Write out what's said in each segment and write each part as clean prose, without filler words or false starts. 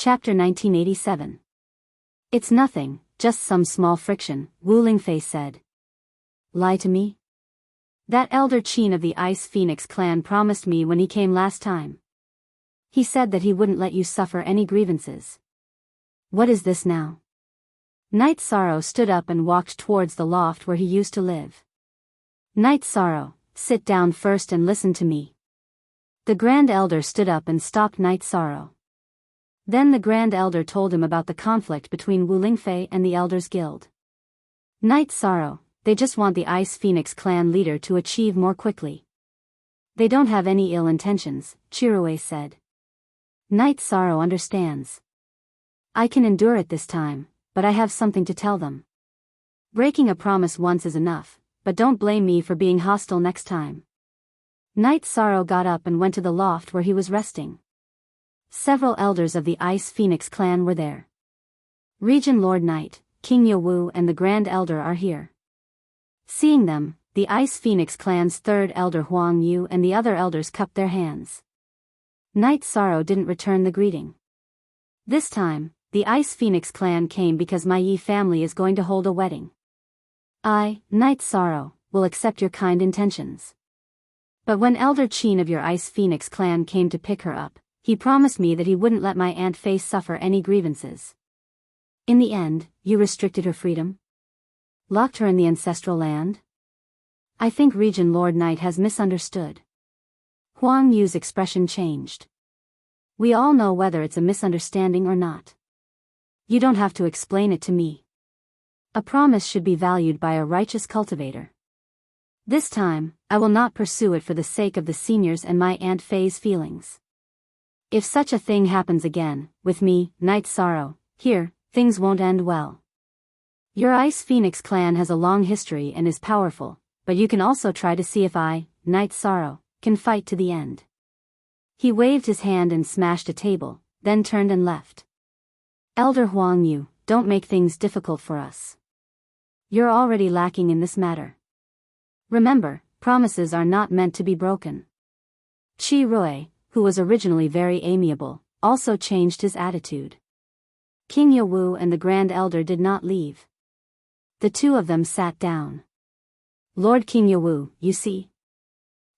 Chapter 1987. It's nothing, just some small friction, Wu Lingfei said. Lie to me? That elder Qin of the Ice Phoenix clan promised me when he came last time. He said that he wouldn't let you suffer any grievances. What is this now? Night Sorrow stood up and walked towards the loft where he used to live. Night Sorrow, sit down first and listen to me. The Grand Elder stood up and stopped Night Sorrow. Then the Grand Elder told him about the conflict between Wu Lingfei and the Elders Guild. Night Sorrow, they just want the Ice Phoenix clan leader to achieve more quickly. They don't have any ill intentions, Chirue said. Night Sorrow understands. I can endure it this time, but I have something to tell them. Breaking a promise once is enough, but don't blame me for being hostile next time. Night Sorrow got up and went to the loft where he was resting. Several elders of the Ice Phoenix clan were there. Region Lord Knight, King Yowu and the Grand Elder are here. Seeing them, the Ice Phoenix clan's third elder Huang Yu and the other elders cupped their hands. Night Sorrow didn't return the greeting. This time, the Ice Phoenix clan came because my Yi family is going to hold a wedding. I, Night Sorrow, will accept your kind intentions. But when Elder Qin of your Ice Phoenix clan came to pick her up, he promised me that he wouldn't let my Aunt Faye suffer any grievances. In the end, you restricted her freedom? Locked her in the ancestral land? I think Region Lord Knight has misunderstood. Huang Yu's expression changed. We all know whether it's a misunderstanding or not. You don't have to explain it to me. A promise should be valued by a righteous cultivator. This time, I will not pursue it for the sake of the seniors and my Aunt Faye's feelings. If such a thing happens again, with me, Night Sorrow, here, things won't end well. Your Ice Phoenix clan has a long history and is powerful, but you can also try to see if I, Night Sorrow, can fight to the end. He waved his hand and smashed a table, then turned and left. Elder Huang Yu, don't make things difficult for us. You're already lacking in this matter. Remember, promises are not meant to be broken. Chi Rui, who was originally very amiable, also changed his attitude. King Yowu and the Grand Elder did not leave. The two of them sat down. Lord King Yowu, you see?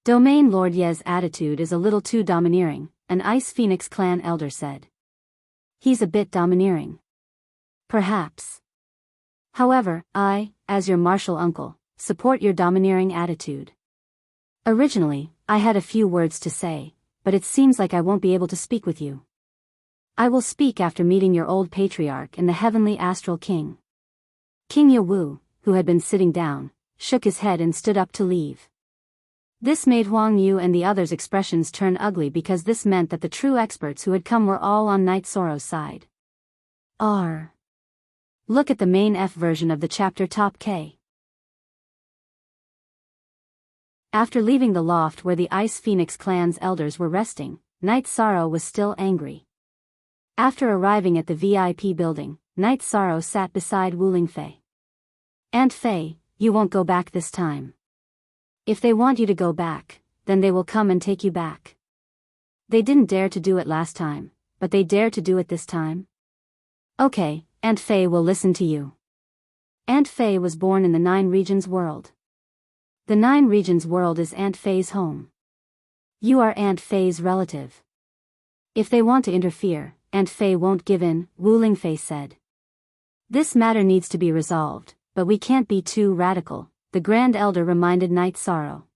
Domain Lord Ye's attitude is a little too domineering, an Ice Phoenix clan elder said. He's a bit domineering. Perhaps. However, I, as your martial uncle, support your domineering attitude. Originally, I had a few words to say, but it seems like I won't be able to speak with you. I will speak after meeting your old patriarch and the heavenly astral king. King Yowu, who had been sitting down, shook his head and stood up to leave. This made Huang Yu and the others' expressions turn ugly because this meant that the true experts who had come were all on Night Sorrow's side. Look at the main F version of the chapter top K. After leaving the loft where the Ice Phoenix clan's elders were resting, Night Sorrow was still angry. After arriving at the VIP building, Night Sorrow sat beside Wu Lingfei. Aunt Fei, you won't go back this time. If they want you to go back, then they will come and take you back. They didn't dare to do it last time, but they dare to do it this time? Okay, Aunt Fei will listen to you. Aunt Fei was born in the Nine Regions world. The Nine Regions world is Aunt Fei's home. You are Aunt Fei's relative. If they want to interfere, Aunt Fei won't give in, Wu Lingfei said. This matter needs to be resolved, but we can't be too radical, the Grand Elder reminded Night Sorrow.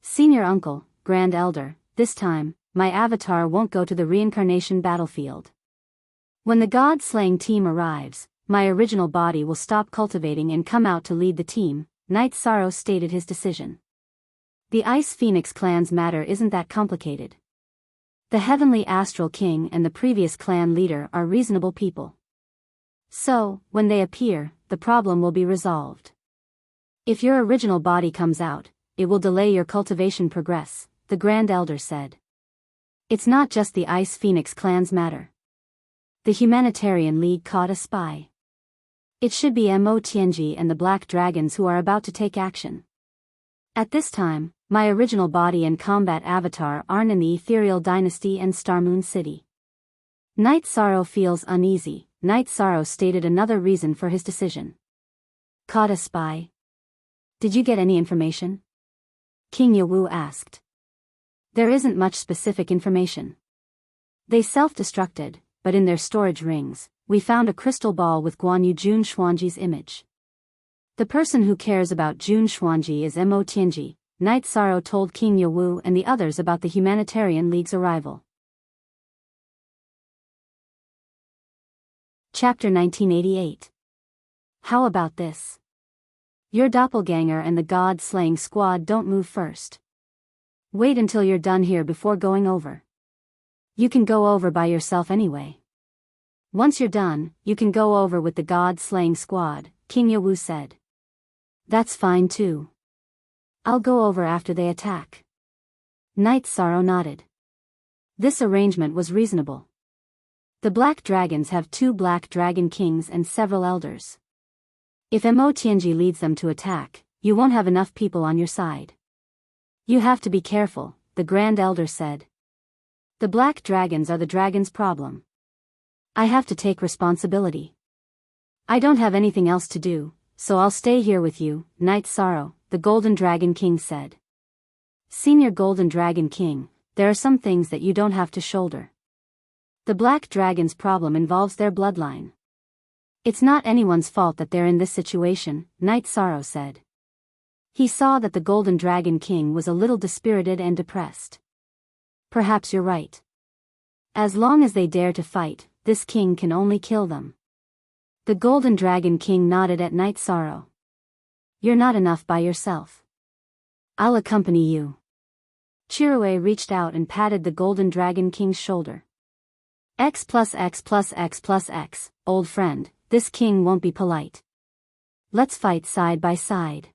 Senior Uncle, Grand Elder, this time, my avatar won't go to the reincarnation battlefield. When the God-slaying team arrives, my original body will stop cultivating and come out to lead the team, Night Sorrow stated his decision. The Ice Phoenix clan's matter isn't that complicated. The Heavenly Astral King and the previous clan leader are reasonable people. So, when they appear, the problem will be resolved. If your original body comes out, it will delay your cultivation progress, the Grand Elder said. It's not just the Ice Phoenix clan's matter. The Humanitarian League caught a spy. It should be Mo Tianji and the Black Dragons who are about to take action. At this time, my original body and combat avatar aren't in the Ethereal Dynasty and Starmoon City. Night Sorrow feels uneasy. Night Sorrow stated another reason for his decision. Caught a spy? Did you get any information? King Yawu asked. There isn't much specific information. They self-destructed, but in their storage rings, we found a crystal ball with Guan Yu Jun Xuanji's image. The person who cares about Jun Xuanji is Mo Tianji. Night Sorrow told King Yawu and the others about the Humanitarian League's arrival. Chapter 1988. How about this? Your doppelganger and the god-slaying squad don't move first. Wait until you're done here before going over. You can go over by yourself anyway. Once you're done, you can go over with the god-slaying squad, King Yawu said. That's fine too. I'll go over after they attack. Night Sorrow nodded. This arrangement was reasonable. The Black Dragons have 2 Black Dragon Kings and several elders. If Mo Tianji leads them to attack, you won't have enough people on your side. You have to be careful, the Grand Elder said. The Black Dragons are the dragon's problem. I have to take responsibility. I don't have anything else to do, so I'll stay here with you, Night Sorrow, the Golden Dragon King said. Senior Golden Dragon King, there are some things that you don't have to shoulder. The Black Dragon's problem involves their bloodline. It's not anyone's fault that they're in this situation, Night Sorrow said. He saw that the Golden Dragon King was a little dispirited and depressed. Perhaps you're right. As long as they dare to fight, this king can only kill them. The Golden Dragon King nodded at Night Sorrow. You're not enough by yourself. I'll accompany you. Chirue reached out and patted the Golden Dragon King's shoulder. X plus X plus X plus X, old friend, this king won't be polite. Let's fight side by side.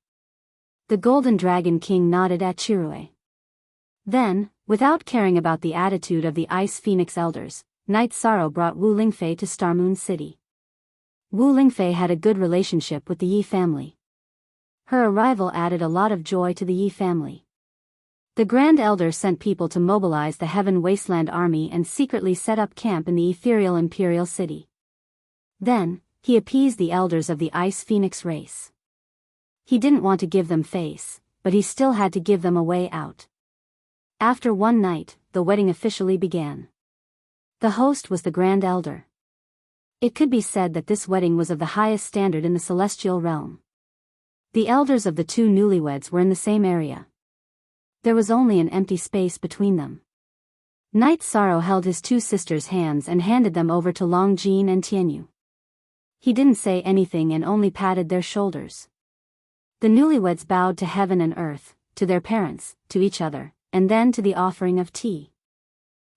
The Golden Dragon King nodded at Chirue. Then, without caring about the attitude of the Ice Phoenix Elders, Night Sorrow brought Wu Lingfei to Starmoon City. Wu Lingfei had a good relationship with the Yi family. Her arrival added a lot of joy to the Yi family. The Grand Elder sent people to mobilize the Heaven Wasteland Army and secretly set up camp in the ethereal Imperial City. Then, he appeased the elders of the Ice Phoenix race. He didn't want to give them face, but he still had to give them a way out. After one night, the wedding officially began. The host was the Grand Elder. It could be said that this wedding was of the highest standard in the celestial realm. The elders of the 2 newlyweds were in the same area. There was only an empty space between them. Night Sorrow held his 2 sisters' hands and handed them over to Long Jin and Tianyu. He didn't say anything and only patted their shoulders. The newlyweds bowed to heaven and earth, to their parents, to each other, and then to the offering of tea.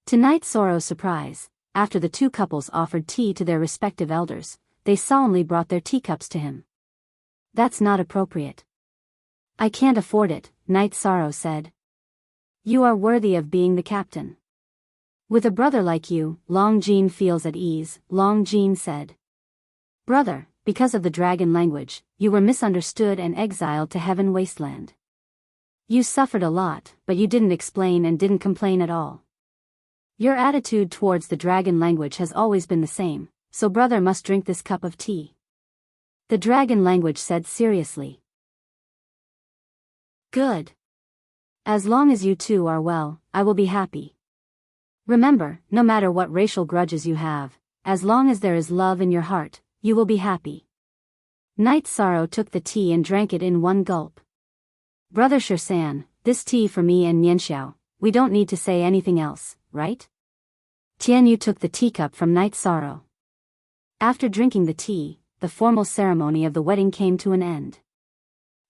To Night Sorrow's surprise, after the 2 couples offered tea to their respective elders, they solemnly brought their teacups to him. That's not appropriate. I can't afford it, Night Sorrow said. You are worthy of being the captain. With a brother like you, Long Jin feels at ease, Long Jin said. Brother, because of the dragon language, you were misunderstood and exiled to Heaven Wasteland. You suffered a lot, but you didn't explain and didn't complain at all. Your attitude towards the dragon language has always been the same, so brother must drink this cup of tea. The dragon language said seriously. Good. As long as you 2 are well, I will be happy. Remember, no matter what racial grudges you have, as long as there is love in your heart, you will be happy. Night Sorrow took the tea and drank it in one gulp. Brother Shirsan, this tea for me and Nianxiao, we don't need to say anything else, right? Tianyu took the teacup from Night Sorrow. After drinking the tea, the formal ceremony of the wedding came to an end.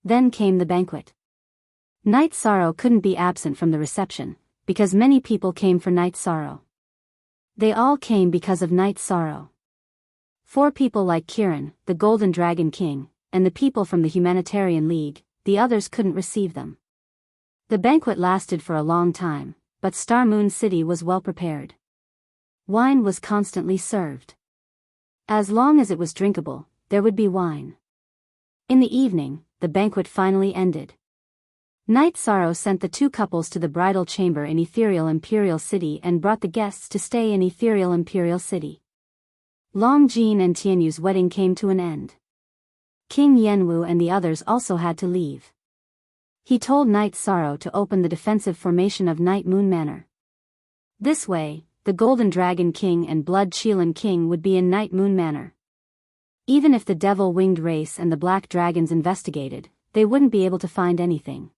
Then came the banquet. Night Sorrow couldn't be absent from the reception, because many people came for Night Sorrow. They all came because of Night Sorrow. 4 people like Kirin, the Golden Dragon King, and the people from the Humanitarian League, the others couldn't receive them. The banquet lasted for a long time, but Starmoon City was well prepared. Wine was constantly served. As long as it was drinkable, there would be wine. In the evening, the banquet finally ended. Night Sorrow sent the two couples to the bridal chamber in Ethereal Imperial City and brought the guests to stay in Ethereal Imperial City. Long Jin and Tianyu's wedding came to an end. King Yenwu and the others also had to leave. He told Night Sorrow to open the defensive formation of Night Moon Manor. This way, the Golden Dragon King and Blood Qilin King would be in Night Moon Manor. Even if the Devil-Winged Race and the Black Dragons investigated, they wouldn't be able to find anything.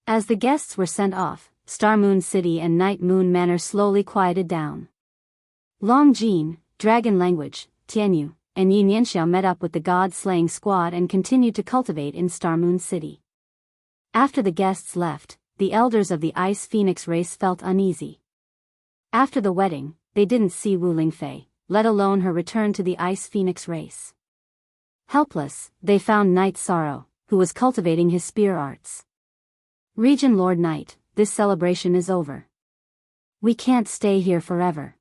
As the guests were sent off, Star Moon City and Night Moon Manor slowly quieted down. Long Jin, Dragon Language, Tianyu, and Yin Yanxiao met up with the God-slaying squad and continued to cultivate in Star Moon City. After the guests left, the elders of the Ice Phoenix race felt uneasy. After the wedding, they didn't see Wu Lingfei, let alone her return to the Ice Phoenix race. Helpless, they found Night Sorrow, who was cultivating his spear arts. Region Lord Knight, this celebration is over. We can't stay here forever.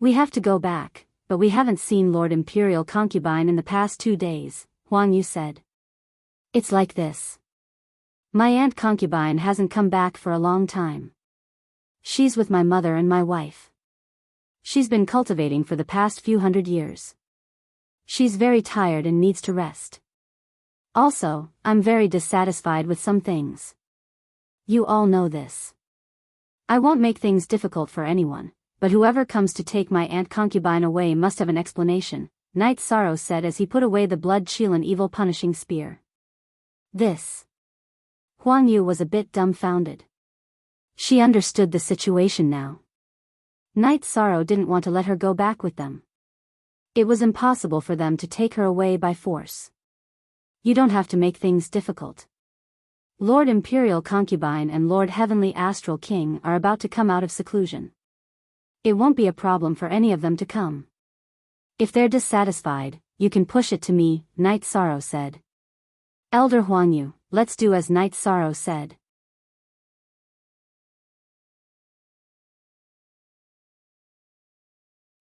We have to go back, but we haven't seen Lord Imperial Concubine in the past 2 days, Huang Yu said. It's like this. My aunt Concubine hasn't come back for a long time. She's with my mother and my wife. She's been cultivating for the past few hundred years. She's very tired and needs to rest. Also, I'm very dissatisfied with some things. You all know this. I won't make things difficult for anyone, but whoever comes to take my aunt Concubine away must have an explanation, Night Sorrow said as he put away the Blood Qilin evil punishing spear. This. Huang Yu was a bit dumbfounded. She understood the situation now. Night Sorrow didn't want to let her go back with them. It was impossible for them to take her away by force. You don't have to make things difficult. Lord Imperial Concubine and Lord Heavenly Astral King are about to come out of seclusion. It won't be a problem for any of them to come. If they're dissatisfied, you can push it to me, Night Sorrow said. Elder Huang Yu, let's do as Night Sorrow said.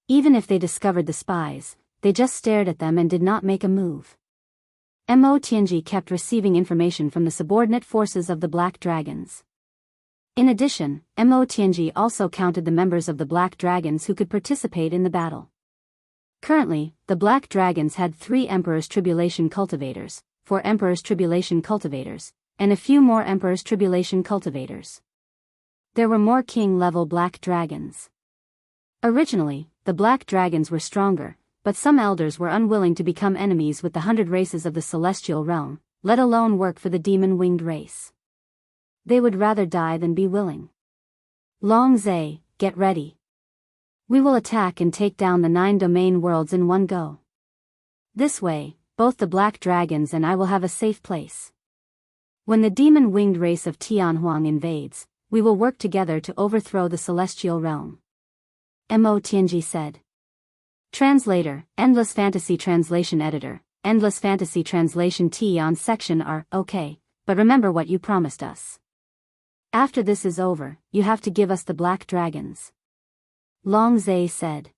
Even if they discovered the spies, they just stared at them and did not make a move. Mo Tianji kept receiving information from the subordinate forces of the Black Dragons. In addition, Mo Tianji also counted the members of the Black Dragons who could participate in the battle. Currently, the Black Dragons had 3 Emperor's Tribulation Cultivators, 4 Emperor's Tribulation Cultivators, and a few more Emperor's Tribulation Cultivators. There were more King-level Black Dragons. Originally, the Black Dragons were stronger, but some elders were unwilling to become enemies with the 100 races of the Celestial Realm, let alone work for the Demon-Winged race. They would rather die than be willing. Long Zhe, get ready. We will attack and take down the 9 domain worlds in one go. This way, both the Black Dragons and I will have a safe place. When the Demon-Winged race of Tianhuang invades, we will work together to overthrow the Celestial Realm. Mo Tianji said. Translator, Endless Fantasy Translation Editor, Endless Fantasy Translation T on section R, okay, but remember what you promised us. After this is over, you have to give us the Black Dragons. Long Zhe said.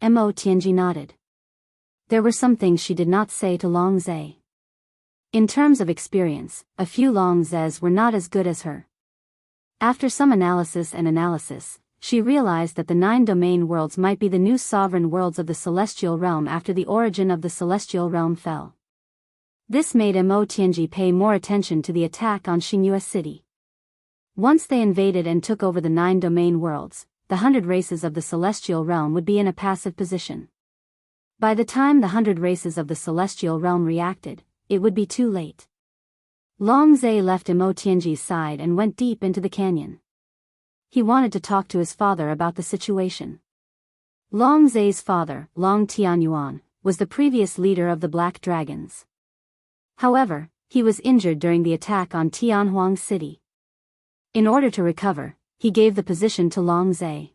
Mo Tianji nodded. There were some things she did not say to Long Zhe. In terms of experience, a few Long Zhes were not as good as her. After some analysis, she realized that the 9 domain worlds might be the new sovereign worlds of the Celestial Realm after the origin of the Celestial Realm fell. This made Mo Tianji pay more attention to the attack on Xingyue City. Once they invaded and took over the 9 domain worlds, the 100 races of the Celestial Realm would be in a passive position. By the time the 100 races of the Celestial Realm reacted, it would be too late. Long Zhe left Mo Tianji's side and went deep into the canyon. He wanted to talk to his father about the situation. Long Zhe's father, Long Tianyuan, was the previous leader of the Black Dragons. However, he was injured during the attack on Tianhuang City. In order to recover, he gave the position to Long Zhe.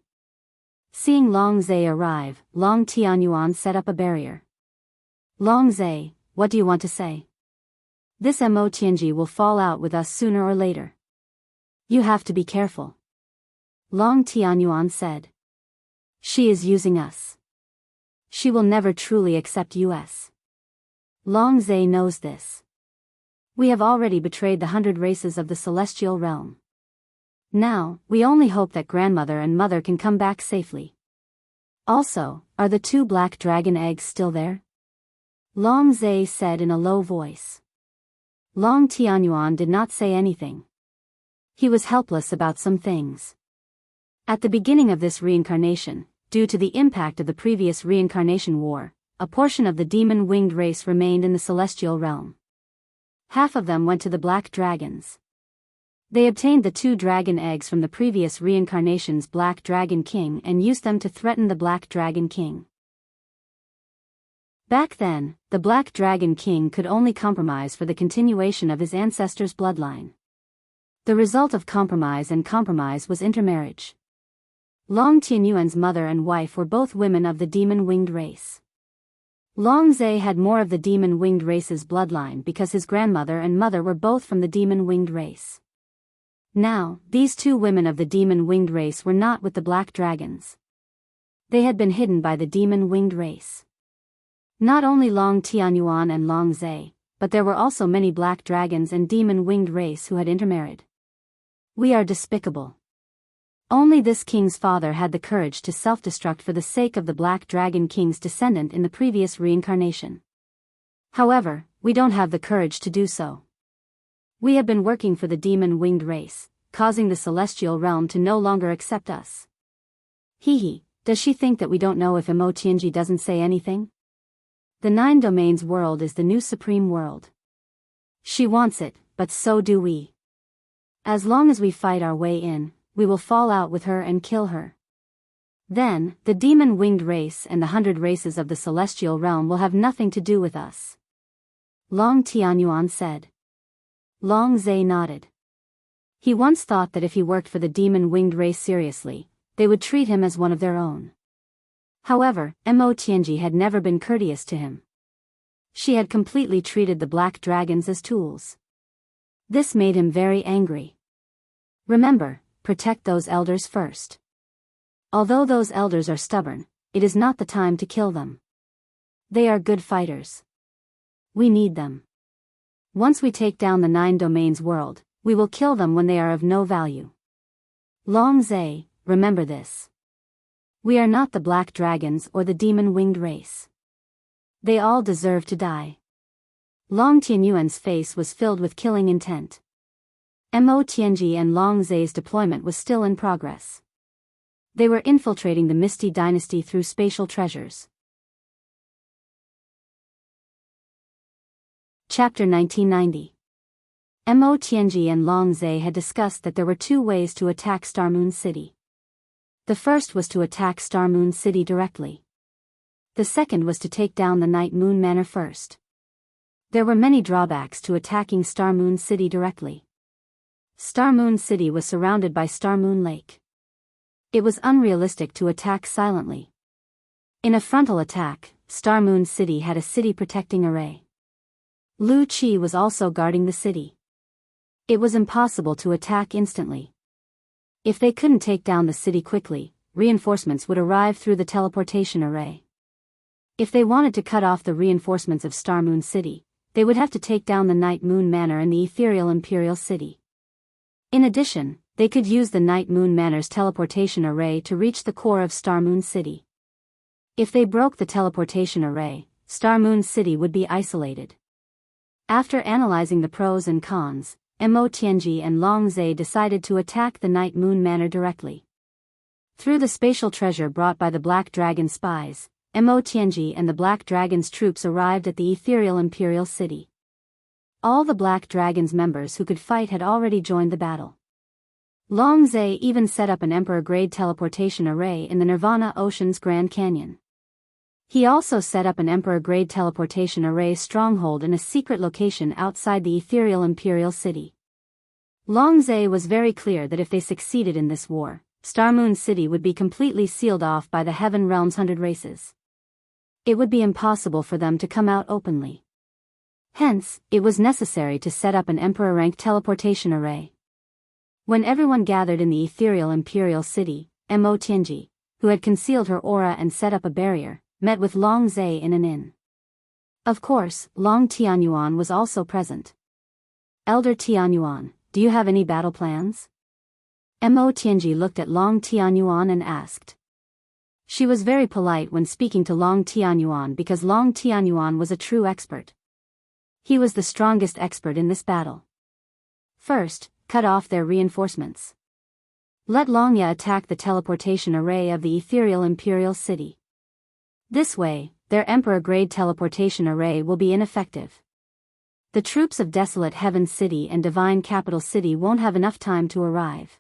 Seeing Long Zhe arrive, Long Tianyuan set up a barrier. Long Zhe, what do you want to say? This Mo Tianji will fall out with us sooner or later. You have to be careful. Long Tianyuan said. She is using us. She will never truly accept us. Long Zhe knows this. We have already betrayed the 100 races of the celestial realm. Now, we only hope that grandmother and mother can come back safely. Also, are the 2 black dragon eggs still there? Long Zhe said in a low voice. Long Tianyuan did not say anything. He was helpless about some things. At the beginning of this reincarnation, due to the impact of the previous reincarnation war, a portion of the demon-winged race remained in the celestial realm. Half of them went to the black dragons. They obtained the 2 dragon eggs from the previous reincarnation's Black Dragon King and used them to threaten the Black Dragon King. Back then, the Black Dragon King could only compromise for the continuation of his ancestors' bloodline. The result of compromise was intermarriage. Long Tianyuan's mother and wife were both women of the demon-winged race. Long Zhe had more of the demon-winged race's bloodline because his grandmother and mother were both from the demon-winged race. Now, these 2 women of the demon-winged race were not with the black dragons. They had been hidden by the demon-winged race. Not only Long Tianyuan and Long Zhe, but there were also many black dragons and demon-winged race who had intermarried. We are despicable. Only this king's father had the courage to self-destruct for the sake of the Black Dragon King's descendant in the previous reincarnation. However, we don't have the courage to do so. We have been working for the demon-winged race, causing the celestial realm to no longer accept us. Hee, does she think that we don't know if Mo Tianji doesn't say anything? The 9 domains world is the new supreme world. She wants it, but so do we. As long as we fight our way in, we will fall out with her and kill her. Then, the demon-winged race and the 100 races of the celestial realm will have nothing to do with us. Long Tianyuan said. Long Zhe nodded. He once thought that if he worked for the demon-winged race seriously, they would treat him as one of their own. However, Mo Tianji had never been courteous to him. She had completely treated the black dragons as tools. This made him very angry. Remember, protect those elders first. Although those elders are stubborn, it is not the time to kill them. They are good fighters. We need them. Once we take down the 9 domains world, we will kill them when they are of no value. Long Zhe, remember this. We are not the black dragons or the demon-winged race. They all deserve to die. Long Tianyuan's face was filled with killing intent. Mo Tianji and Long Zhe's deployment was still in progress. They were infiltrating the Misty Dynasty through spatial treasures. Chapter 1990. Mo Tianji and Long Zhe had discussed that there were 2 ways to attack Star Moon City. The first was to attack Star Moon City directly. The second was to take down the Night Moon Manor first. There were many drawbacks to attacking Star Moon City directly. Star Moon City was surrounded by Star Moon Lake. It was unrealistic to attack silently. In a frontal attack, Star Moon City had a city protecting array. Lu Qi was also guarding the city. It was impossible to attack instantly. If they couldn't take down the city quickly, reinforcements would arrive through the teleportation array. If they wanted to cut off the reinforcements of Star Moon City, they would have to take down the Night Moon Manor and the ethereal Imperial City. In addition, they could use the Night Moon Manor's teleportation array to reach the core of Star Moon City. If they broke the teleportation array, Star Moon City would be isolated. After analyzing the pros and cons, Mo Tianji and Long Zhe decided to attack the Night Moon Manor directly. Through the spatial treasure brought by the Black Dragon spies, Mo Tianji and the Black Dragon's troops arrived at the ethereal Imperial City. All the Black Dragon's members who could fight had already joined the battle. Long Zhe even set up an Emperor-grade teleportation array in the Nirvana Ocean's Grand Canyon. He also set up an Emperor-grade teleportation array stronghold in a secret location outside the ethereal Imperial City. Long Zhe was very clear that if they succeeded in this war, Star Moon City would be completely sealed off by the Heaven Realm's 100 races. It would be impossible for them to come out openly. Hence, it was necessary to set up an Emperor-ranked teleportation array. When everyone gathered in the ethereal Imperial City, Mo Tianji, who had concealed her aura and set up a barrier, met with Long Zhe in an inn. Of course, Long Tianyuan was also present. Elder Tianyuan, do you have any battle plans? Mo Tianji looked at Long Tianyuan and asked. She was very polite when speaking to Long Tianyuan because Long Tianyuan was a true expert. He was the strongest expert in this battle. First, cut off their reinforcements. Let Longya attack the teleportation array of the ethereal imperial city. This way, their emperor-grade teleportation array will be ineffective. The troops of Desolate Heaven City and Divine Capital City won't have enough time to arrive.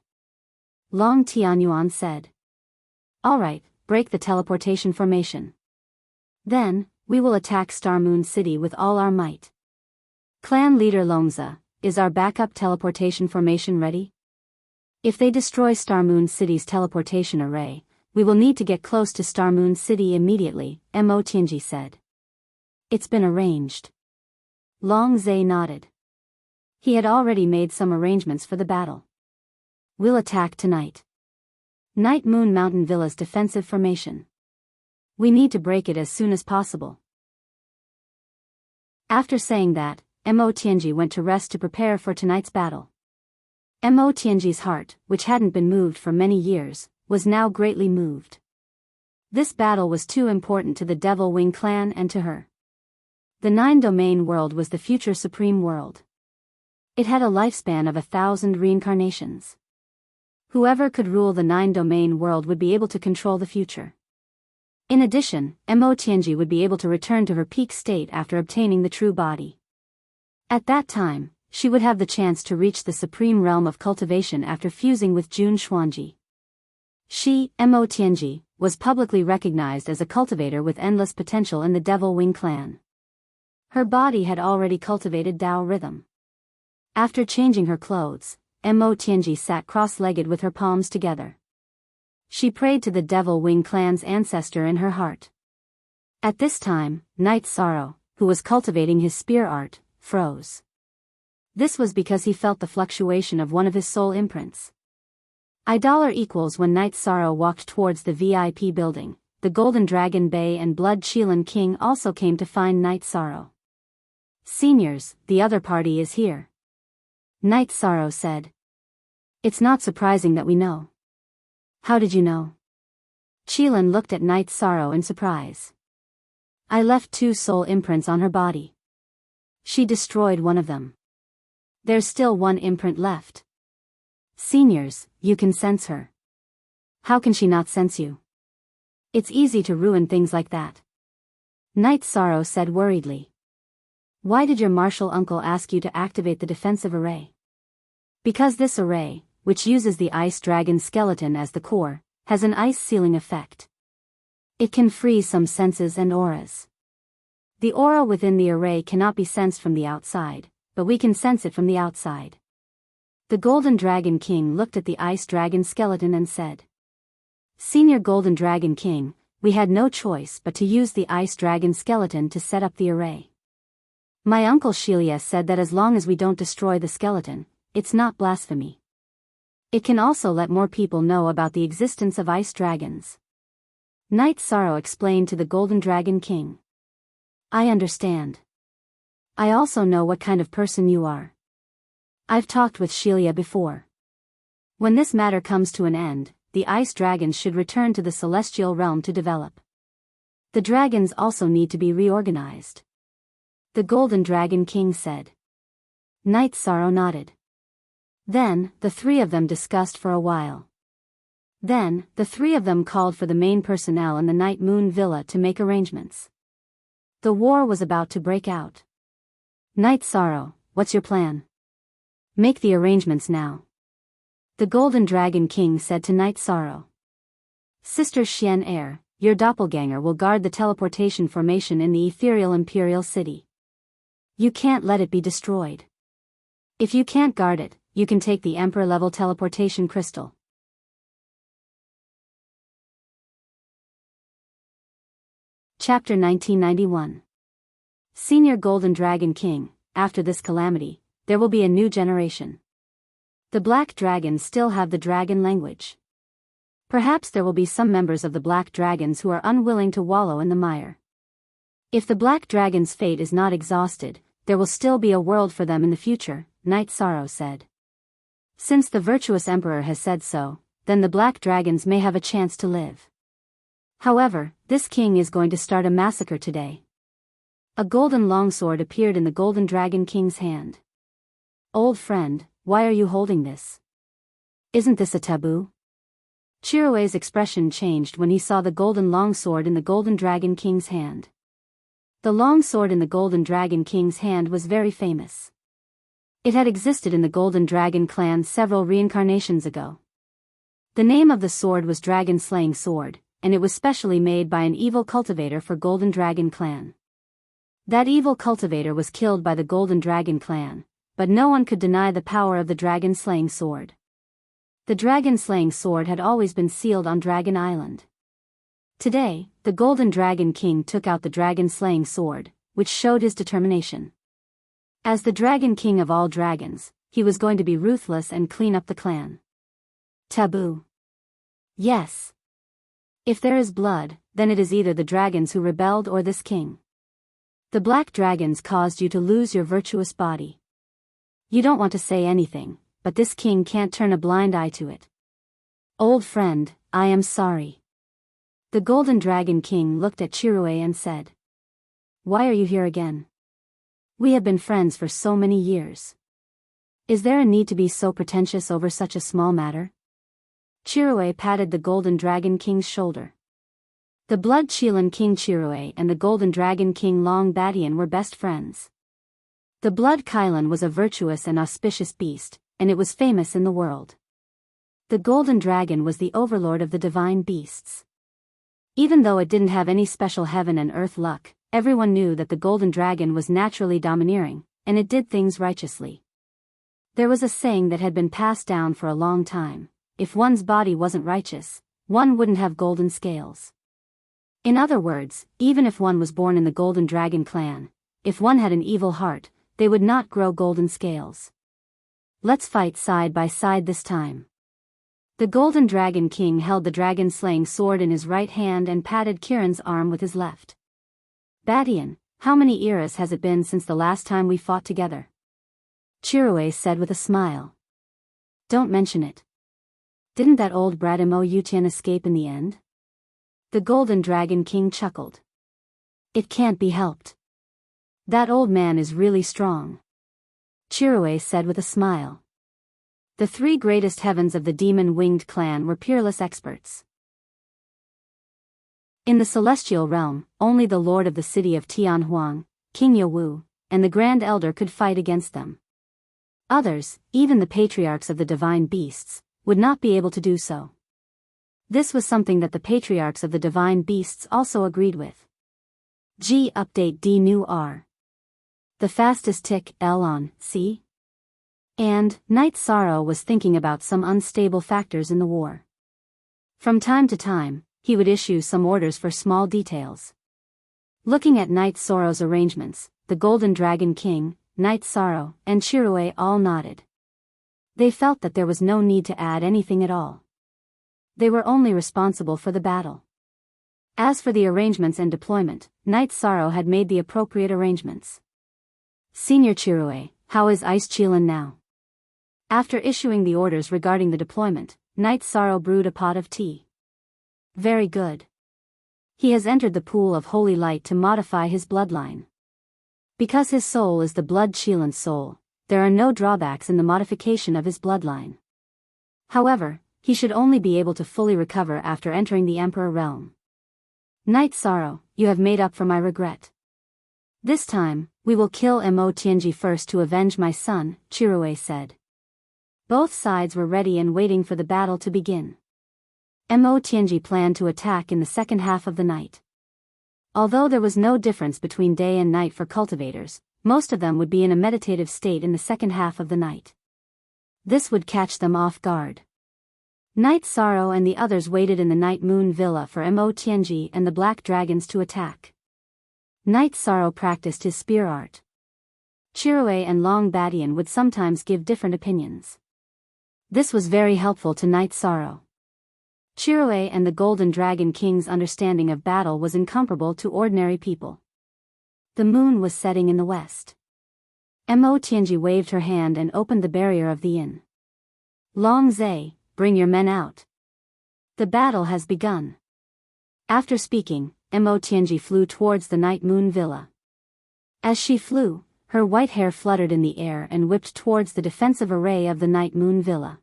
Long Tianyuan said. Alright, break the teleportation formation. Then, we will attack Star Moon City with all our might. Clan leader Longza, is our backup teleportation formation ready? If they destroy Star Moon City's teleportation array, we will need to get close to Star Moon City immediately, Mo Tianji said. It's been arranged. Long Zhe nodded. He had already made some arrangements for the battle. We'll attack tonight. Night Moon Mountain Villa's defensive formation. We need to break it as soon as possible. After saying that, Mo Tianji went to rest to prepare for tonight's battle. Mo Tianji's heart, which hadn't been moved for many years, was now greatly moved. This battle was too important to the Devil Wing clan and to her. The 9-domain world was the future supreme world. It had a lifespan of 1,000 reincarnations. Whoever could rule the 9-domain world would be able to control the future. In addition, Mo Tianji would be able to return to her peak state after obtaining the true body. At that time, she would have the chance to reach the supreme realm of cultivation after fusing with Jun Xuanji. She, Mo Tianji, was publicly recognized as a cultivator with endless potential in the Devil Wing clan. Her body had already cultivated Dao rhythm. After changing her clothes, Mo Tianji sat cross-legged with her palms together. She prayed to the Devil Wing clan's ancestor in her heart. At this time, Night Sorrow, who was cultivating his spear art, froze. This was because he felt the fluctuation of one of his soul imprints. $= when Night Sorrow walked towards the VIP building, the Golden Dragon Bay and Blood Qilin King also came to find Night Sorrow. Seniors, the other party is here. Night Sorrow said. It's not surprising that we know. How did you know? Qilin looked at Night Sorrow in surprise. I left 2 soul imprints on her body. She destroyed one of them. There's still 1 imprint left. Seniors, you can sense her. How can she not sense you? It's easy to ruin things like that. Night Sorrow said worriedly. Why did your martial uncle ask you to activate the defensive array? Because this array, which uses the ice dragon skeleton as the core, has an ice sealing effect. It can freeze some senses and auras. The aura within the array cannot be sensed from the outside, but we can sense it from the outside. The Golden Dragon King looked at the ice dragon skeleton and said. Senior Golden Dragon King, we had no choice but to use the ice dragon skeleton to set up the array. My uncle Shelia said that as long as we don't destroy the skeleton, it's not blasphemy. It can also let more people know about the existence of ice dragons. Night Sorrow explained to the Golden Dragon King. I understand. I also know what kind of person you are. I've talked with Shelia before. When this matter comes to an end, the ice dragons should return to the celestial realm to develop. The dragons also need to be reorganized. The Golden Dragon King said. Night Sorrow nodded. Then, the 3 of them discussed for a while. Then, the 3 of them called for the main personnel in the Night Moon Villa to make arrangements. The war was about to break out. Night Sorrow, what's your plan? Make the arrangements now. The Golden Dragon King said to Night Sorrow. Sister Xian Air, your doppelganger will guard the teleportation formation in the ethereal imperial city. You can't let it be destroyed. If you can't guard it, you can take the Emperor-level teleportation crystal. Chapter 1991. Senior Golden Dragon King, after this calamity, there will be a new generation. The Black Dragons still have the dragon language. Perhaps there will be some members of the Black Dragons who are unwilling to wallow in the mire. If the Black Dragon's fate is not exhausted, there will still be a world for them in the future, Night Sorrow said. Since the virtuous emperor has said so, then the black dragons may have a chance to live. However, this king is going to start a massacre today. A golden longsword appeared in the golden dragon king's hand. Old friend, why are you holding this? Isn't this a taboo? Chirue's expression changed when he saw the golden longsword in the golden dragon king's hand. The longsword in the golden dragon king's hand was very famous. It had existed in the golden dragon clan several reincarnations ago. The name of the sword was Dragon Slaying Sword, and it was specially made by an evil cultivator for Golden Dragon clan. That evil cultivator was killed by the Golden Dragon clan, but no one could deny the power of the Dragon Slaying Sword. The Dragon Slaying Sword had always been sealed on Dragon Island. Today, the Golden Dragon King took out the Dragon Slaying Sword, which showed his determination. As the Dragon King of all dragons, he was going to be ruthless and clean up the clan. Taboo. Yes. If there is blood, then it is either the dragons who rebelled or this king. The black dragons caused you to lose your virtuous body. You don't want to say anything, but this king can't turn a blind eye to it. Old friend, I am sorry. The Golden Dragon King looked at Chirue and said. Why are you here again? We have been friends for so many years. Is there a need to be so pretentious over such a small matter? Chirue patted the Golden Dragon King's shoulder. The Blood Chilan King Chirue and the Golden Dragon King Long Badian were best friends. The Blood Kylan was a virtuous and auspicious beast, and it was famous in the world. The Golden Dragon was the overlord of the divine beasts. Even though it didn't have any special heaven and earth luck, everyone knew that the Golden Dragon was naturally domineering, and it did things righteously. There was a saying that had been passed down for a long time: if one's body wasn't righteous, one wouldn't have golden scales. In other words, even if one was born in the Golden Dragon clan, if one had an evil heart, they would not grow golden scales. Let's fight side by side this time. The Golden Dragon King held the dragon-slaying sword in his right hand and patted Kiran's arm with his left. Badian, how many eras has it been since the last time we fought together? Chirue said with a smile. Don't mention it. Didn't that old Bradimo Yutian escape in the end? The Golden Dragon King chuckled. It can't be helped. That old man is really strong. Chirue said with a smile. The three greatest heavens of the demon-winged clan were peerless experts. In the celestial realm, only the lord of the city of Tianhuang, King Yowu, and the Grand Elder could fight against them. Others, even the patriarchs of the divine beasts, would not be able to do so. This was something that the patriarchs of the divine beasts also agreed with. G update D new R. The fastest tick L on C. And Night Sorrow was thinking about some unstable factors in the war. From time to time, he would issue some orders for small details. Looking at Night Sorrow's arrangements, the Golden Dragon King, Night Sorrow, and Chirue all nodded. They felt that there was no need to add anything at all. They were only responsible for the battle. As for the arrangements and deployment, Night Sorrow had made the appropriate arrangements. Senior Chirue, how is Ice Chilan now? After issuing the orders regarding the deployment, Night Sorrow brewed a pot of tea. Very good. He has entered the pool of holy light to modify his bloodline. Because his soul is the Blood Chilan's soul, there are no drawbacks in the modification of his bloodline. However, he should only be able to fully recover after entering the Emperor realm. Night Sorrow, you have made up for my regret. This time, we will kill Mo Tianji first to avenge my son, Chirue said. Both sides were ready and waiting for the battle to begin. Mo Tianji planned to attack in the second half of the night. Although there was no difference between day and night for cultivators, most of them would be in a meditative state in the second half of the night. This would catch them off guard. Night Sorrow and the others waited in the Night Moon Villa for Mo Tianji and the Black Dragons to attack. Night Sorrow practiced his spear art. Chirue and Long Badian would sometimes give different opinions. This was very helpful to Night Sorrow. Chirue and the Golden Dragon King's understanding of battle was incomparable to ordinary people. The moon was setting in the west. Mo Tianji waved her hand and opened the barrier of the inn. Long Zai, bring your men out. The battle has begun. After speaking, Mo Tianji flew towards the Night Moon Villa. As she flew, her white hair fluttered in the air and whipped towards the defensive array of the Night Moon Villa.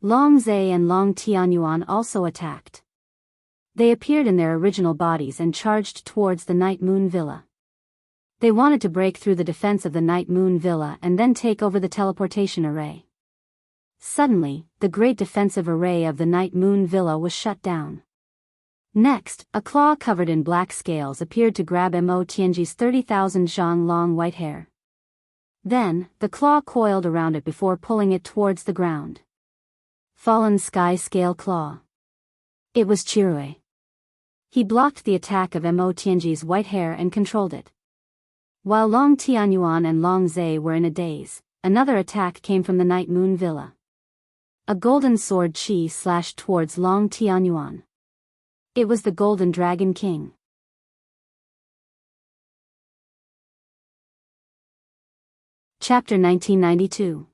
Long Zai and Long Tianyuan also attacked. They appeared in their original bodies and charged towards the Night Moon Villa. They wanted to break through the defense of the Night Moon Villa and then take over the teleportation array. Suddenly, the great defensive array of the Night Moon Villa was shut down. Next, a claw covered in black scales appeared to grab Mo Tianji's 30,000 zhang long white hair. Then, the claw coiled around it before pulling it towards the ground. Fallen Sky Scale Claw. It was Chirui. He blocked the attack of Mo Tianji's white hair and controlled it. While Long Tianyuan and Long Zai were in a daze, another attack came from the Night Moon Villa. A golden sword chi slashed towards Long Tianyuan. It was the Golden Dragon King. Chapter 1992.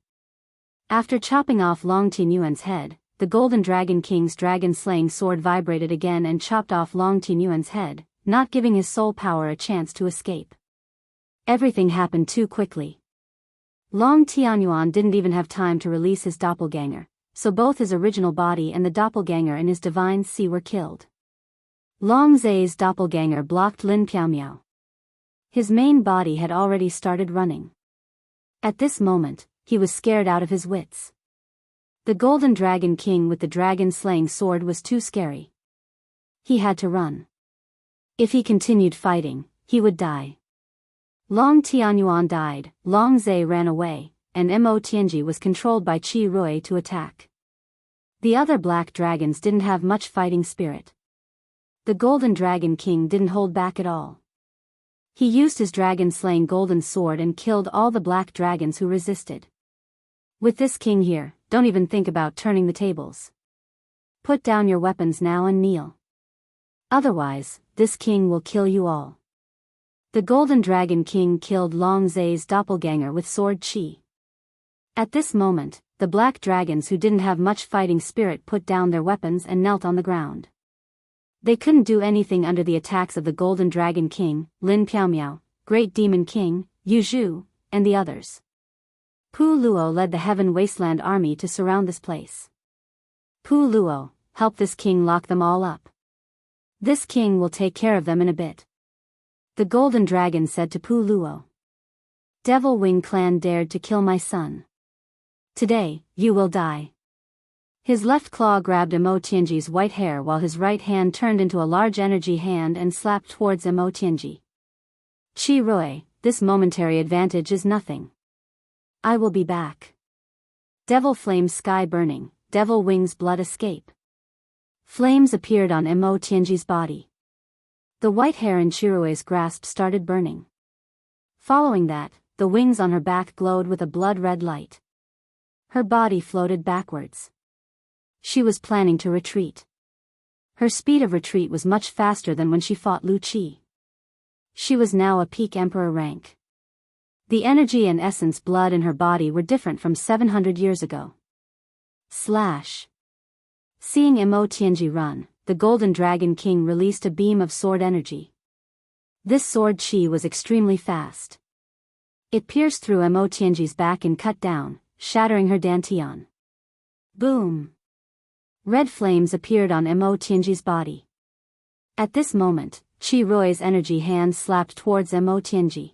After chopping off Long Tianyuan's head, the Golden Dragon King's dragon-slaying sword vibrated again and chopped off Long Tianyuan's head, not giving his soul power a chance to escape. Everything happened too quickly. Long Tianyuan didn't even have time to release his doppelganger, so both his original body and the doppelganger in his divine sea were killed. Long Zai's doppelganger blocked Lin Piaomiao. His main body had already started running. At this moment, he was scared out of his wits. The Golden Dragon King with the dragon-slaying sword was too scary. He had to run. If he continued fighting, he would die. Long Tianyuan died, Long Zai ran away, and Mo Tianji was controlled by Qi Rui to attack. The other black dragons didn't have much fighting spirit. The Golden Dragon King didn't hold back at all. He used his dragon-slaying golden sword and killed all the black dragons who resisted. With this king here, don't even think about turning the tables. Put down your weapons now and kneel. Otherwise, this king will kill you all. The Golden Dragon King killed Long Zai's doppelganger with sword chi. At this moment, the black dragons who didn't have much fighting spirit put down their weapons and knelt on the ground. They couldn't do anything under the attacks of the Golden Dragon King, Lin Piaomiao, Great Demon King, Yu Zhu, and the others. Pu Luo led the Heaven Wasteland army to surround this place. Pu Luo, help this king lock them all up. This king will take care of them in a bit. The Golden Dragon said to Pu Luo. Devil Wing clan dared to kill my son. Today, you will die. His left claw grabbed Mo Tianji's white hair while his right hand turned into a large energy hand and slapped towards Mo Tianji. Qi Rui, this momentary advantage is nothing. I will be back. Devil Flames sky burning, Devil Wings blood escape. Flames appeared on Mo Tianji's body. The white hair in Chirui's grasp started burning. Following that, the wings on her back glowed with a blood-red light. Her body floated backwards. She was planning to retreat. Her speed of retreat was much faster than when she fought Lu Qi. She was now a peak emperor rank. The energy and essence blood in her body were different from 700 years ago. Slash. Seeing Mo Tianji run, the Golden Dragon King released a beam of sword energy. This sword chi was extremely fast. It pierced through Mo Tianji's back and cut down, shattering her dantian. Boom! Red flames appeared on Mo Tianji's body. At this moment, Qi Rui's energy hand slapped towards Mo Tianji.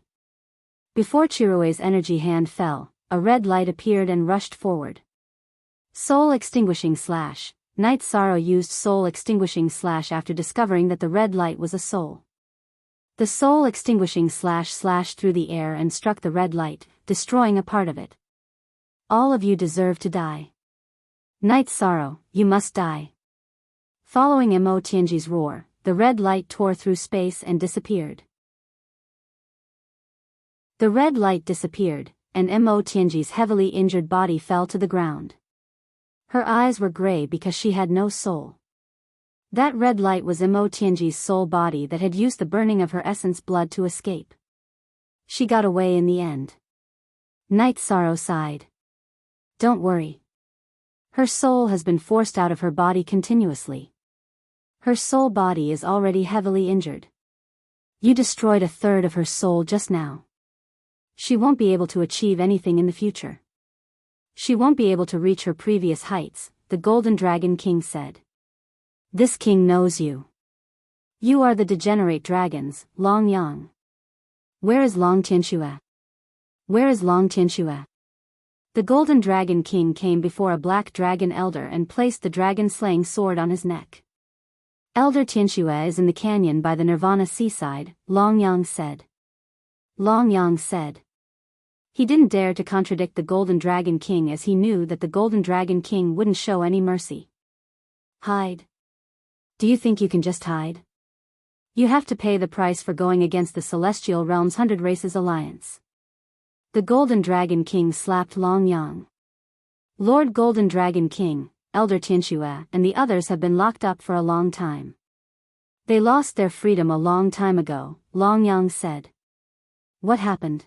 Before Qi Rui's energy hand fell, a red light appeared and rushed forward. Soul Extinguishing Slash. Night Sorrow used Soul Extinguishing Slash after discovering that the red light was a soul. The Soul Extinguishing Slash slashed through the air and struck the red light, destroying a part of it. All of you deserve to die. Night Sorrow, you must die. Following Mo Tianji's roar, the red light tore through space and disappeared. The red light disappeared, and Mo Tianji's heavily injured body fell to the ground. Her eyes were gray because she had no soul. That red light was Mo Tianji's soul body that had used the burning of her essence blood to escape. She got away in the end. Night Sorrow sighed. Don't worry. Her soul has been forced out of her body continuously. Her soul body is already heavily injured. You destroyed a third of her soul just now. She won't be able to achieve anything in the future. She won't be able to reach her previous heights, the Golden Dragon King said. This king knows you. You are the degenerate dragons, Long Yang. Where is Long Tianxue? Where is Long Tianxue? The Golden Dragon King came before a black dragon elder and placed the dragon-slaying sword on his neck. Elder Tianxue is in the canyon by the Nirvana seaside, Long Yang said. Long Yang said. He didn't dare to contradict the Golden Dragon King as he knew that the Golden Dragon King wouldn't show any mercy. Hide. Do you think you can just hide? You have to pay the price for going against the Celestial Realm's 100 Races Alliance. The Golden Dragon King slapped Long Yang. Lord Golden Dragon King, Elder Tianxue, and the others have been locked up for a long time. They lost their freedom a long time ago, Long Yang said. What happened?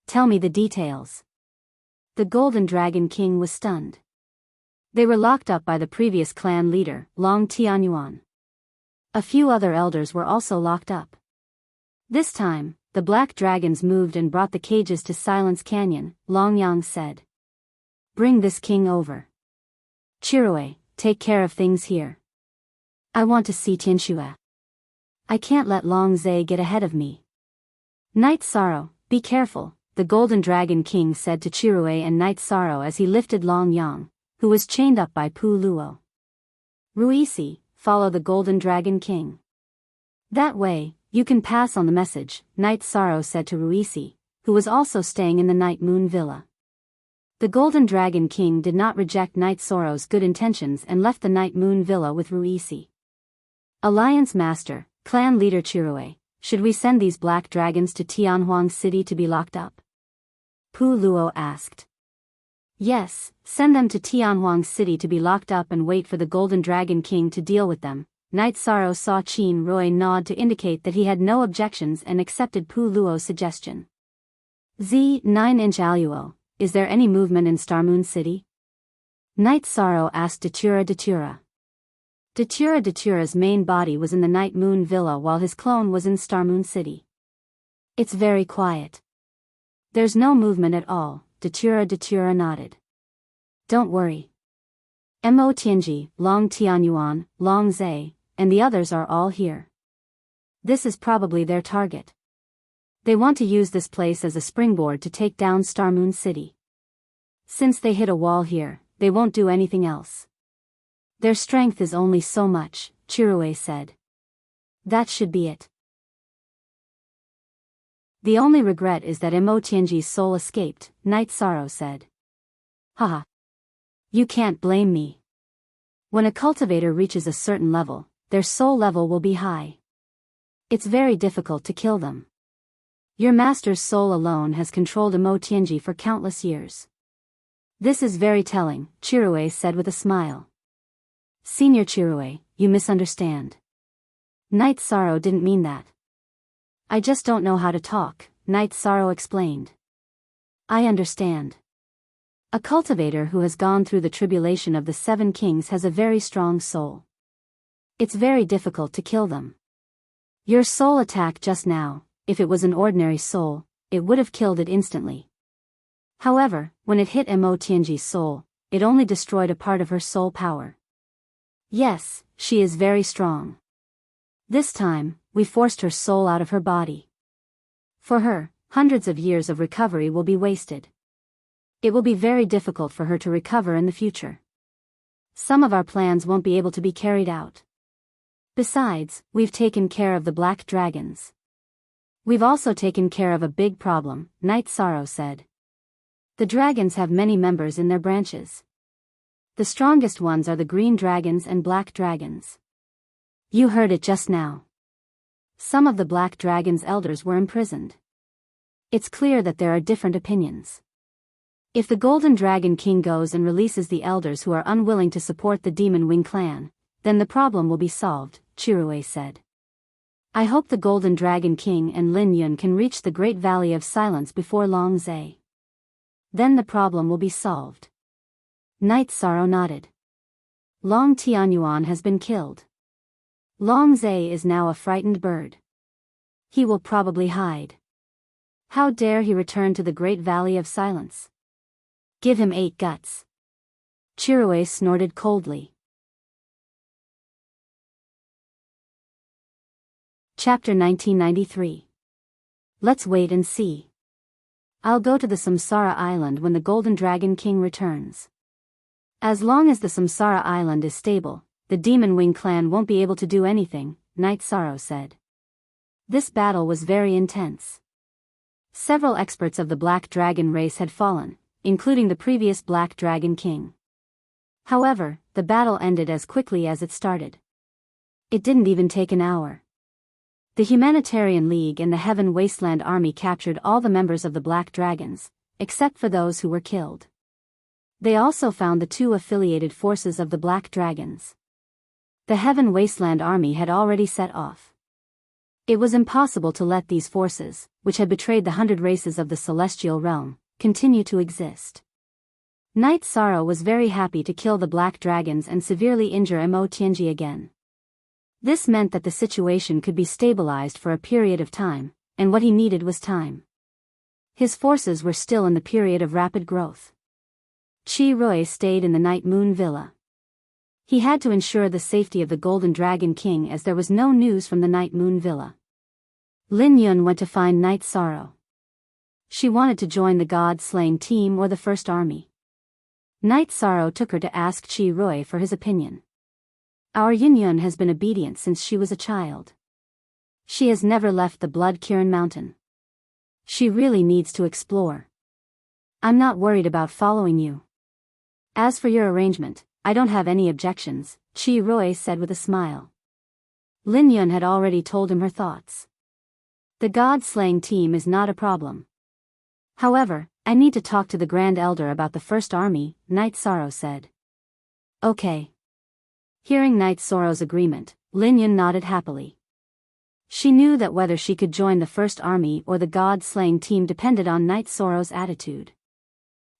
Tell me the details. The Golden Dragon King was stunned. They were locked up by the previous clan leader, Long Tianyuan. A few other elders were also locked up. This time, the black dragons moved and brought the cages to Silence Canyon, Long Yang said. Bring this king over. Chirue, take care of things here. I want to see Tianxue. I can't let Long Zhe get ahead of me. Night Sorrow, be careful, the Golden Dragon King said to Chirue and Night Sorrow as he lifted Long Yang, who was chained up by Pu Luo. Ruisi, follow the Golden Dragon King. That way, you can pass on the message, Night Sorrow said to Ruisi, who was also staying in the Night Moon Villa. The Golden Dragon King did not reject Night Sorrow's good intentions and left the Night Moon Villa with Ruisi. Alliance Master, Clan Leader Chirue, should we send these black dragons to Tianhuang City to be locked up? Pu Luo asked. Yes, send them to Tianhuang City to be locked up and wait for the Golden Dragon King to deal with them. Night Sorrow saw Qin Rui nod to indicate that he had no objections and accepted Pu Luo's suggestion. Z 9-inch Aluo, is there any movement in Starmoon City? Night Sorrow asked Datura Datura. Datura's main body was in the Night Moon Villa while his clone was in Starmoon City. It's very quiet. There's no movement at all, Datura nodded. Don't worry. Mo Tianji, Long Tianyuan, Long Zhe, and the others are all here. This is probably their target. They want to use this place as a springboard to take down Starmoon City. Since they hit a wall here, they won't do anything else. Their strength is only so much, Chirue said. That should be it. The only regret is that Mo Tianji's soul escaped, Night Sorrow said. Haha. You can't blame me. When a cultivator reaches a certain level, their soul level will be high. It's very difficult to kill them. Your master's soul alone has controlled Mo Tianji for countless years. This is very telling, Chirue said with a smile. Senior Chirue, you misunderstand. Night Sorrow didn't mean that. I just don't know how to talk, Night Sorrow explained. I understand. A cultivator who has gone through the tribulation of the 7 kings has a very strong soul. It's very difficult to kill them. Your soul attack just now, if it was an ordinary soul, it would have killed it instantly. However, when it hit Mo Tianji's soul, it only destroyed a part of her soul power. Yes, she is very strong. This time, we forced her soul out of her body. For her, hundreds of years of recovery will be wasted. It will be very difficult for her to recover in the future. Some of our plans won't be able to be carried out. Besides, we've taken care of the black dragons. We've also taken care of a big problem, Night Sorrow said. The dragons have many members in their branches. The strongest ones are the green dragons and black dragons. You heard it just now. Some of the black dragon's elders were imprisoned. It's clear that there are different opinions. If the Golden Dragon King goes and releases the elders who are unwilling to support the Demon Wing clan, then the problem will be solved, Chirue said. I hope the Golden Dragon King and Lin Yun can reach the Great Valley of Silence before Long Zhe. Then the problem will be solved. Night Sorrow nodded. Long Tianyuan has been killed. Long Zai is now a frightened bird. He will probably hide. How dare he return to the Great Valley of Silence? Give him 8 guts. Chirue snorted coldly. Chapter 1993. Let's wait and see. I'll go to the Samsara Island when the Golden Dragon King returns. As long as the Samsara Island is stable, the Demon Wing clan won't be able to do anything, Night Sorrow said. This battle was very intense. Several experts of the Black Dragon race had fallen, including the previous Black Dragon King. However, the battle ended as quickly as it started. It didn't even take an hour. The Humanitarian League and the Heaven Wasteland Army captured all the members of the Black Dragons, except for those who were killed. They also found the 2 affiliated forces of the Black Dragons. The Heaven Wasteland Army had already set off. It was impossible to let these forces, which had betrayed the 100 races of the Celestial Realm, continue to exist. Night Sorrow was very happy to kill the Black Dragons and severely injure Mo Tianji again. This meant that the situation could be stabilized for a period of time, and what he needed was time. His forces were still in the period of rapid growth. Chi Rui stayed in the Night Moon Villa. He had to ensure the safety of the Golden Dragon King as there was no news from the Night Moon Villa. Lin Yun went to find Night Sorrow. She wanted to join the God-slaying team or the First Army. Night Sorrow took her to ask Chi Rui for his opinion. Our Yin Yun has been obedient since she was a child. She has never left the Blood Kirin Mountain. She really needs to explore. I'm not worried about following you. As for your arrangement, I don't have any objections, Chi Rui said with a smile. Lin Yun had already told him her thoughts. The God-slaying team is not a problem. However, I need to talk to the Grand Elder about the First Army, Night Sorrow said. Okay. Hearing Night Sorrow's agreement, Lin Yun nodded happily. She knew that whether she could join the First Army or the God-slaying team depended on Night Sorrow's attitude.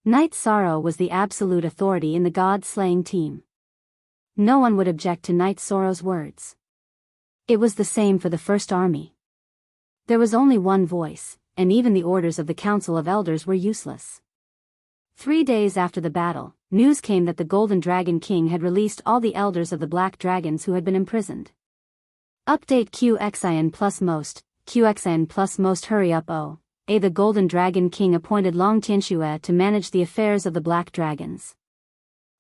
Night Sorrow was the absolute authority in the God-slaying team. No one would object to Night Sorrow's words. It was the same for the First Army. There was only one voice, and even the orders of the Council of Elders were useless. 3 days after the battle, news came that the Golden Dragon King had released all the elders of the Black Dragons who had been imprisoned. Update QXIN plus most hurry up the Golden Dragon King appointed Long Tianxue to manage the affairs of the Black Dragons.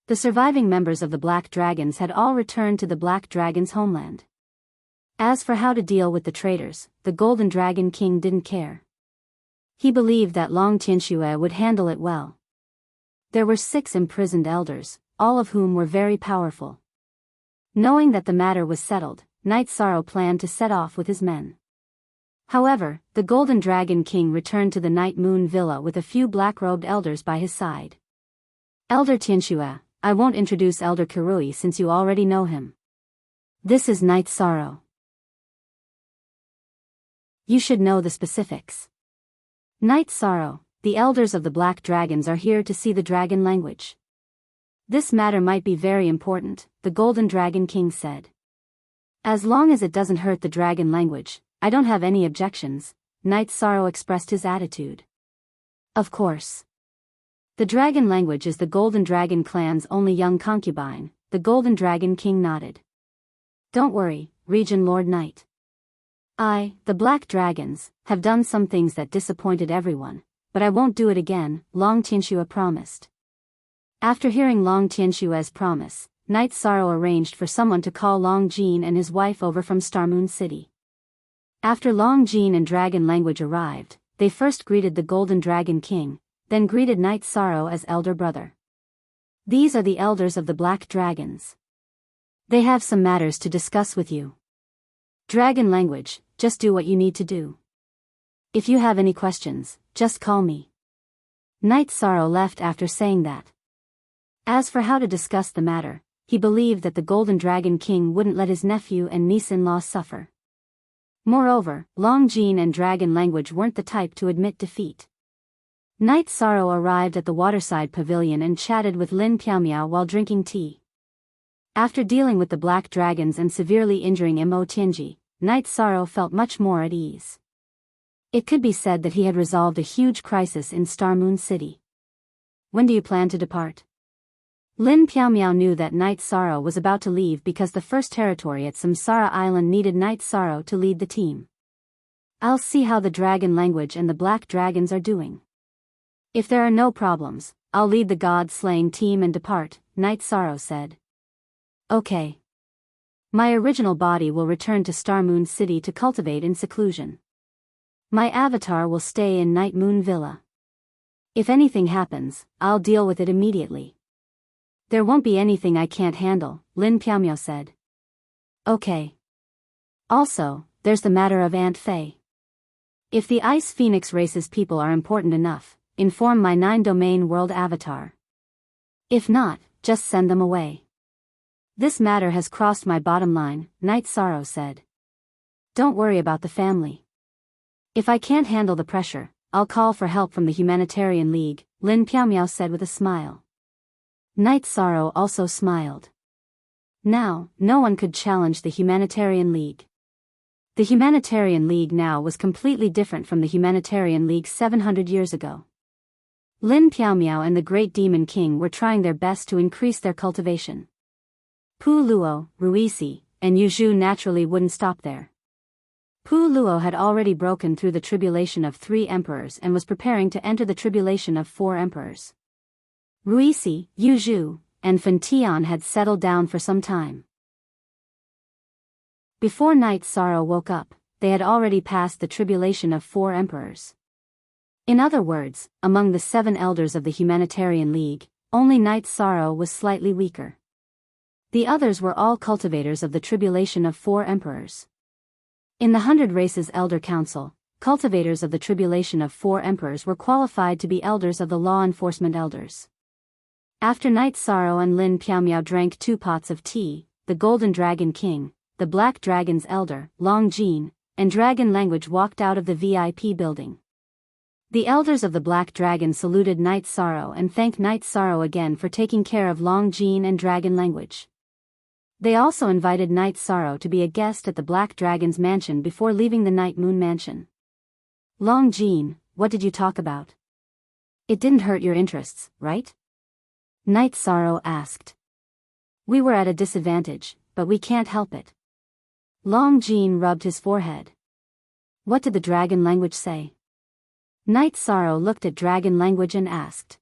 The surviving members of the Black Dragons had all returned to the Black Dragon's homeland. As for how to deal with the traitors, the Golden Dragon King didn't care. He believed that Long Tianxue would handle it well. There were 6 imprisoned elders, all of whom were very powerful. Knowing that the matter was settled, Night Sorrow planned to set off with his men. However, the Golden Dragon King returned to the Night Moon Villa with a few black-robed elders by his side. Elder Tianxue, I won't introduce Elder Kirui since you already know him. This is Night Sorrow. You should know the specifics. Night Sorrow, the elders of the Black Dragons are here to see the dragon language. This matter might be very important, the Golden Dragon King said. As long as it doesn't hurt the dragon language, I don't have any objections, Night Sorrow expressed his attitude. Of course. The dragon language is the Golden Dragon clan's only young concubine, the Golden Dragon King nodded. Don't worry, Region Lord Knight. The Black Dragons, have done some things that disappointed everyone, but I won't do it again, Long Tianxue promised. After hearing Long Tianxue's promise, Night Sorrow arranged for someone to call Long Jin and his wife over from Starmoon City. After Long Jin and Dragon Language arrived, they first greeted the Golden Dragon King, then greeted Night Sorrow as elder brother. These are the elders of the Black Dragons. They have some matters to discuss with you. Dragon Language, just do what you need to do. If you have any questions, just call me. Night Sorrow left after saying that. As for how to discuss the matter, he believed that the Golden Dragon King wouldn't let his nephew and niece-in-law suffer. Moreover, Long Jin and Dragon Language weren't the type to admit defeat. Night Sorrow arrived at the waterside pavilion and chatted with Lin Piaomiao while drinking tea. After dealing with the black dragons and severely injuring Mo Tianji, Night Sorrow felt much more at ease. It could be said that he had resolved a huge crisis in Star Moon City. When do you plan to depart? Lin Piaomiao knew that Night Sorrow was about to leave because the first territory at Samsara Island needed Night Sorrow to lead the team. I'll see how the dragon language and the black dragons are doing. If there are no problems, I'll lead the god-slaying team and depart, Night Sorrow said. Okay. My original body will return to Star Moon City to cultivate in seclusion. My avatar will stay in Night Moon Villa. If anything happens, I'll deal with it immediately. There won't be anything I can't handle, Lin Piaomiao said. Okay. Also, there's the matter of Aunt Fei. If the Ice Phoenix race's people are important enough, inform my 9-domain world avatar. If not, just send them away. This matter has crossed my bottom line, Night Sorrow said. Don't worry about the family. If I can't handle the pressure, I'll call for help from the Humanitarian League, Lin Piaomiao said with a smile. Night Sorrow also smiled. Now, no one could challenge the Humanitarian League. The Humanitarian League now was completely different from the Humanitarian League 700 years ago. Lin Piaomiao and the Great Demon King were trying their best to increase their cultivation. Pu Luo, Ruisi, and Yuzhu naturally wouldn't stop there. Pu Luo had already broken through the tribulation of 3 emperors and was preparing to enter the tribulation of 4 emperors. Ruisi, Yuzhu, and Fan Tian had settled down for some time. Before Night Sorrow woke up, they had already passed the tribulation of 4 emperors. In other words, among the 7 elders of the Humanitarian League, only Night Sorrow was slightly weaker. The others were all cultivators of the tribulation of 4 emperors. In the 100 Races Elder Council, cultivators of the tribulation of 4 emperors were qualified to be elders of the law enforcement elders. After Night Sorrow and Lin Piaomiao drank 2 pots of tea, the Golden Dragon King, the Black Dragon's elder, Long Jin, and Dragon Language walked out of the VIP building. The elders of the Black Dragon saluted Night Sorrow and thanked Night Sorrow again for taking care of Long Jin and Dragon Language. They also invited Night Sorrow to be a guest at the Black Dragon's mansion before leaving the Night Moon Mansion. Long Jin, what did you talk about? It didn't hurt your interests, right? Night Sorrow asked. We were at a disadvantage, but we can't help it. Long Jin rubbed his forehead. What did the Dragon Language say? Night Sorrow looked at Dragon Language and asked.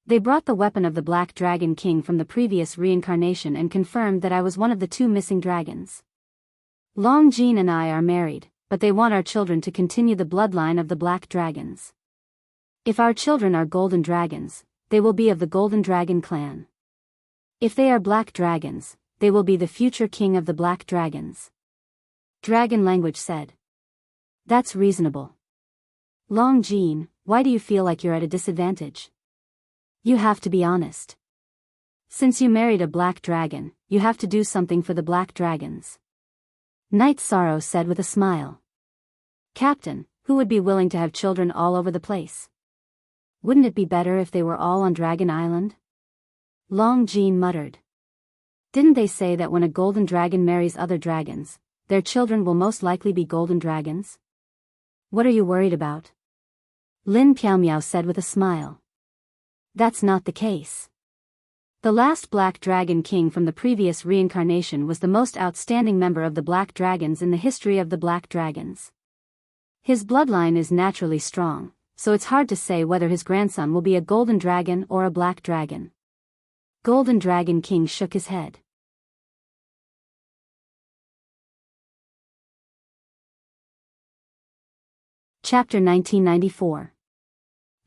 They brought the weapon of the Black Dragon King from the previous reincarnation and confirmed that I was one of the 2 missing dragons. Long Jin and I are married, but they want our children to continue the bloodline of the Black Dragons. If our children are golden dragons, they will be of the Golden Dragon clan. If they are black dragons, they will be the future king of the Black Dragons. Dragon Language said. That's reasonable. Long Jin, why do you feel like you're at a disadvantage? You have to be honest. Since you married a black dragon, you have to do something for the black dragons. Night Sorrow said with a smile. Captain, who would be willing to have children all over the place? Wouldn't it be better if they were all on Dragon Island? Long Jin muttered. Didn't they say that when a golden dragon marries other dragons, their children will most likely be golden dragons? What are you worried about? Lin Piaomiao said with a smile. That's not the case. The last Black Dragon King from the previous reincarnation was the most outstanding member of the Black Dragons in the history of the Black Dragons. His bloodline is naturally strong, so it's hard to say whether his grandson will be a golden dragon or a black dragon. Golden Dragon King shook his head. Chapter 1994.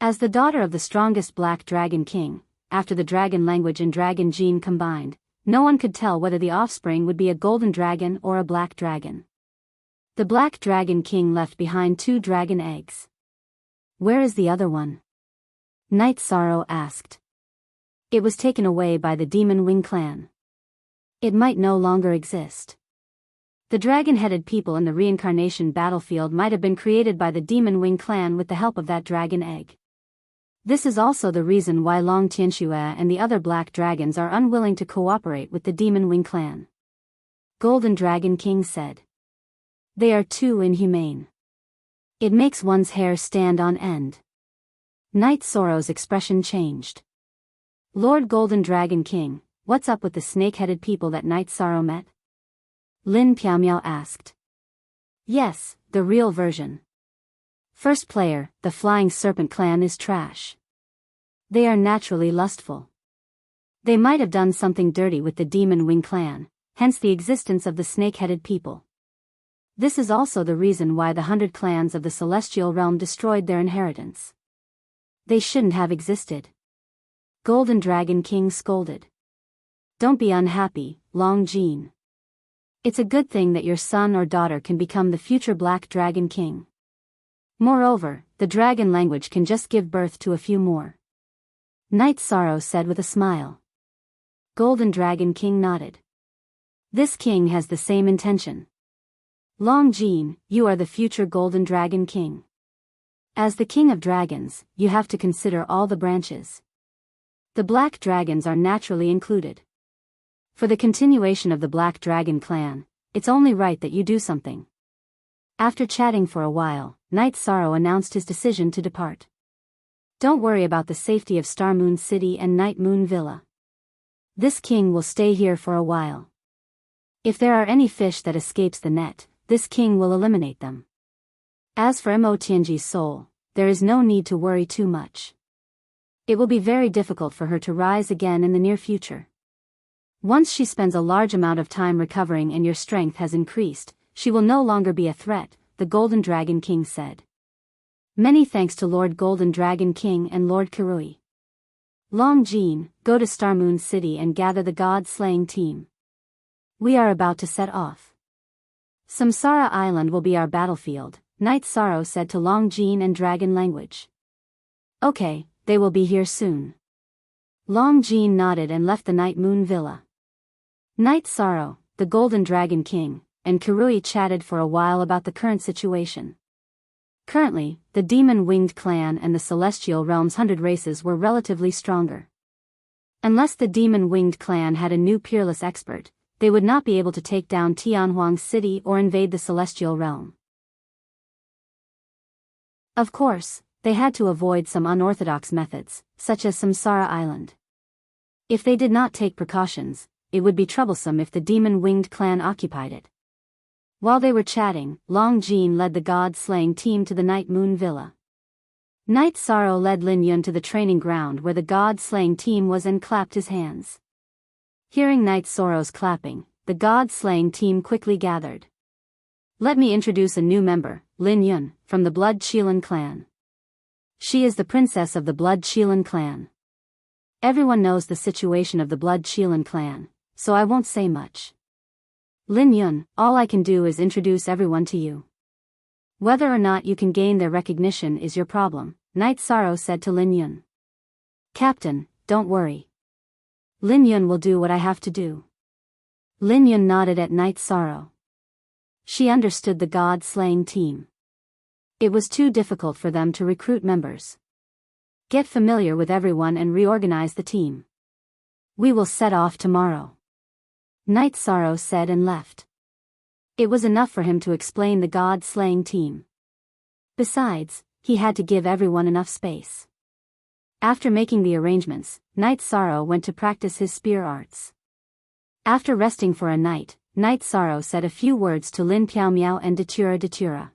As the daughter of the strongest Black Dragon King, after the Dragon Language and Dragon Gene combined, no one could tell whether the offspring would be a golden dragon or a black dragon. The Black Dragon King left behind 2 dragon eggs. Where is the other one? Night Sorrow asked. It was taken away by the Demon Wing clan. It might no longer exist. The dragon-headed people in the reincarnation battlefield might have been created by the Demon Wing clan with the help of that dragon egg. This is also the reason why Long Tianxue and the other black dragons are unwilling to cooperate with the Demon Wing clan. Golden Dragon King said. They are too inhumane. It makes one's hair stand on end. Knight Sorrow's expression changed. Lord Golden Dragon King, what's up with the snake-headed people that Knight Sorrow met? Lin Piaomiao asked. Yes, the real version. First player, the Flying Serpent clan is trash. They are naturally lustful. They might have done something dirty with the Demon Wing clan, hence the existence of the snake-headed people. This is also the reason why the 100 clans of the Celestial Realm destroyed their inheritance. They shouldn't have existed. Golden Dragon King scolded. Don't be unhappy, Long Jean. It's a good thing that your son or daughter can become the future Black Dragon King. Moreover, the dragon language can just give birth to a few more. Knight Sorrow said with a smile. Golden Dragon King nodded. This king has the same intention. Long Jean, you are the future Golden Dragon King. As the King of Dragons, you have to consider all the branches. The Black Dragons are naturally included. For the continuation of the Black Dragon clan, it's only right that you do something. After chatting for a while, Knight Sorrow announced his decision to depart. Don't worry about the safety of Star Moon City and Night Moon Villa. This king will stay here for a while. If there are any fish that escapes the net, this king will eliminate them. As for Mo Tianji's soul, there is no need to worry too much. It will be very difficult for her to rise again in the near future. Once she spends a large amount of time recovering and your strength has increased, she will no longer be a threat, the Golden Dragon King said. Many thanks to Lord Golden Dragon King and Lord Kirui. Long Jean, go to Star Moon City and gather the god-slaying team. We are about to set off. Samsara Island will be our battlefield, Knight Sorrow said to Long Jean and dragon language. Okay, they will be here soon. Long Jean nodded and left the Night Moon Villa. Knight Sorrow, the Golden Dragon King, and Kirui chatted for a while about the current situation. Currently, the Demon-Winged clan and the Celestial Realm's 100 races were relatively stronger. Unless the Demon-Winged clan had a new peerless expert, they would not be able to take down Tianhuang City or invade the Celestial Realm. Of course, they had to avoid some unorthodox methods, such as Samsara Island. If they did not take precautions, it would be troublesome if the Demon-Winged clan occupied it. While they were chatting, Long Jean led the god-slaying team to the Night Moon Villa. Knight Sorrow led Lin Yun to the training ground where the god-slaying team was and clapped his hands. Hearing Knight Sorrow's clapping, the god-slaying team quickly gathered. Let me introduce a new member, Lin Yun, from the Blood Qilin clan. She is the princess of the Blood Qilin clan. Everyone knows the situation of the Blood Qilin clan, so I won't say much. Lin Yun, all I can do is introduce everyone to you. Whether or not you can gain their recognition is your problem, Knight Sorrow said to Lin Yun. Captain, don't worry. Lin Yun will do what I have to do. Lin Yun nodded at Knight Sorrow. She understood the god-slaying team. It was too difficult for them to recruit members. Get familiar with everyone and reorganize the team. We will set off tomorrow. Knight Sorrow said and left. It was enough for him to explain the god-slaying team. Besides, he had to give everyone enough space. After making the arrangements, Knight Sorrow went to practice his spear arts. After resting for a night, Knight Sorrow said a few words to Lin Piaomiao and Datura.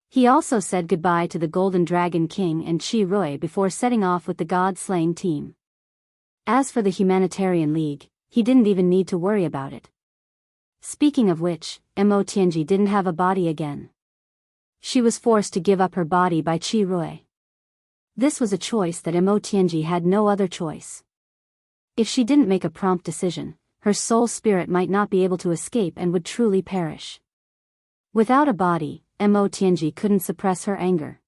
He also said goodbye to the Golden Dragon King and Chi Rui before setting off with the god-slaying team. As for the Humanitarian League, he didn't even need to worry about it. Speaking of which, Mo Tianji didn't have a body again. She was forced to give up her body by Chi Rui. This was a choice that Mo Tianji had no other choice. If she didn't make a prompt decision, her soul spirit might not be able to escape and would truly perish. Without a body, Mo Tianji couldn't suppress her anger.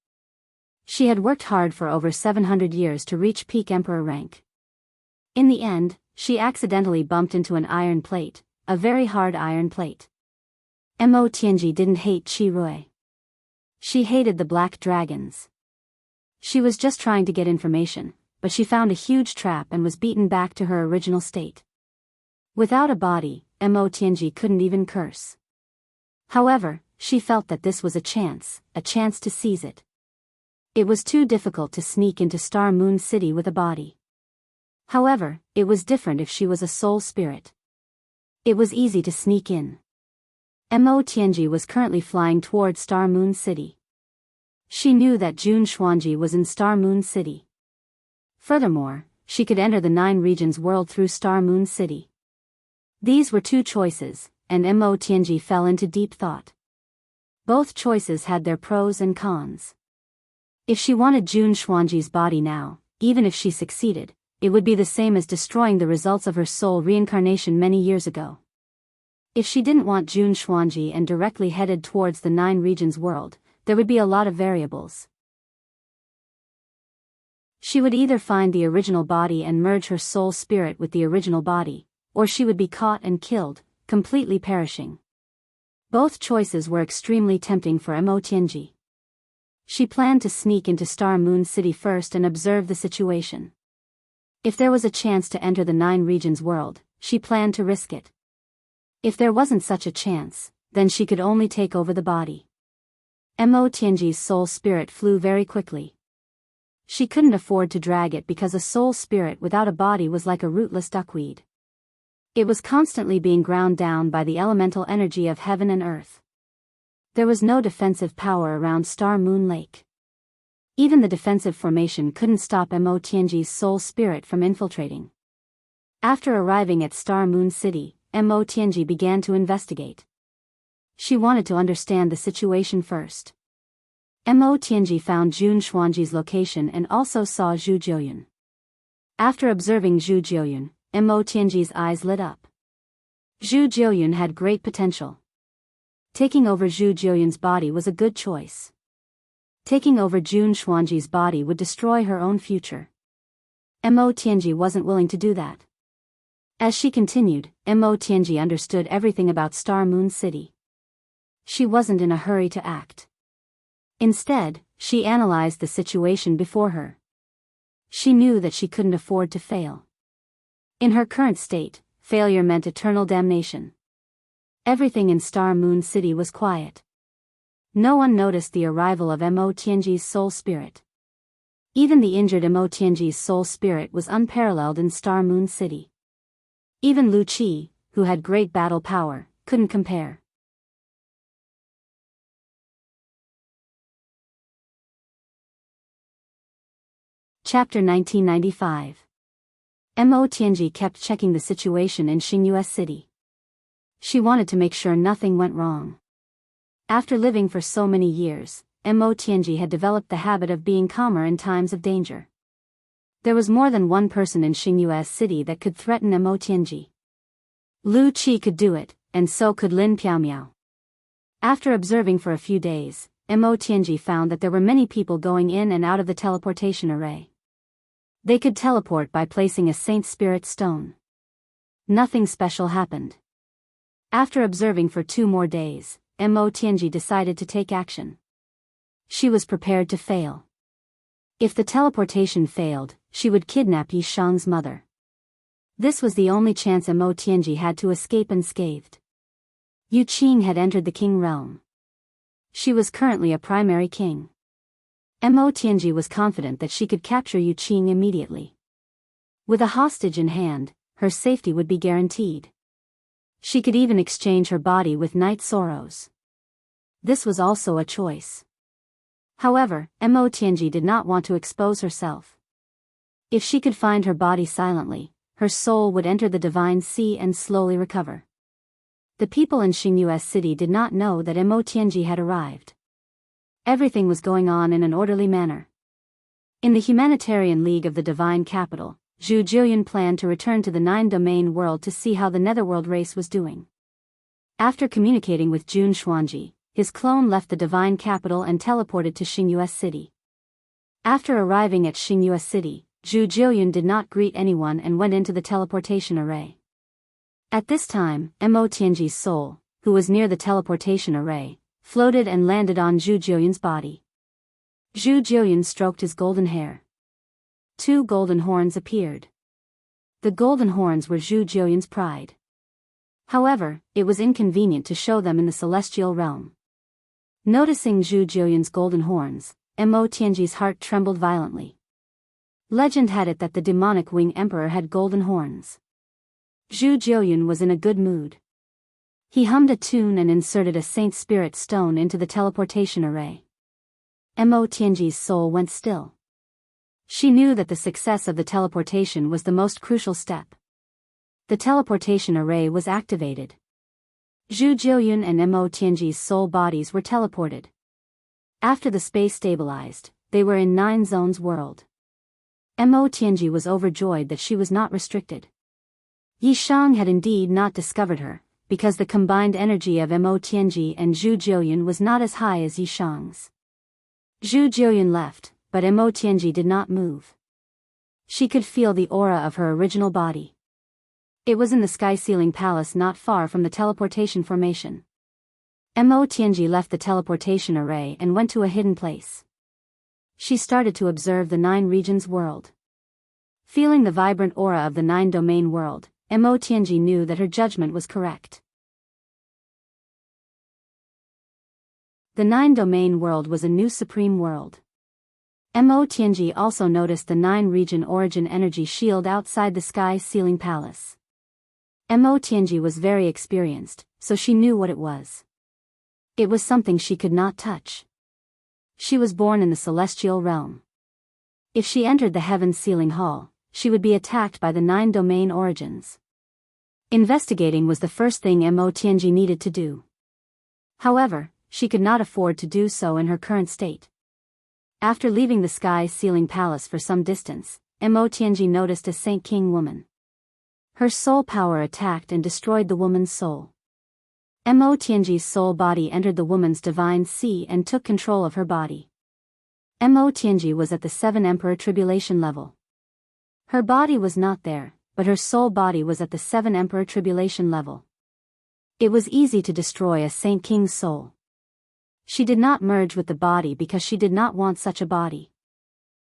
She had worked hard for over 700 years to reach peak emperor rank. In the end, she accidentally bumped into an iron plate, a very hard iron plate. Mo Tianji didn't hate Chi Rui. She hated the black dragons. She was just trying to get information, but she found a huge trap and was beaten back to her original state. Without a body, Mo Tianji couldn't even curse. However, she felt that this was a chance to seize it. It was too difficult to sneak into Star Moon City with a body. However, it was different if she was a soul spirit. It was easy to sneak in. Mo Tianji was currently flying toward Star Moon City. She knew that Jun Xuanji was in Star Moon City. Furthermore, she could enter the 9 regions world through Star Moon City. These were 2 choices, and Mo Tianji fell into deep thought. Both choices had their pros and cons. If she wanted Jun Xuanji's body now, even if she succeeded, it would be the same as destroying the results of her soul reincarnation many years ago. If she didn't want Jun Xuanji and directly headed towards the 9 regions world, there would be a lot of variables. She would either find the original body and merge her soul spirit with the original body, or she would be caught and killed, completely perishing. Both choices were extremely tempting for Mo Tianji. She planned to sneak into Star Moon City first and observe the situation. If there was a chance to enter the 9 regions world, she planned to risk it. If there wasn't such a chance, then she could only take over the body. Mo Tianji's soul spirit flew very quickly. She couldn't afford to drag it because a soul spirit without a body was like a rootless duckweed. It was constantly being ground down by the elemental energy of heaven and earth. There was no defensive power around Star Moon Lake. Even the defensive formation couldn't stop Mo Tianji's soul spirit from infiltrating. After arriving at Star Moon City, Mo Tianji began to investigate. She wanted to understand the situation first. Mo Tianji found Jun Xuanji's location and also saw Zhu Jiuyun. After observing Zhu Jiuyun, Mo Tianji's eyes lit up. Zhu Jiuyun had great potential. Taking over Zhu Jiuyun's body was a good choice. Taking over Jun Xuanji's body would destroy her own future. Mo Tianji wasn't willing to do that. As she continued, Mo Tianji understood everything about Star Moon City. She wasn't in a hurry to act. Instead, she analyzed the situation before her. She knew that she couldn't afford to fail. In her current state, failure meant eternal damnation. Everything in Star Moon City was quiet. No one noticed the arrival of Mo Tianji's soul spirit. Even the injured Mo Tianji's soul spirit was unparalleled in Star Moon City. Even Lu Qi, who had great battle power, couldn't compare. Chapter 1995. Mo Tianji kept checking the situation in Xingyue City. She wanted to make sure nothing went wrong. After living for so many years, Mo Tianji had developed the habit of being calmer in times of danger. There was more than one person in Xingyue City that could threaten Mo Tianji. Lu Qi could do it, and so could Lin Piaomiao. After observing for a few days, Mo Tianji found that there were many people going in and out of the teleportation array. They could teleport by placing a Saint Spirit stone. Nothing special happened. After observing for 2 more days, Mo Tianji decided to take action. She was prepared to fail. If the teleportation failed, she would kidnap Yi Shang's mother. This was the only chance Mo Tianji had to escape unscathed. Yu Qing had entered the king realm. She was currently a primary king. Mo Tianji was confident that she could capture Yu Qing immediately. With a hostage in hand, her safety would be guaranteed. She could even exchange her body with Night Sorrows. This was also a choice. However, Mo Tianji did not want to expose herself. If she could find her body silently, her soul would enter the divine sea and slowly recover. The people in Xingyue City did not know that Mo Tianji had arrived. Everything was going on in an orderly manner. In the Humanitarian League of the Divine Capital, Zhu Jiuyun planned to return to the 9-domain world to see how the Netherworld race was doing. After communicating with Jun Xuanji, his clone left the Divine Capital and teleported to Xingyue City. After arriving at Xingyue City, Zhu Jiuyun did not greet anyone and went into the teleportation array. At this time, Mo Tianji's soul, who was near the teleportation array, floated and landed on Zhu Jiuyun's body. Zhu Jiuyun stroked his golden hair. 2 golden horns appeared. The golden horns were Zhu Jiuyun's pride. However, it was inconvenient to show them in the celestial realm. Noticing Zhu Jiuyun's golden horns, Mo Tianji's heart trembled violently. Legend had it that the demonic wing emperor had golden horns. Zhu Jiuyun was in a good mood. He hummed a tune and inserted a Saint Spirit stone into the teleportation array. Mo Tianji's soul went still. She knew that the success of the teleportation was the most crucial step. The teleportation array was activated. Zhu Jiuyun and Mo Tianji's soul bodies were teleported. After the space stabilized, they were in 9 Zones world. Mo Tianji was overjoyed that she was not restricted. Yi Shang had indeed not discovered her, because the combined energy of Mo Tianji and Zhu Jiuyun was not as high as Yi Shang's. Zhu Jiuyun left, but Mo Tianji did not move. She could feel the aura of her original body. It was in the sky ceiling palace not far from the teleportation formation. Mo Tianji left the teleportation array and went to a hidden place. She started to observe the 9 regions world. Feeling the vibrant aura of the 9 domain world, Mo Tianji knew that her judgment was correct. The 9 domain world was a new supreme world. Mo Tianji also noticed the 9 region origin energy shield outside the sky ceiling palace. Mo Tianji was very experienced, so she knew what it was. It was something she could not touch. She was born in the celestial realm. If she entered the heaven ceiling hall, she would be attacked by the 9 domain origins. Investigating was the first thing Mo Tianji needed to do. However, she could not afford to do so in her current state. After leaving the sky ceiling palace for some distance, Mo Tianji noticed a Saint King woman. Her soul power attacked and destroyed the woman's soul. Mo Tianji's soul body entered the woman's divine sea and took control of her body. Mo Tianji was at the 7 Emperor Tribulation level. Her body was not there, but her soul body was at the 7 Emperor Tribulation level. It was easy to destroy a Saint King's soul. She did not merge with the body because she did not want such a body.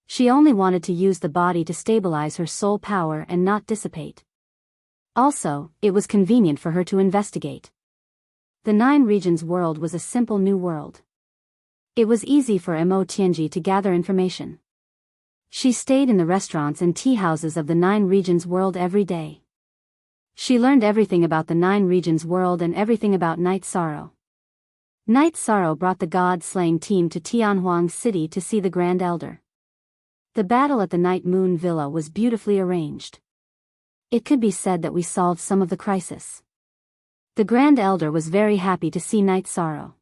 She only wanted to use the body to stabilize her soul power and not dissipate. Also, it was convenient for her to investigate. The 9 regions world was a simple new world. It was easy for Mo Tianji to gather information. She stayed in the restaurants and tea houses of the 9 regions world every day. She learned everything about the 9 regions world and everything about Night Sorrow. Night Sorrow brought the god-slaying team to Tianhuang City to see the Grand Elder. The battle at the Night Moon Villa was beautifully arranged. It could be said that we solved some of the crisis. The Grand Elder was very happy to see Night Sorrow.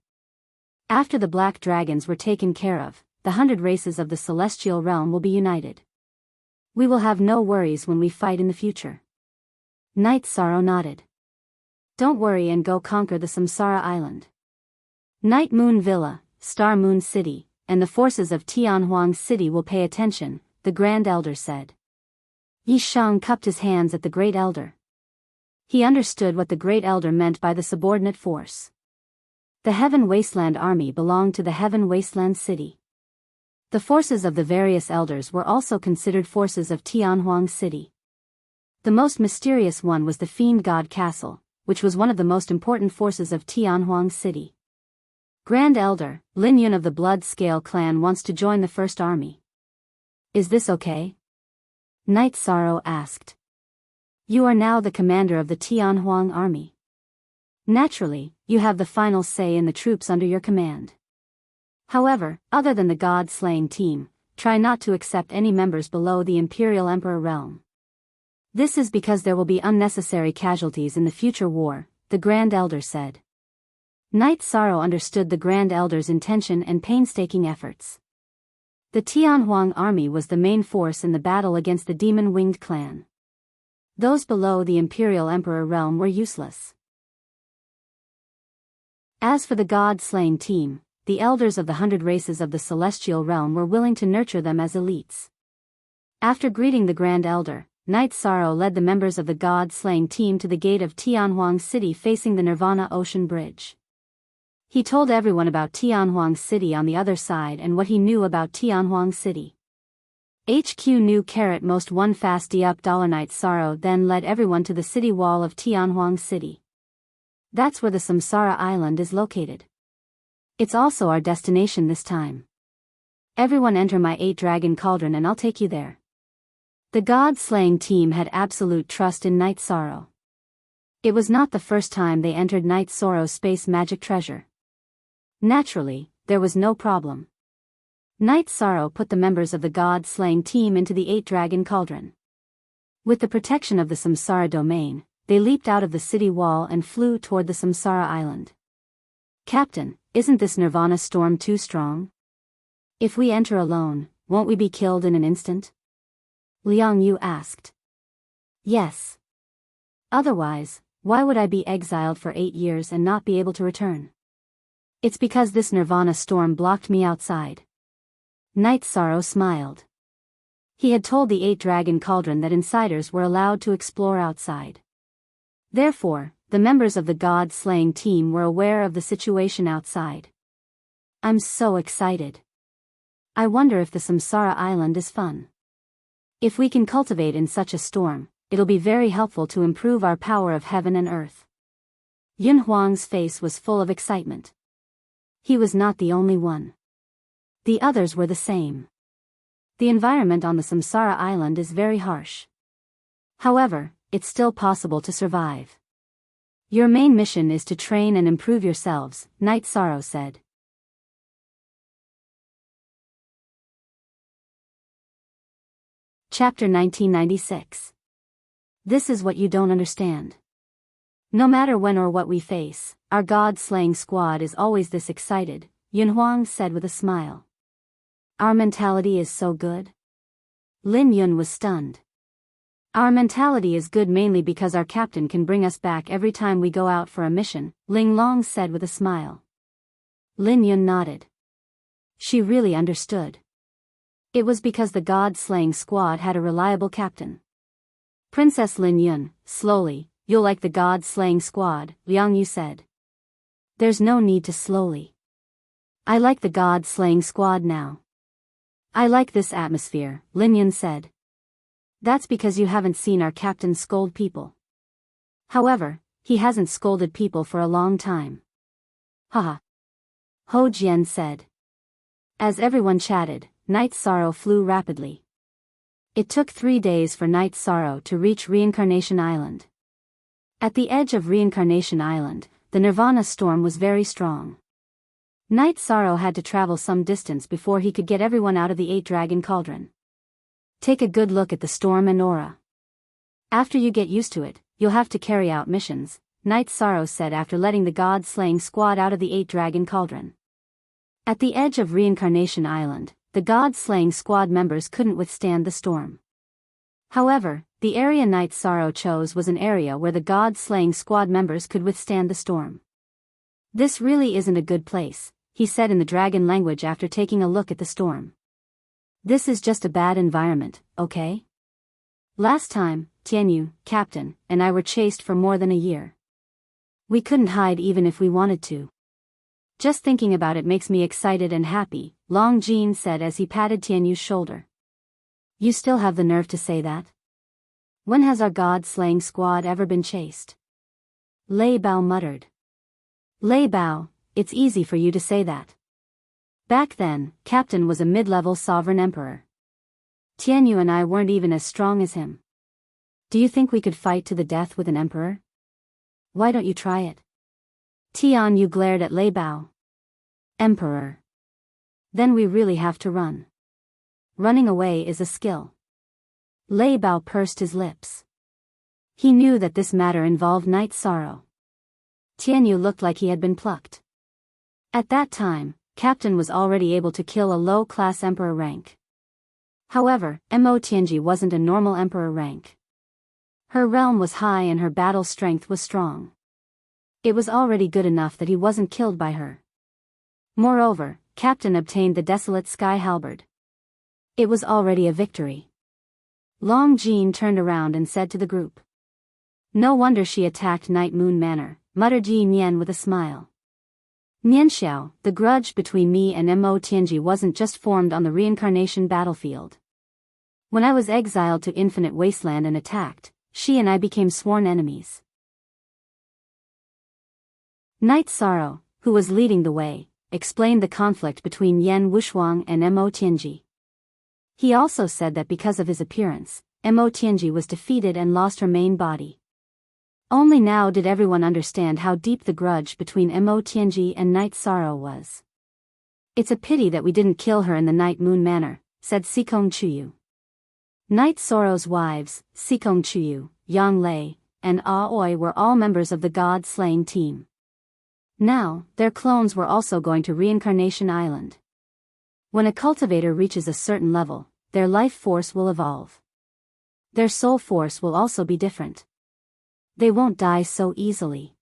After the Black Dragons were taken care of, the 100 races of the celestial realm will be united. We will have no worries when we fight in the future. Night Sorrow nodded. Don't worry and go conquer the Samsara Island. Night Moon Villa, Star Moon City, and the forces of Tianhuang City will pay attention, the Grand Elder said. Yi Shang cupped his hands at the Great Elder. He understood what the Great Elder meant by the subordinate force. The Heaven Wasteland Army belonged to the Heaven Wasteland City. The forces of the various elders were also considered forces of Tianhuang City. The most mysterious one was the Fiend God Castle, which was one of the most important forces of Tianhuang City. Grand Elder, Lin Yun of the Blood Scale clan wants to join the First Army. Is this okay? Night Sorrow asked. You are now the commander of the Tianhuang army. Naturally, you have the final say in the troops under your command. However, other than the god-slaying team, try not to accept any members below the Imperial Emperor realm. This is because there will be unnecessary casualties in the future war, the Grand Elder said. Night Sorrow understood the Grand Elder's intention and painstaking efforts. The Tianhuang army was the main force in the battle against the demon-winged clan. Those below the Imperial Emperor realm were useless. As for the god-slaying team, the elders of the 100 races of the celestial realm were willing to nurture them as elites. After greeting the Grand Elder, Night Sorrow led the members of the god-slaying team to the gate of Tianhuang City facing the Nirvana Ocean Bridge. He told everyone about Tianhuang City on the other side and what he knew about Tianhuang City. HQ knew most one fast up Night Sorrow then led everyone to the city wall of Tianhuang City. That's where the Samsara Island is located. It's also our destination this time. Everyone enter my 8-dragon cauldron and I'll take you there. The god-slaying team had absolute trust in Night Sorrow. It was not the first time they entered Night Sorrow's space magic treasure. Naturally, there was no problem. Night Sorrow put the members of the god-slaying team into the 8-dragon cauldron. With the protection of the Samsara domain, they leaped out of the city wall and flew toward the Samsara Island. Captain, isn't this Nirvana storm too strong? If we enter alone, won't we be killed in an instant? Liang Yu asked. Yes. Otherwise, why would I be exiled for 8 years and not be able to return? It's because this Nirvana storm blocked me outside. Night Sorrow smiled. He had told the 8-dragon cauldron that insiders were allowed to explore outside. Therefore, the members of the god-slaying team were aware of the situation outside. I'm so excited. I wonder if the Samsara Island is fun. If we can cultivate in such a storm, it'll be very helpful to improve our power of heaven and earth. Yun Huang's face was full of excitement. He was not the only one. The others were the same. The environment on the Samsara Island is very harsh. However, it's still possible to survive. Your main mission is to train and improve yourselves, Night Sorrow said. Chapter 1996. This is what you don't understand. No matter when or what we face, our god-slaying squad is always this excited, Yun Huang said with a smile. Our mentality is so good? Lin Yun was stunned. Our mentality is good mainly because our captain can bring us back every time we go out for a mission, Ling Long said with a smile. Lin Yun nodded. She really understood. It was because the god-slaying squad had a reliable captain. Princess Lin Yun, slowly, you'll like the god-slaying squad, Liang Yu said. There's no need to slowly. I like the god-slaying squad now. I like this atmosphere, Lin Yun said. That's because you haven't seen our captain scold people. However, he hasn't scolded people for a long time. Haha. Ho Jian said. As everyone chatted, Night Sorrow flew rapidly. It took 3 days for Night Sorrow to reach Reincarnation Island. At the edge of Reincarnation Island, the Nirvana storm was very strong. Night Sorrow had to travel some distance before he could get everyone out of the 8-dragon cauldron. Take a good look at the storm and aura. After you get used to it, you'll have to carry out missions, Night Sorrow said after letting the god-slaying squad out of the 8-dragon cauldron. At the edge of Reincarnation Island, the god-slaying squad members couldn't withstand the storm. However, the area Night Sorrow chose was an area where the god-slaying squad members could withstand the storm. This really isn't a good place, he said in the dragon language after taking a look at the storm. This is just a bad environment, okay? Last time, Tianyu, Captain, and I were chased for more than a year. We couldn't hide even if we wanted to. Just thinking about it makes me excited and happy, Long Jin said as he patted Tianyu's shoulder. You still have the nerve to say that? When has our god-slaying squad ever been chased? Lei Bao muttered. Lei Bao, it's easy for you to say that. Back then, Captain was a mid-level sovereign emperor. Tianyu and I weren't even as strong as him. Do you think we could fight to the death with an emperor? Why don't you try it? Tianyu glared at Lei Bao. Emperor. Then we really have to run. Running away is a skill. Lei Bao pursed his lips. He knew that this matter involved Night Sorrow. Tianyu looked like he had been plucked. At that time, Captain was already able to kill a low-class emperor rank. However, Mo Tianji wasn't a normal emperor rank. Her realm was high and her battle strength was strong. It was already good enough that he wasn't killed by her. Moreover, Captain obtained the Desolate Sky Halberd. It was already a victory. Long Jin turned around and said to the group. No wonder she attacked Night Moon Manor, muttered Yi Nian with a smile. Nianxiao, the grudge between me and Mo Tianji wasn't just formed on the reincarnation battlefield. When I was exiled to Infinite Wasteland and attacked, she and I became sworn enemies. Knight Sorrow, who was leading the way, explained the conflict between Yan Wushuang and Mo Tianji. He also said that because of his appearance, Mo Tianji was defeated and lost her main body. Only now did everyone understand how deep the grudge between Mo Tianji and Knight Sorrow was. It's a pity that we didn't kill her in the Night Moon Manor, said Sikong Chuyu. Knight Sorrow's wives, Sikong Chuyu, Yang Lei, and Aoi were all members of the God-slaying team. Now, their clones were also going to Reincarnation Island. When a cultivator reaches a certain level, their life force will evolve. Their soul force will also be different. They won't die so easily.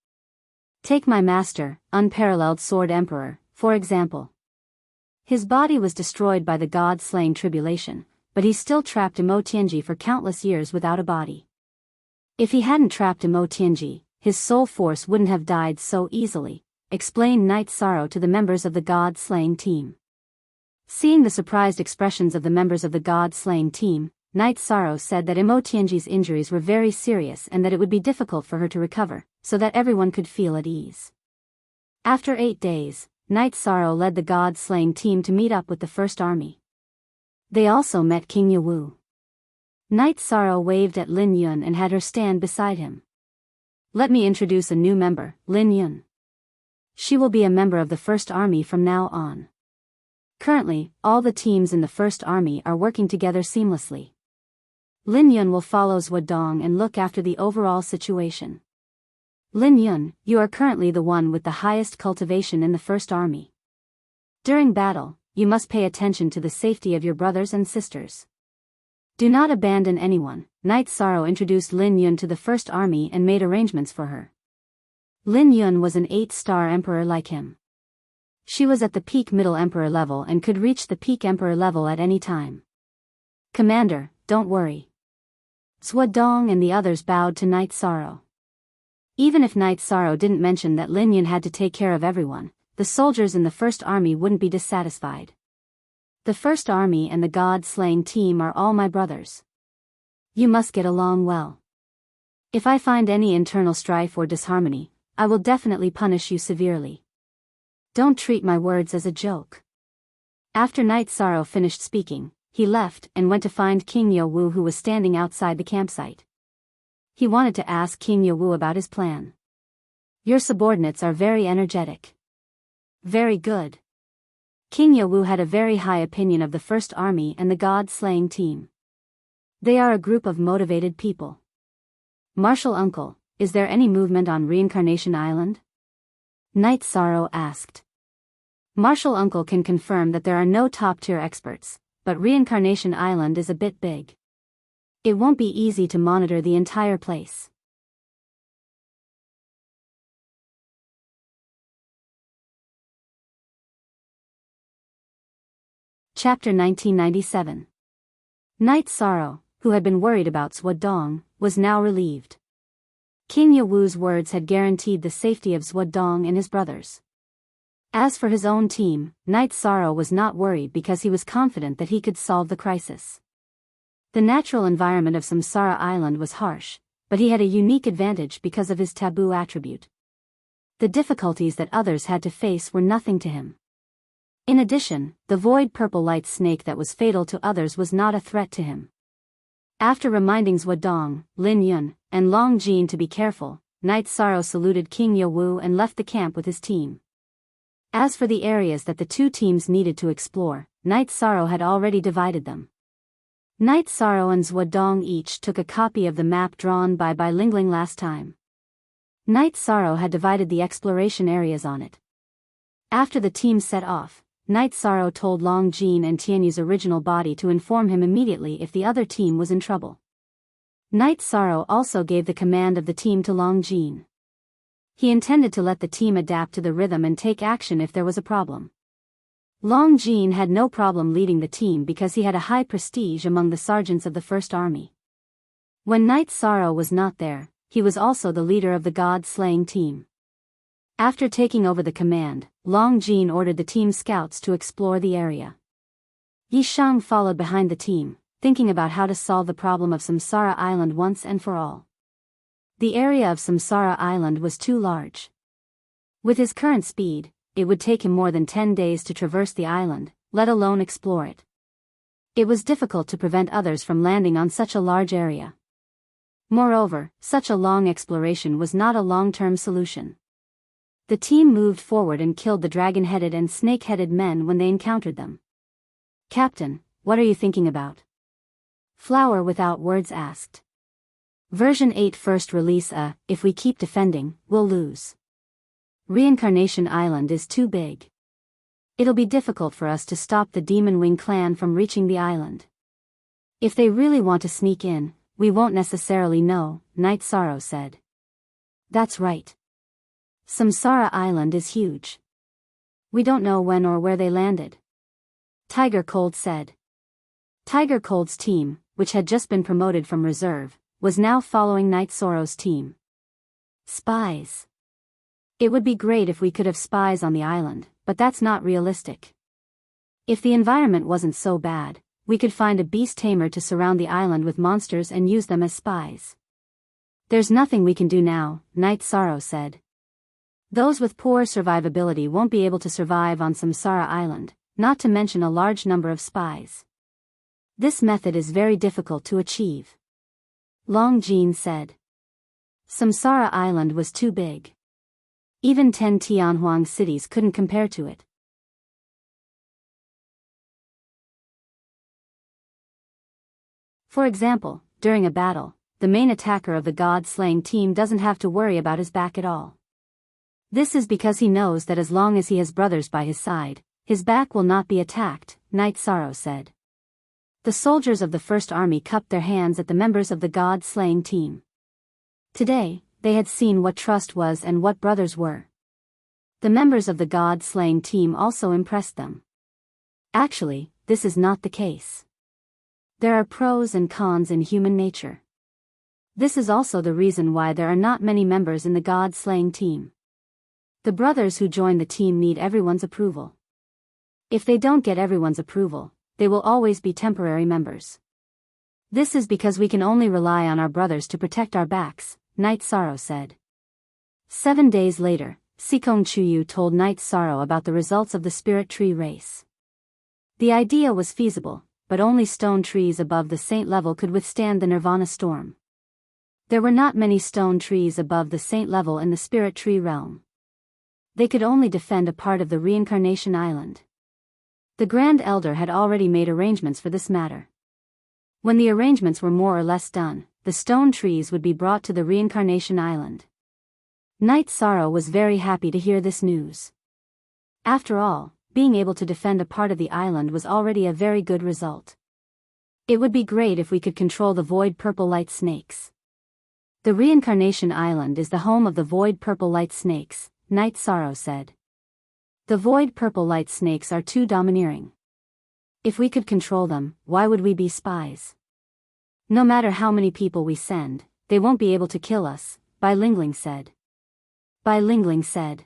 Take my master, Unparalleled Sword Emperor, for example. His body was destroyed by the God-slaying tribulation, but he still trapped Mo Tianji for countless years without a body. If he hadn't trapped Mo Tianji, his soul force wouldn't have died so easily, explained Knight Sorrow to the members of the God-slaying team. Seeing the surprised expressions of the members of the God-slaying team, Knight Sorrow said that Mo Tianji's injuries were very serious and that it would be difficult for her to recover, so that everyone could feel at ease. After 8 days, Knight Sorrow led the God-slaying team to meet up with the First Army. They also met King Yawu. Knight Sorrow waved at Lin Yun and had her stand beside him. Let me introduce a new member, Lin Yun. She will be a member of the First Army from now on. Currently, all the teams in the First Army are working together seamlessly. Lin Yun will follow Zhuodong and look after the overall situation. Lin Yun, you are currently the one with the highest cultivation in the First Army. During battle, you must pay attention to the safety of your brothers and sisters. Do not abandon anyone. Knight Sorrow introduced Lin Yun to the First Army and made arrangements for her. Lin Yun was an 8-star emperor like him. She was at the peak middle emperor level and could reach the peak emperor level at any time. Commander, don't worry. Zhuodong and the others bowed to Knight Sorrow. Even if Knight Sorrow didn't mention that Lin Yun had to take care of everyone, the soldiers in the First Army wouldn't be dissatisfied. The First Army and the God-slaying team are all my brothers. You must get along well. If I find any internal strife or disharmony, I will definitely punish you severely. Don't treat my words as a joke. After Knight Sorrow finished speaking, he left and went to find King Yawu, who was standing outside the campsite. He wanted to ask King Yawu about his plan. Your subordinates are very energetic. Very good. King Yawu had a very high opinion of the First Army and the God-slaying team. They are a group of motivated people. Martial Uncle, is there any movement on Reincarnation Island? Knight Sorrow asked. Martial Uncle can confirm that there are no top-tier experts, but Reincarnation Island is a bit big. It won't be easy to monitor the entire place. Chapter 1997. Knight Sorrow, who had been worried about Zhuodong, was now relieved. King Yawu's words had guaranteed the safety of Zhuodong and his brothers. As for his own team, Knight Sorrow was not worried because he was confident that he could solve the crisis. The natural environment of Samsara Island was harsh, but he had a unique advantage because of his taboo attribute. The difficulties that others had to face were nothing to him. In addition, the void purple light snake that was fatal to others was not a threat to him. After reminding Zhuodong, Lin Yun, and Long Jin to be careful, Knight Sorrow saluted King Yawu and left the camp with his team. As for the areas that the two teams needed to explore, Knight Sorrow had already divided them. Knight Sorrow and Zhuodong each took a copy of the map drawn by Bilingling last time. Knight Sorrow had divided the exploration areas on it. After the team set off, Knight Sorrow told Long Jin and Tianyu's original body to inform him immediately if the other team was in trouble. Knight Sorrow also gave the command of the team to Long Jin. He intended to let the team adapt to the rhythm and take action if there was a problem. Long Jin had no problem leading the team because he had a high prestige among the sergeants of the First Army. When Knight Sorrow was not there, he was also the leader of the God-slaying team. After taking over the command, Long Jin ordered the team's scouts to explore the area. Yi Shang followed behind the team, thinking about how to solve the problem of Samsara Island once and for all. The area of Samsara Island was too large. With his current speed, it would take him more than 10 days to traverse the island, let alone explore it. It was difficult to prevent others from landing on such a large area. Moreover, such a long exploration was not a long-term solution. The team moved forward and killed the dragon-headed and snake-headed men when they encountered them. "Captain, what are you thinking about?" Flower Without Words asked. Version 8 first release. If we keep defending, we'll lose. Reincarnation Island is too big. It'll be difficult for us to stop the Demon Wing clan from reaching the island. If they really want to sneak in, we won't necessarily know, Night Sorrow said. That's right. Samsara Island is huge. We don't know when or where they landed. Tiger Cold said. Tiger Cold's team, which had just been promoted from reserve, was now following Night Sorrow's team. Spies. It would be great if we could have spies on the island, but that's not realistic. If the environment wasn't so bad, we could find a beast tamer to surround the island with monsters and use them as spies. There's nothing we can do now, Night Sorrow said. Those with poor survivability won't be able to survive on Samsara Island, not to mention a large number of spies. This method is very difficult to achieve. Long Jin said. Samsara Island was too big. Even 10 Tianhuang cities couldn't compare to it. For example, during a battle, the main attacker of the god-slaying team doesn't have to worry about his back at all. This is because he knows that as long as he has brothers by his side, his back will not be attacked, Night Sorrow said. The soldiers of the First Army cupped their hands at the members of the god-slaying team. Today, they had seen what trust was and what brothers were. The members of the god-slaying team also impressed them. Actually, this is not the case. There are pros and cons in human nature. This is also the reason why there are not many members in the god-slaying team. The brothers who join the team need everyone's approval. If they don't get everyone's approval, they will always be temporary members. This is because we can only rely on our brothers to protect our backs, Night Sorrow said. 7 days later, Sikong Chuyu told Night Sorrow about the results of the Spirit Tree race. The idea was feasible, but only stone trees above the saint level could withstand the Nirvana storm. There were not many stone trees above the saint level in the Spirit Tree realm. They could only defend a part of the Reincarnation Island. The Grand Elder had already made arrangements for this matter. When the arrangements were more or less done, the stone trees would be brought to the Reincarnation Island. Night Sorrow was very happy to hear this news. After all, being able to defend a part of the island was already a very good result. It would be great if we could control the Void Purple Light Snakes. The Reincarnation Island is the home of the Void Purple Light Snakes, Night Sorrow said. The Void Purple Light Snakes are too domineering. If we could control them, why would we be spies? No matter how many people we send, they won't be able to kill us, Bai Lingling said. Bai Lingling said.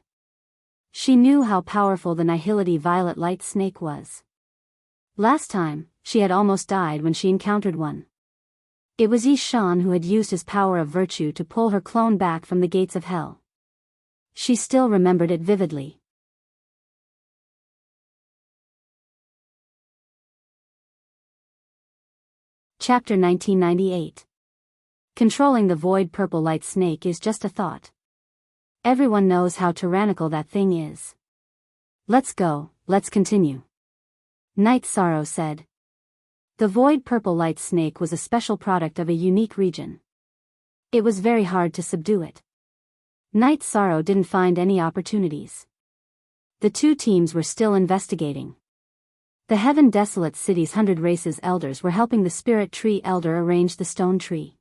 She knew how powerful the Nihility Violet Light Snake was. Last time, she had almost died when she encountered one. It was Yi Shan who had used his power of virtue to pull her clone back from the gates of hell. She still remembered it vividly. Chapter 1998. Controlling the Void Purple Light Snake is just a thought. Everyone knows how tyrannical that thing is. Let's go, let's continue. Night Sorrow said. The Void Purple Light Snake was a special product of a unique region. It was very hard to subdue it. Night Sorrow didn't find any opportunities. The two teams were still investigating. The Heaven Desolate City's 100 Races elders were helping the Spirit Tree Elder arrange the stone tree.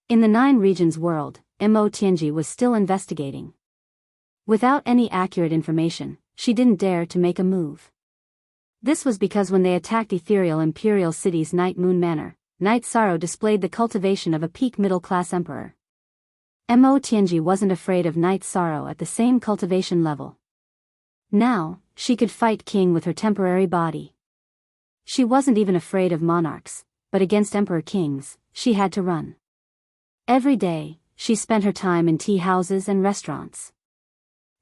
In the 9 Regions world, Mo Tianji was still investigating. Without any accurate information, she didn't dare to make a move. This was because when they attacked Ethereal Imperial City's Night Moon Manor, Night Sorrow displayed the cultivation of a peak middle-class emperor. Mo Tianji wasn't afraid of Night Sorrow at the same cultivation level. Now, she could fight King with her temporary body. She wasn't even afraid of monarchs, but against Emperor Kings, she had to run. Every day, she spent her time in tea houses and restaurants.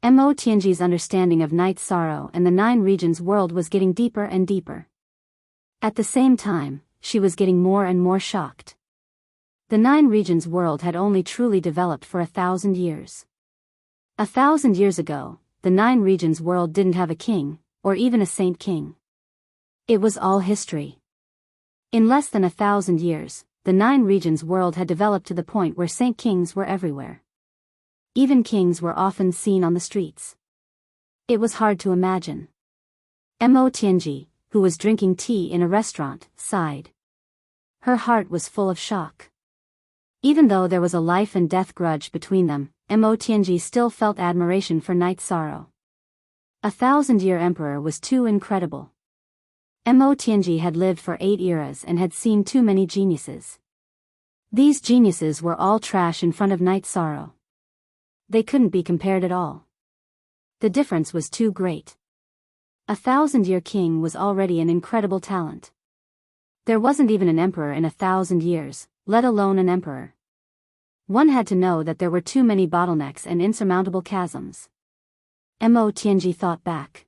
Mo Tianji's understanding of Night Sorrow and the Nine Regions world was getting deeper and deeper. At the same time, she was getting more and more shocked. The Nine Regions world had only truly developed for 1,000 years. 1,000 years ago, the Nine Regions world didn't have a king, or even a saint king. It was all history. In less than 1,000 years, the Nine Regions world had developed to the point where saint kings were everywhere. Even kings were often seen on the streets. It was hard to imagine. Mo Tianji, who was drinking tea in a restaurant, sighed. Her heart was full of shock. Even though there was a life and death grudge between them, Mo Tianji still felt admiration for Night Sorrow. 1,000-year emperor was too incredible. Mo Tianji had lived for 8 eras and had seen too many geniuses. These geniuses were all trash in front of Night Sorrow. They couldn't be compared at all. The difference was too great. 1,000-year king was already an incredible talent. There wasn't even an emperor in 1,000 years, let alone an emperor. One had to know that there were too many bottlenecks and insurmountable chasms. Mo Tianji thought back.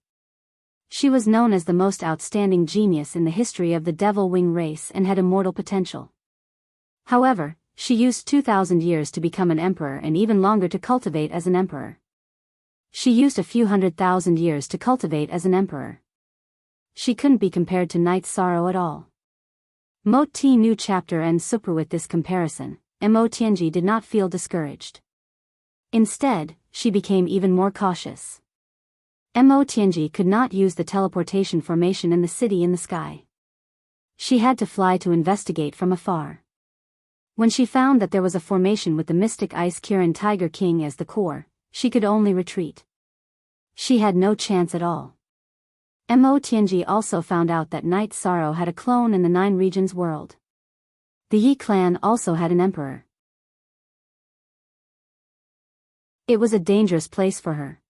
She was known as the most outstanding genius in the history of the Devil Wing race and had immortal potential. However, she used 2,000 years to become an emperor and even longer to cultivate as an emperor. She used a few 100,000 years to cultivate as an emperor. She couldn't be compared to Night Sorrow at all. Mo Ti knew chapter and super with this comparison. Mo Tianji did not feel discouraged. Instead, she became even more cautious. Mo Tianji could not use the teleportation formation in the city in the sky. She had to fly to investigate from afar. When she found that there was a formation with the mystic Ice Kirin Tiger King as the core, she could only retreat. She had no chance at all. Mo Tianji also found out that Night Sorrow had a clone in the Nine Regions world. The Yi clan also had an emperor. It was a dangerous place for her.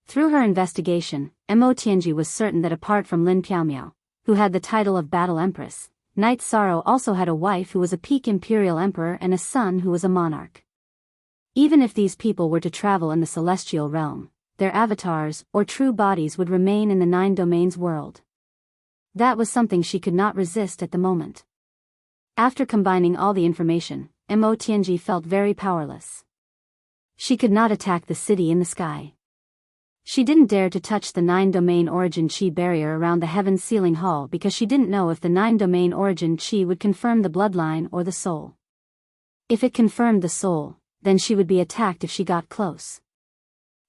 Through her investigation, Mo Tianji was certain that apart from Lin Piaomiao, who had the title of Battle Empress, Night Sorrow also had a wife who was a peak imperial emperor and a son who was a monarch. Even if these people were to travel in the celestial realm, their avatars, or true bodies would remain in the Nine Domains world. That was something she could not resist at the moment. After combining all the information, Mo Tianji felt very powerless. She could not attack the city in the sky. She didn't dare to touch the Nine-Domain Origin Chi barrier around the Heaven's Sealing Hall because she didn't know if the Nine-Domain Origin Chi would confirm the bloodline or the soul. If it confirmed the soul, then she would be attacked if she got close.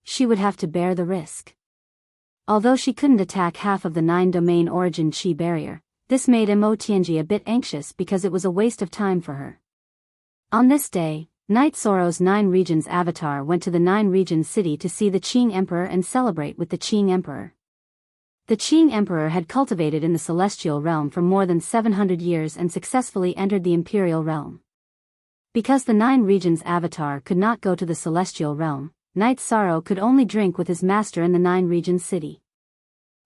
She would have to bear the risk. Although she couldn't attack half of the Nine-Domain Origin Chi barrier, this made Mo Tianji a bit anxious because it was a waste of time for her. On this day, Night Sorrow's Nine Regions avatar went to the Nine Regions city to see the Qing Emperor and celebrate with the Qing Emperor. The Qing Emperor had cultivated in the celestial realm for more than 700 years and successfully entered the imperial realm. Because the Nine Regions avatar could not go to the celestial realm, Night Sorrow could only drink with his master in the Nine Regions city.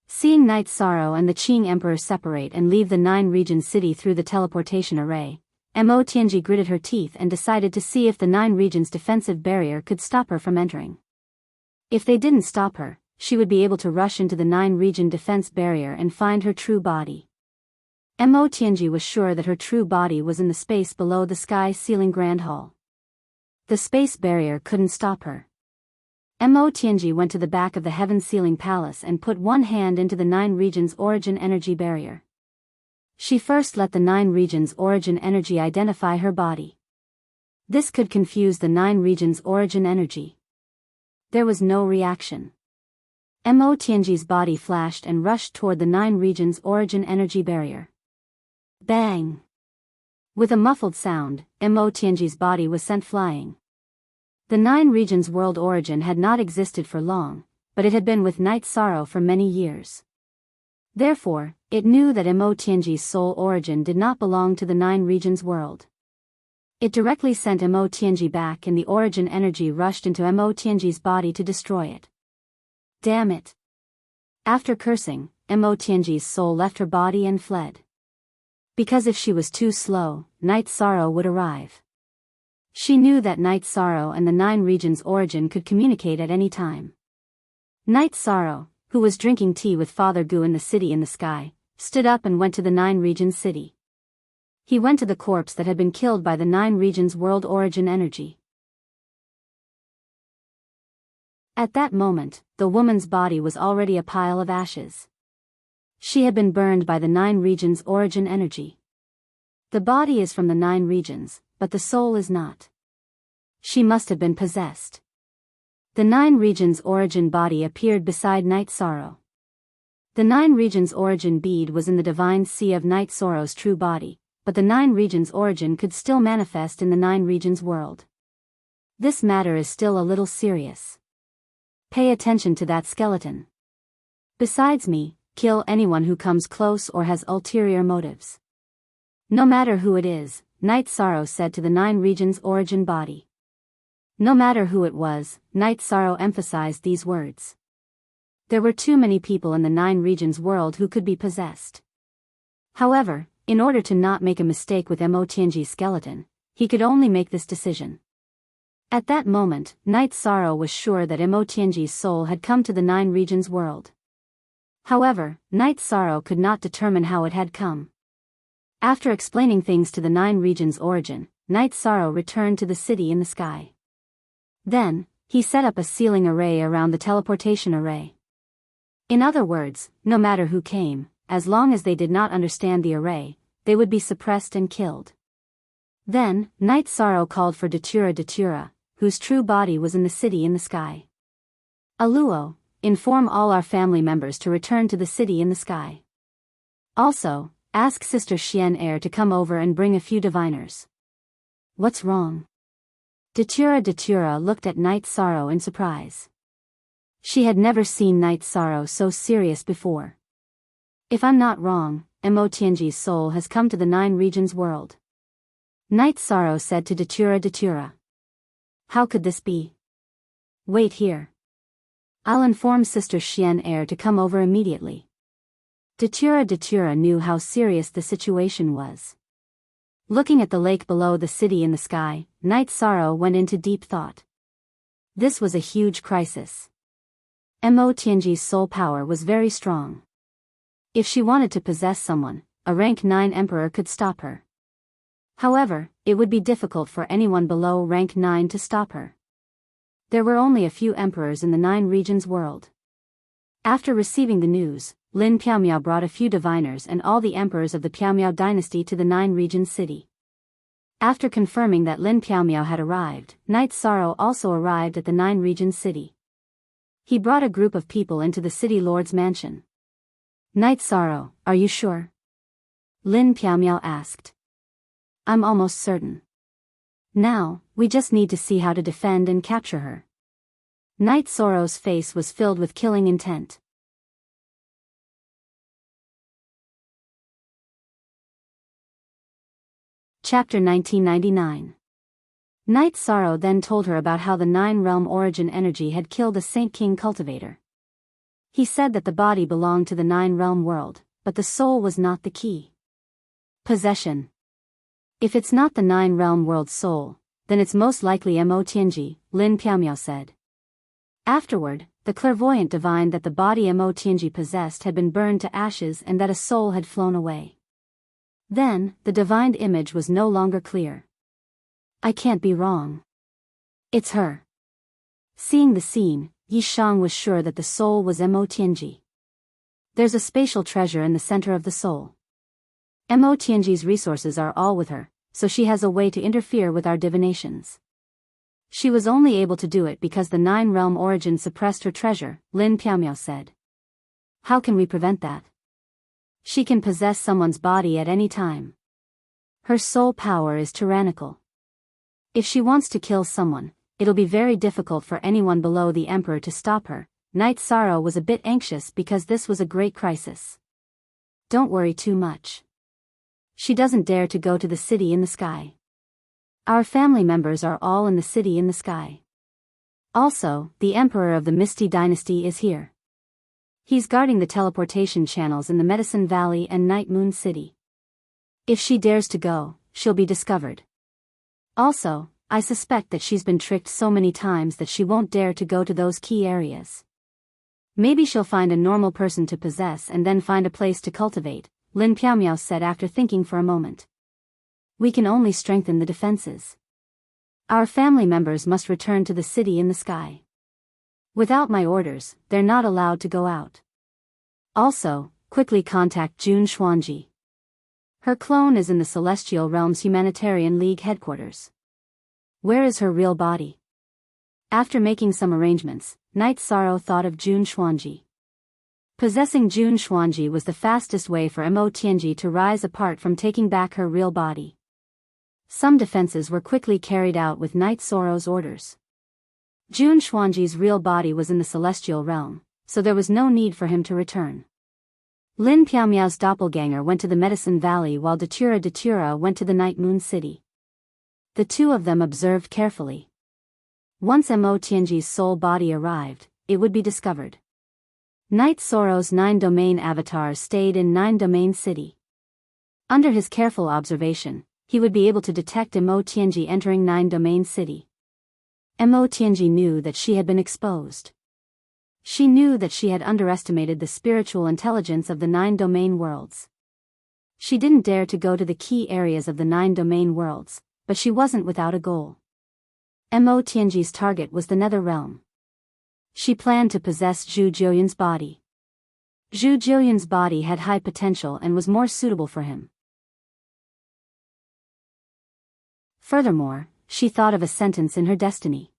Seeing Night Sorrow and the Qing Emperor separate and leave the Nine Regions city through the teleportation array, Mo Tianji gritted her teeth and decided to see if the Nine Regions defensive barrier could stop her from entering. If they didn't stop her, she would be able to rush into the Nine Region defense barrier and find her true body. Mo Tianji was sure that her true body was in the space below the sky ceiling grand hall. The space barrier couldn't stop her. Mo Tianji went to the back of the Heaven Sealing Palace and put one hand into the Nine Regions Origin Energy barrier. She first let the Nine Regions Origin Energy identify her body. This could confuse the Nine Regions Origin Energy. There was no reaction. Mo Tianji's body flashed and rushed toward the Nine Regions Origin Energy barrier. Bang! With a muffled sound, Mo Tianji's body was sent flying. The Nine Regions world origin had not existed for long, but it had been with Night Sorrow for many years. Therefore, it knew that Mo Tianji's soul origin did not belong to the Nine Regions world. It directly sent Mo Tianji back and the origin energy rushed into Mo Tianji's body to destroy it. Damn it! After cursing, Mo Tianji's soul left her body and fled. Because if she was too slow, Night Sorrow would arrive. She knew that Night Sorrow and the 9 regions' origin could communicate at any time. Night Sorrow, who was drinking tea with Father Gu in the city in the sky, stood up and went to the 9 regions city. He went to the corpse that had been killed by the 9 regions world origin energy. At that moment, the woman's body was already a pile of ashes. She had been burned by the 9 regions origin energy. The body is from the 9 regions, but the soul is not. She must have been possessed. The 9 regions origin body appeared beside Night Sorrow. The 9 regions origin bead was in the divine sea of Night Sorrow's true body, but the 9 regions origin could still manifest in the 9 regions world. This matter is still a little serious. Pay attention to that skeleton. Besides me, kill anyone who comes close or has ulterior motives. No matter who it is, Night Sorrow said to the 9 regions origin body. No matter who it was, Night Sorrow emphasized these words. There were too many people in the 9 regions world who could be possessed. However, in order to not make a mistake with Mo Tianji's skeleton, he could only make this decision. At that moment, Night Sorrow was sure that Mo Tianji's soul had come to the 9 regions world. However, Night Sorrow could not determine how it had come. After explaining things to the 9 regions origin, Night Sorrow returned to the city in the sky. Then, he set up a sealing array around the teleportation array. In other words, no matter who came, as long as they did not understand the array, they would be suppressed and killed. Then, Night Sorrow called for Datura, whose true body was in the city in the sky. Aluo, inform all our family members to return to the city in the sky. Also, ask Sister Xian Air to come over and bring a few diviners. What's wrong? Datura looked at Night Sorrow in surprise. She had never seen Night Sorrow so serious before. If I'm not wrong, Mo Tianji's soul has come to the 9 regions world. Night Sorrow said to Datura. How could this be? Wait here. I'll inform Sister Xian Air to come over immediately. Datura knew how serious the situation was. Looking at the lake below the city in the sky, Night Sorrow went into deep thought. This was a huge crisis. Mo Tianji's soul power was very strong. If she wanted to possess someone, a rank 9 emperor could stop her. However, it would be difficult for anyone below rank 9 to stop her. There were only a few emperors in the 9 regions world. After receiving the news, Lin Piaomiao brought a few diviners and all the emperors of the Piaomiao dynasty to the 9 regions city. After confirming that Lin Piaomiao had arrived, Night Sorrow also arrived at the 9 regions city. He brought a group of people into the city lord's mansion. Night Sorrow, are you sure? Lin Piaomiao asked. I'm almost certain. Now, we just need to see how to defend and capture her. Night Sorrow's face was filled with killing intent. Chapter 1999. Night Sorrow then told her about how the 9 realm origin energy had killed a Saint King cultivator. He said that the body belonged to the 9 realm world, but the soul was not the key. Possession. If it's not the 9 realm world soul, then it's most likely Mo Tianji, Lin Piaomiao said. Afterward, the clairvoyant divined that the body Mo Tianji possessed had been burned to ashes and that a soul had flown away. Then, the divined image was no longer clear. I can't be wrong. It's her. Seeing the scene, Yi Shang was sure that the soul was Mo Tianji. There's a spatial treasure in the center of the soul. Mo Tianji's resources are all with her, so she has a way to interfere with our divinations. She was only able to do it because the 9 realm origin suppressed her treasure, Lin Piaomiao said. How can we prevent that? She can possess someone's body at any time. Her soul power is tyrannical. If she wants to kill someone, it'll be very difficult for anyone below the emperor to stop her. Night Sorrow was a bit anxious because this was a great crisis. Don't worry too much. She doesn't dare to go to the city in the sky. Our family members are all in the city in the sky. Also, the emperor of the Misty dynasty is here. He's guarding the teleportation channels in the Medicine Valley and Night Moon City. If she dares to go, she'll be discovered. Also, I suspect that she's been tricked so many times that she won't dare to go to those key areas. Maybe she'll find a normal person to possess and then find a place to cultivate, Lin Piaomiao said after thinking for a moment. We can only strengthen the defenses. Our family members must return to the city in the sky. Without my orders, they're not allowed to go out. Also, quickly contact Jun Xuanji. Her clone is in the Celestial Realms Humanitarian League headquarters. Where is her real body? After making some arrangements, Night Sorrow thought of Jun Xuanji. Possessing Jun Xuanji was the fastest way for Mo Tianji to rise apart from taking back her real body. Some defenses were quickly carried out with Night Sorrow's orders. Jun Xuanji's real body was in the Celestial Realm, so there was no need for him to return. Lin Piaomiao's doppelganger went to the Medicine Valley while Datura went to the Night Moon City. The two of them observed carefully. Once Mo Tianji's soul body arrived, it would be discovered. Night Sorrow's 9-domain avatars stayed in 9-domain city. Under his careful observation, he would be able to detect Mo Tianji entering 9-domain city. Mo Tianji knew that she had been exposed. She knew that she had underestimated the spiritual intelligence of the 9-domain worlds. She didn't dare to go to the key areas of the 9-domain worlds, but she wasn't without a goal. Mo Tianji's target was the Nether Realm. She planned to possess Zhu Jiuyun's body. Zhu Jiuyun's body had high potential and was more suitable for him. Furthermore, she thought of a sentence in her destiny.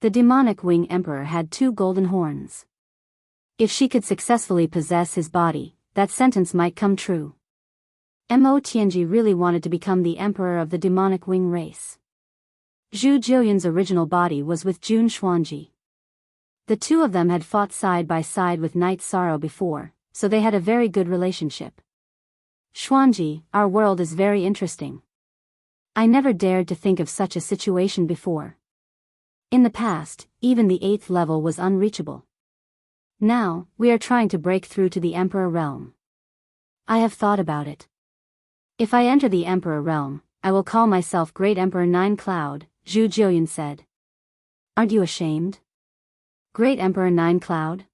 The demonic wing emperor had 2 golden horns. If she could successfully possess his body, that sentence might come true. Mo Tianji really wanted to become the emperor of the demonic wing race. Zhu Jiuyun's original body was with Jun Xuanji. The two of them had fought side by side with Night Sorrow before, so they had a very good relationship. Xuanji, our world is very interesting. I never dared to think of such a situation before. In the past, even the 8th level was unreachable. Now, we are trying to break through to the Emperor Realm. I have thought about it. If I enter the Emperor Realm, I will call myself Great Emperor 9 Cloud, Zhu Jiuyun said. Aren't you ashamed? Great Emperor 9 Cloud?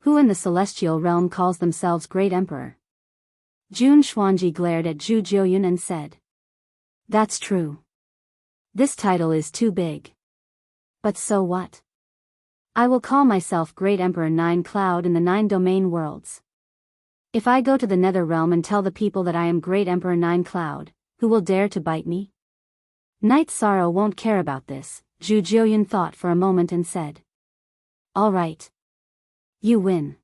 Who in the Celestial Realm calls themselves Great Emperor? Jun Xuanji glared at Zhu Jiuyun and said. That's true. This title is too big. But so what? I will call myself Great Emperor 9 Cloud in the 9-domain worlds. If I go to the Nether Realm and tell the people that I am Great Emperor 9 Cloud, who will dare to bite me? Night Sorrow won't care about this, Zhu Jiuyun thought for a moment and said. All right. You win.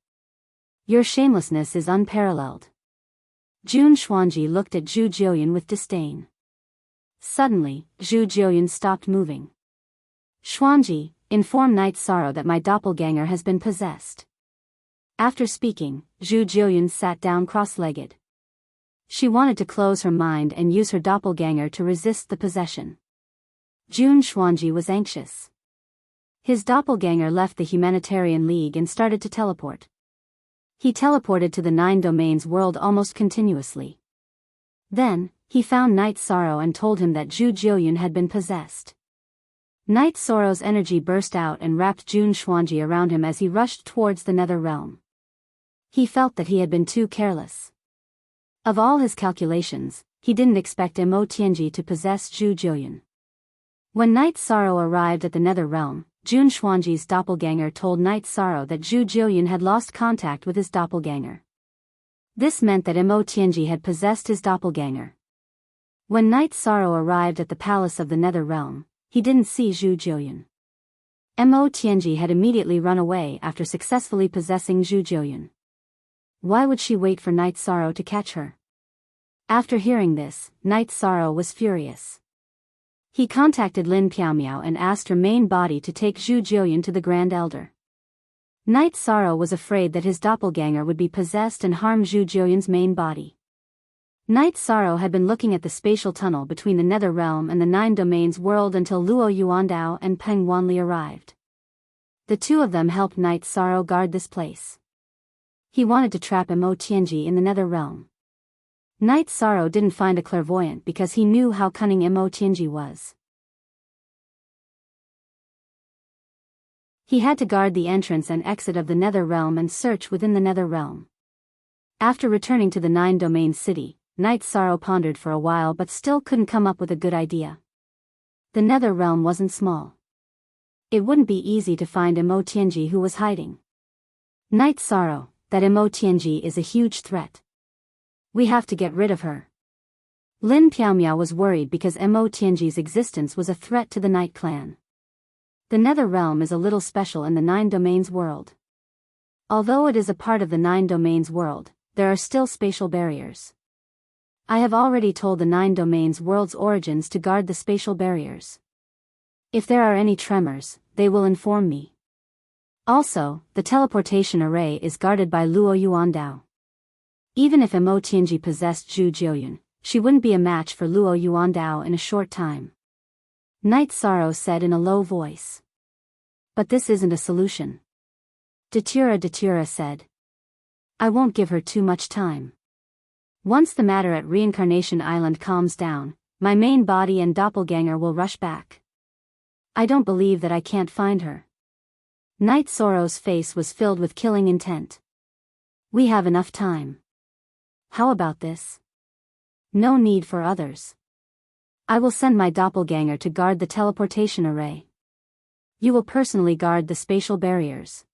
Your shamelessness is unparalleled. Jun Xuanji looked at Zhu Jiuyun with disdain. Suddenly, Zhu Jiuyun stopped moving. Xuanji, inform Night Sorrow that my doppelganger has been possessed. After speaking, Zhu Jiuyun sat down cross-legged. She wanted to close her mind and use her doppelganger to resist the possession. Jun Xuanji was anxious. His doppelganger left the Humanitarian League and started to teleport. He teleported to the 9 domains world almost continuously. Then, he found Night Sorrow and told him that Zhu Jiuyun had been possessed. Night Sorrow's energy burst out and wrapped Jun Xuanji around him as he rushed towards the Nether Realm. He felt that he had been too careless. Of all his calculations, he didn't expect Mo Tianji to possess Zhu Jiuyun. When Night Sorrow arrived at the Nether Realm, Jun Xuanji's doppelganger told Night Sorrow that Zhu Jiuyun had lost contact with his doppelganger. This meant that Mo Tianji had possessed his doppelganger. When Night Sorrow arrived at the palace of the Nether Realm, he didn't see Zhu Jiuyun. Mo Tianji had immediately run away after successfully possessing Zhu Jiuyun. Why would she wait for Night Sorrow to catch her? After hearing this, Night Sorrow was furious. He contacted Lin Piaomiao and asked her main body to take Zhu Jiuyun to the Grand Elder. Night Sorrow was afraid that his doppelganger would be possessed and harm Zhu Jiuyun's main body. Night Sorrow had been looking at the spatial tunnel between the Nether Realm and the 9 Domains world until Luo Yuandao and Peng Wanli arrived. The two of them helped Night Sorrow guard this place. He wanted to trap Mo Tianji in the nether realm. Knight Sorrow didn't find a clairvoyant because he knew how cunning Mo Tianji was. He had to guard the entrance and exit of the nether realm and search within the nether realm. After returning to the 9-domain city, Knight Sorrow pondered for a while but still couldn't come up with a good idea. The nether realm wasn't small. It wouldn't be easy to find Mo Tianji who was hiding. Knight Sorrow, that Mo Tianji is a huge threat. We have to get rid of her. Lin Piaomiao was worried because Mo Tianji's existence was a threat to the Night Clan. The Nether Realm is a little special in the 9 Domains world. Although it is a part of the 9 Domains world, there are still spatial barriers. I have already told the 9 Domains world's origins to guard the spatial barriers. If there are any tremors, they will inform me. Also, the teleportation array is guarded by Luo Yuandao. Even if Mo Tianji possessed Zhu Jiuyun, she wouldn't be a match for Luo Yuandao in a short time. Knight Sorrow said in a low voice. But this isn't a solution. Datura said. I won't give her too much time. Once the matter at Reincarnation Island calms down, my main body and doppelganger will rush back. I don't believe that I can't find her. Knight Sorrow's face was filled with killing intent. We have enough time. How about this? No need for others. I will send my doppelganger to guard the teleportation array. You will personally guard the spatial barriers.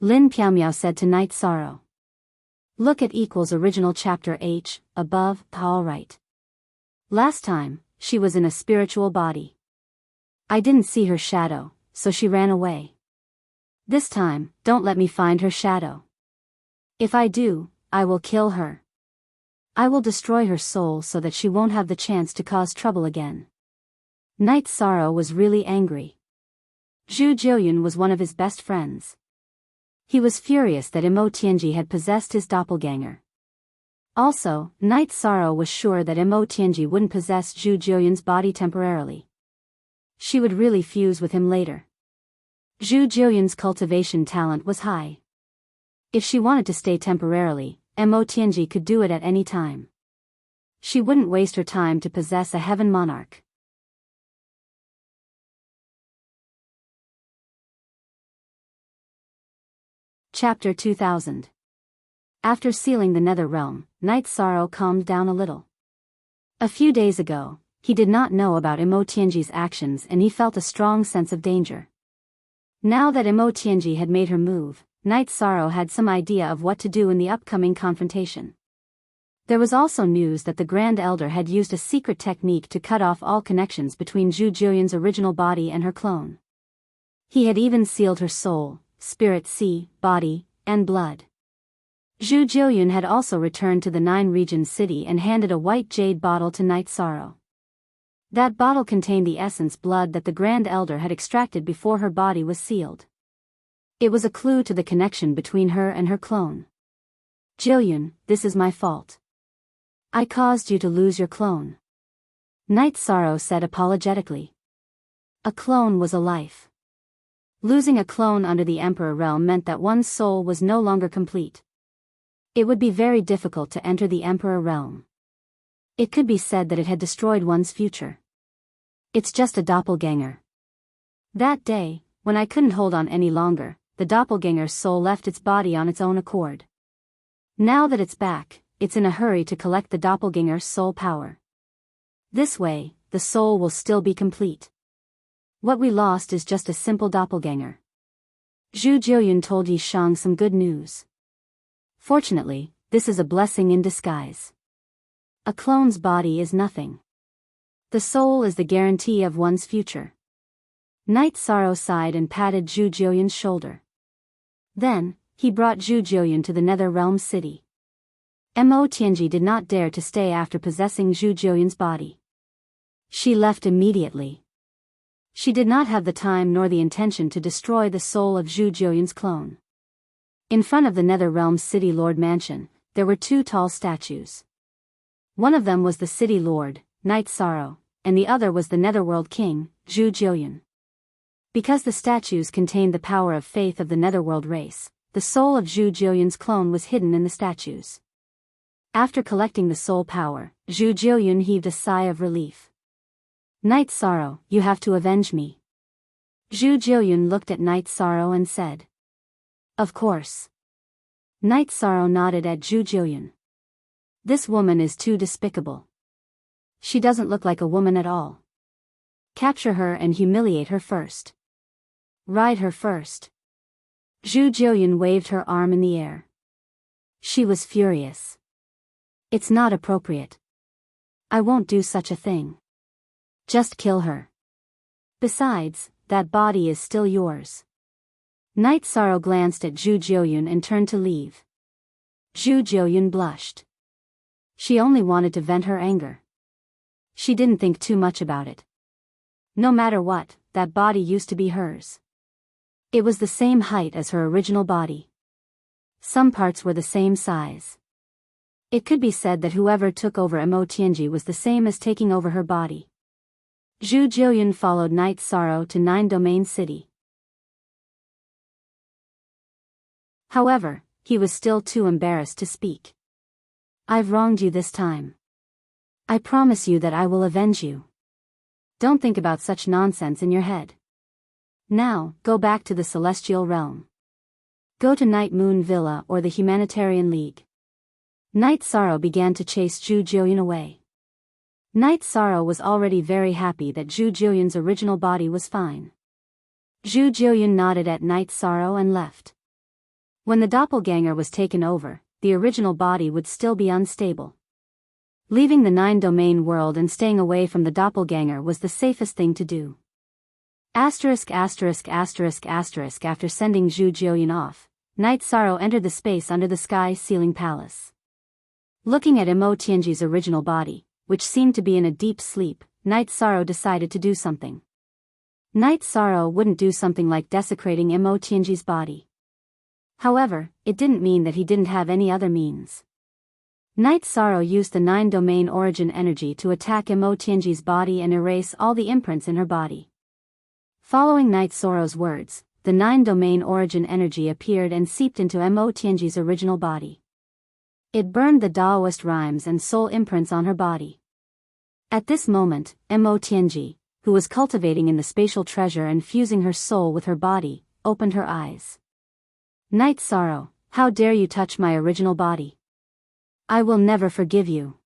Lin Piaomiao said to Knight Sorrow. Look at equals original chapter H, above, all right. Last time, she was in a spiritual body. I didn't see her shadow, so she ran away. This time, don't let me find her shadow. If I do, I will kill her. I will destroy her soul so that she won't have the chance to cause trouble again. Knight Sorrow was really angry. Zhu Jiuyun was one of his best friends. He was furious that Mo Tianji had possessed his doppelganger. Also, Knight Sorrow was sure that Mo Tianji wouldn't possess Zhu Jiuyun's body temporarily. She would really fuse with him later. Zhu Jiuyun's cultivation talent was high. If she wanted to stay temporarily, Mo Tianji could do it at any time. She wouldn't waste her time to possess a heaven monarch. Chapter 2000. After sealing the Nether Realm, Knight Sorrow calmed down a little. A few days ago, he did not know about Mo Tianji's actions and he felt a strong sense of danger. Now that Mo Tianji had made her move, Knight Sorrow had some idea of what to do in the upcoming confrontation. There was also news that the Grand Elder had used a secret technique to cut off all connections between Zhu Jiuyun's original body and her clone. He had even sealed her soul, spirit, body, and blood. Zhu Jiuyun had also returned to the 9-region city and handed a white jade bottle to Knight Sorrow. That bottle contained the essence blood that the Grand Elder had extracted before her body was sealed. It was a clue to the connection between her and her clone. Jiuyun, this is my fault. I caused you to lose your clone. Knight Sorrow said apologetically. A clone was a life. Losing a clone under the Emperor realm meant that one's soul was no longer complete. It would be very difficult to enter the Emperor realm. It could be said that it had destroyed one's future. It's just a doppelganger. That day, when I couldn't hold on any longer, the doppelganger's soul left its body on its own accord. Now that it's back, it's in a hurry to collect the doppelganger's soul power. This way, the soul will still be complete. What we lost is just a simple doppelganger. Zhu Jiuyun told Yi Shang some good news. Fortunately, this is a blessing in disguise. A clone's body is nothing. The soul is the guarantee of one's future. Knight Sorrow sighed and patted Zhu Jiuyun's shoulder. Then, he brought Zhu Jiuyun to the Nether Realm City. Mo Tianji did not dare to stay after possessing Zhu Jiuyun's body. She left immediately. She did not have the time nor the intention to destroy the soul of Zhu Jiuyun's clone. In front of the Nether Realm City Lord Mansion, there were 2 tall statues. One of them was the City Lord, Knight Sorrow, and the other was the Netherworld King, Zhu Jiuyun. Because the statues contained the power of faith of the Netherworld race, the soul of Zhu Jiuyun's clone was hidden in the statues. After collecting the soul power, Zhu Jiuyun heaved a sigh of relief. Night Sorrow, you have to avenge me. Zhu Jiuyun looked at Night Sorrow and said. Of course. Night Sorrow nodded at Zhu Jiuyun. This woman is too despicable. She doesn't look like a woman at all. Capture her and humiliate her first. Ride her first. Zhu Jiuyun waved her arm in the air. She was furious. It's not appropriate. I won't do such a thing. Just kill her. Besides, that body is still yours. Night Sorrow glanced at Zhu Jiuyun and turned to leave. Zhu Jiuyun blushed. She only wanted to vent her anger. She didn't think too much about it. No matter what, that body used to be hers. It was the same height as her original body. Some parts were the same size. It could be said that whoever took over Mo Tianji was the same as taking over her body. Zhu Jiuyun followed Night Sorrow to Nine Domain City. However, he was still too embarrassed to speak. I've wronged you this time. I promise you that I will avenge you. Don't think about such nonsense in your head. Now, go back to the Celestial Realm. Go to Night Moon Villa or the Humanitarian League. Night Sorrow began to chase Zhu Jiuyun away. Night Sorrow was already very happy that Zhu Jiuyun's original body was fine. Zhu Jiuyun nodded at Night Sorrow and left. When the doppelganger was taken over, the original body would still be unstable. Leaving the nine-domain world and staying away from the doppelganger was the safest thing to do. After sending Zhu Jiuyun off, Night Sorrow entered the space under the sky ceiling palace. Looking at Mo Tianji's original body, which seemed to be in a deep sleep, Night Sorrow decided to do something. Night Sorrow wouldn't do something like desecrating Mo Tianji's body. However, it didn't mean that he didn't have any other means. Night Sorrow used the nine-domain origin energy to attack Mo Tianji's body and erase all the imprints in her body. Following Night Sorrow's words, the nine-domain origin energy appeared and seeped into Mo Tianji's original body. It burned the Taoist rhymes and soul imprints on her body. At this moment, Mo Tianji, who was cultivating in the spatial treasure and fusing her soul with her body, opened her eyes. Night Sorrow, how dare you touch my original body? I will never forgive you.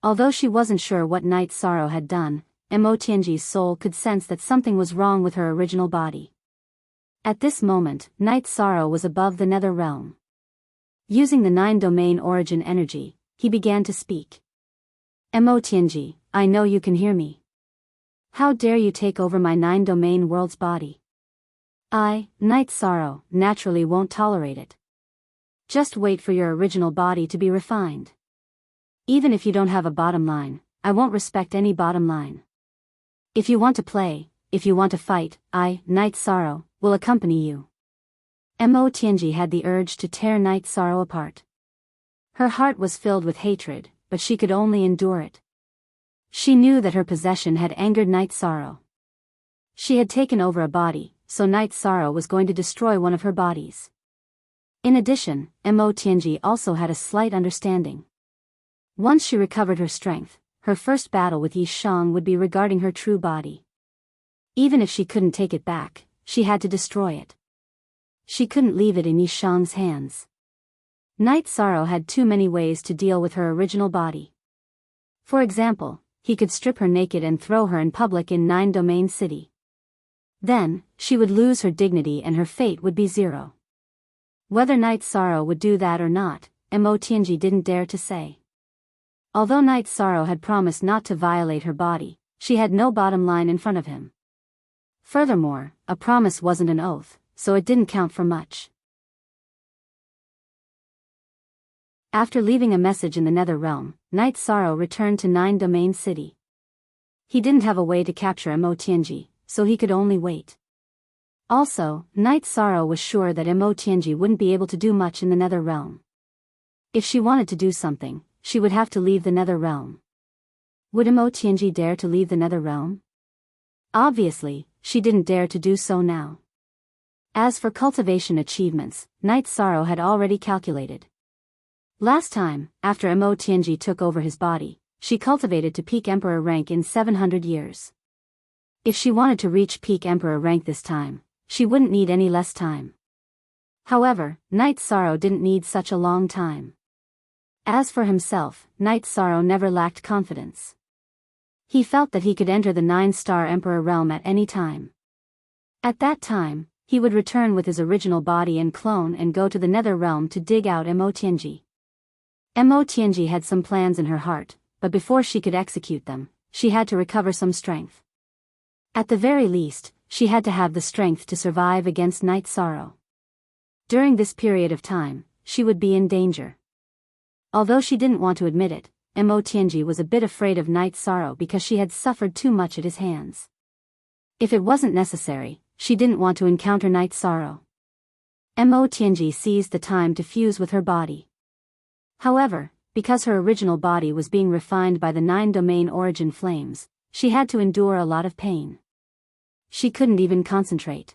Although she wasn't sure what Night Sorrow had done, Mo Tianji's soul could sense that something was wrong with her original body. At this moment, Night Sorrow was above the nether realm. Using the nine-domain origin energy, he began to speak. Mo Tianji, I know you can hear me. How dare you take over my nine-domain world's body? I, Night Sorrow, naturally won't tolerate it. Just wait for your original body to be refined. Even if you don't have a bottom line, I won't respect any bottom line. If you want to play, if you want to fight, I, Night Sorrow, will accompany you. Mo Tianji had the urge to tear Night Sorrow apart. Her heart was filled with hatred, but she could only endure it. She knew that her possession had angered Night Sorrow. She had taken over a body, so Night Sorrow was going to destroy one of her bodies. In addition, Mo Tianji also had a slight understanding. Once she recovered her strength, her first battle with Yi Shang would be regarding her true body. Even if she couldn't take it back, she had to destroy it. She couldn't leave it in Yi Shang's hands. Night Sorrow had too many ways to deal with her original body. For example, he could strip her naked and throw her in public in Nine Domain City. Then, she would lose her dignity and her fate would be zero. Whether Night Sorrow would do that or not, Mo Tianji didn't dare to say. Although Night Sorrow had promised not to violate her body, she had no bottom line in front of him. Furthermore, a promise wasn't an oath, so it didn't count for much. After leaving a message in the Nether Realm, Night Sorrow returned to Nine Domain City. He didn't have a way to capture Mo Tianji, so he could only wait. Also, Night Sorrow was sure that Mo Tianji wouldn't be able to do much in the Nether Realm. If she wanted to do something, she would have to leave the Nether Realm. Would Mo Tianji dare to leave the Nether Realm? Obviously, she didn't dare to do so now. As for cultivation achievements, Night Sorrow had already calculated. Last time, after Mo Tianji took over his body, she cultivated to peak emperor rank in 700 years. If she wanted to reach peak emperor rank this time, she wouldn't need any less time. However, Night Sorrow didn't need such a long time. As for himself, Night Sorrow never lacked confidence. He felt that he could enter the 9-star emperor realm at any time. At that time, he would return with his original body and clone and go to the nether realm to dig out Mo Tianji. Mo Tianji had some plans in her heart, but before she could execute them, she had to recover some strength. At the very least, she had to have the strength to survive against Night Sorrow. During this period of time, she would be in danger. Although she didn't want to admit it, Mo Tianji was a bit afraid of Night Sorrow because she had suffered too much at his hands. If it wasn't necessary, she didn't want to encounter Night Sorrow. Mo Tianji seized the time to fuse with her body. However, because her original body was being refined by the 9-domain origin flames, she had to endure a lot of pain. She couldn't even concentrate.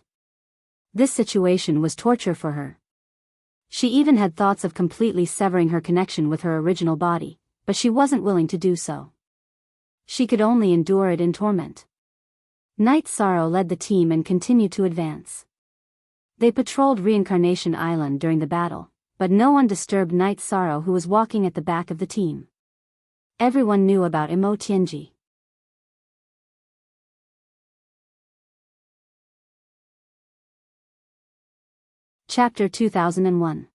This situation was torture for her. She even had thoughts of completely severing her connection with her original body, but she wasn't willing to do so. She could only endure it in torment. Night Sorrow led the team and continued to advance. They patrolled Reincarnation Island during the battle, but no one disturbed Night Sorrow, who was walking at the back of the team. Everyone knew about Mo Tianji. Chapter 2001.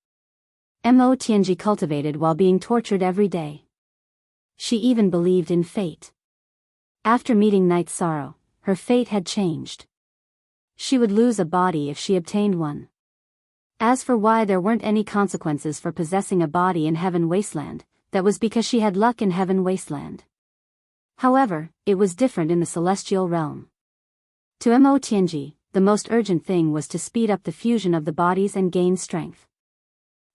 Mo Tianji cultivated while being tortured every day. She even believed in fate. After meeting Night Sorrow, her fate had changed. She would lose a body if she obtained one. As for why there weren't any consequences for possessing a body in Heaven Wasteland, that was because she had luck in Heaven Wasteland. However, it was different in the celestial realm. To Mo Tianji, the most urgent thing was to speed up the fusion of the bodies and gain strength.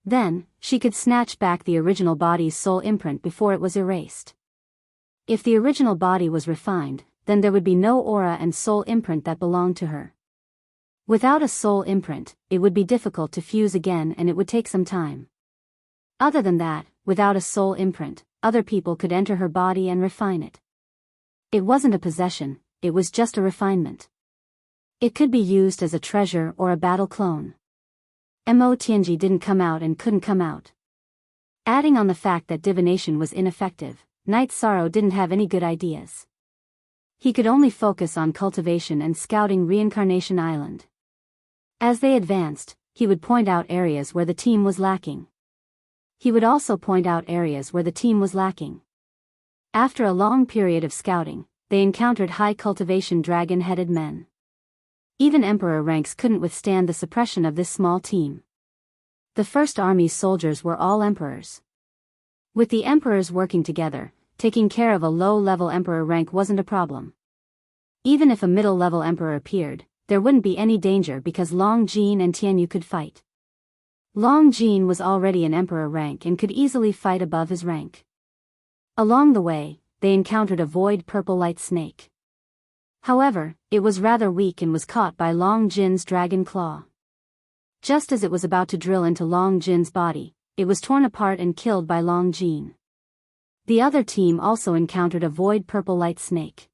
Then, she could snatch back the original body's soul imprint before it was erased. If the original body was refined, then there would be no aura and soul imprint that belonged to her. Without a soul imprint, it would be difficult to fuse again and it would take some time. Other than that, without a soul imprint, other people could enter her body and refine it. It wasn't a possession, it was just a refinement. It could be used as a treasure or a battle clone. Mo Tianji didn't come out and couldn't come out. Adding on the fact that divination was ineffective, Night Sorrow didn't have any good ideas. He could only focus on cultivation and scouting Reincarnation Island. As they advanced, he would point out areas where the team was lacking. He would also point out areas where the team was lacking. After a long period of scouting, they encountered high cultivation dragon-headed men. Even emperor ranks couldn't withstand the suppression of this small team. The First Army's soldiers were all emperors. With the emperors working together, taking care of a low-level emperor rank wasn't a problem. Even if a middle-level emperor appeared, there wouldn't be any danger because Long Jin and Tianyu could fight. Long Jin was already an emperor rank and could easily fight above his rank. Along the way, they encountered a void purple light snake. However, it was rather weak and was caught by Long Jin's dragon claw. Just as it was about to drill into Long Jin's body, it was torn apart and killed by Long Jin. The other team also encountered a void purple light snake.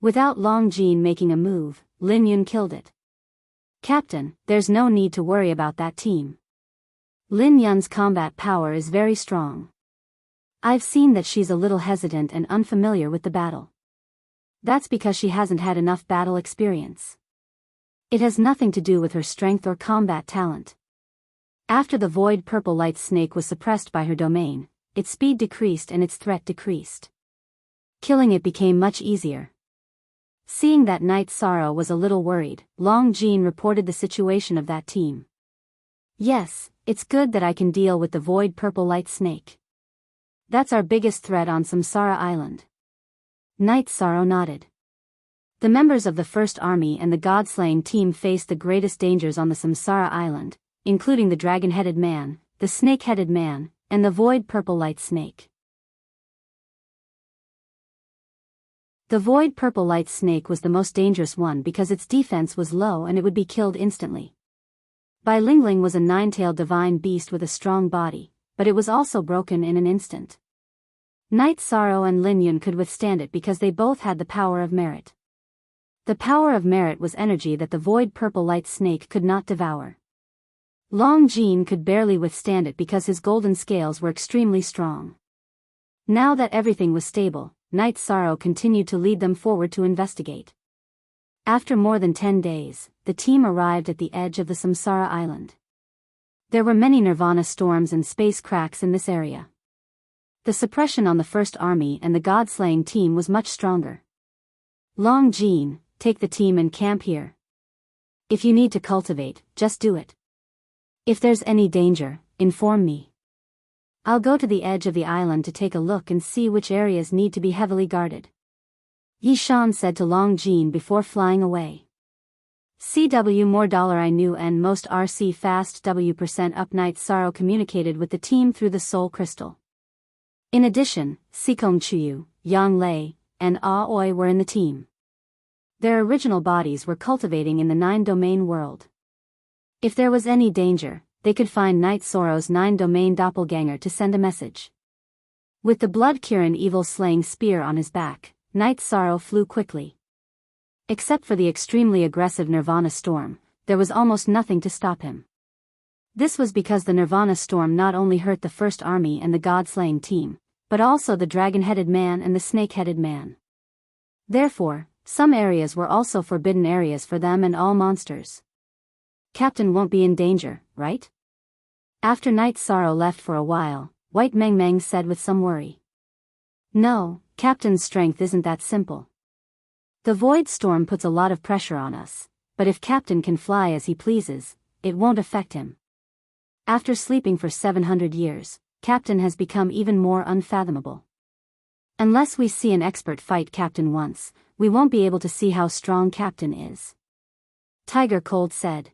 Without Long Jin making a move, Lin Yun killed it. "Captain, there's no need to worry about that team. Lin Yun's combat power is very strong. I've seen that she's a little hesitant and unfamiliar with the battle. That's because she hasn't had enough battle experience. It has nothing to do with her strength or combat talent." After the void purple light snake was suppressed by her domain, its speed decreased and its threat decreased. Killing it became much easier. Seeing that Night Sorrow was a little worried, Long Jin reported the situation of that team. "Yes, it's good that I can deal with the void purple light snake. That's our biggest threat on Samsara Island." Night Sorrow nodded. The members of the First Army and the God-slaying team faced the greatest dangers on the Samsara Island, including the dragon-headed man, the snake-headed man, and the void purple light snake. The void purple light snake was the most dangerous one because its defense was low and it would be killed instantly. Bai Lingling was a nine-tailed divine beast with a strong body, but it was also broken in an instant. Night Sorrow and Lin Yun could withstand it because they both had the power of merit. The power of merit was energy that the void purple light snake could not devour. Long Jean could barely withstand it because his golden scales were extremely strong. Now that everything was stable, Night Sorrow continued to lead them forward to investigate. After more than 10 days, the team arrived at the edge of the Samsara Island. There were many Nirvana storms and space cracks in this area. The suppression on the First Army and the God-slaying team was much stronger. Long Jean, take the team and camp here. If you need to cultivate, just do it. If there's any danger, inform me. I'll go to the edge of the island to take a look and see which areas need to be heavily guarded. Yi Shan said to Long Jean before flying away. CW more dollar I knew and most RC fast W% up. Night Sorrow communicated with the team through the soul crystal. In addition, Sikong Chuyu, Yang Lei, and Ah Oi were in the team. Their original bodies were cultivating in the 9-domain world. If there was any danger, they could find Night Sorrow's 9-domain doppelganger to send a message. With the Blood Kirin evil-slaying spear on his back, Night Sorrow flew quickly. Except for the extremely aggressive Nirvana storm, there was almost nothing to stop him. This was because the Nirvana storm not only hurt the First Army and the God-slaying team, but also the dragon-headed man and the snake-headed man. Therefore, some areas were also forbidden areas for them and all monsters. Captain won't be in danger, right? After Night Sorrow left for a while, White Meng Meng said with some worry. No, Captain's strength isn't that simple. The void storm puts a lot of pressure on us, but if Captain can fly as he pleases, it won't affect him. After sleeping for 700 years, Captain has become even more unfathomable. Unless we see an expert fight Captain once, we won't be able to see how strong Captain is. Tiger Cold said.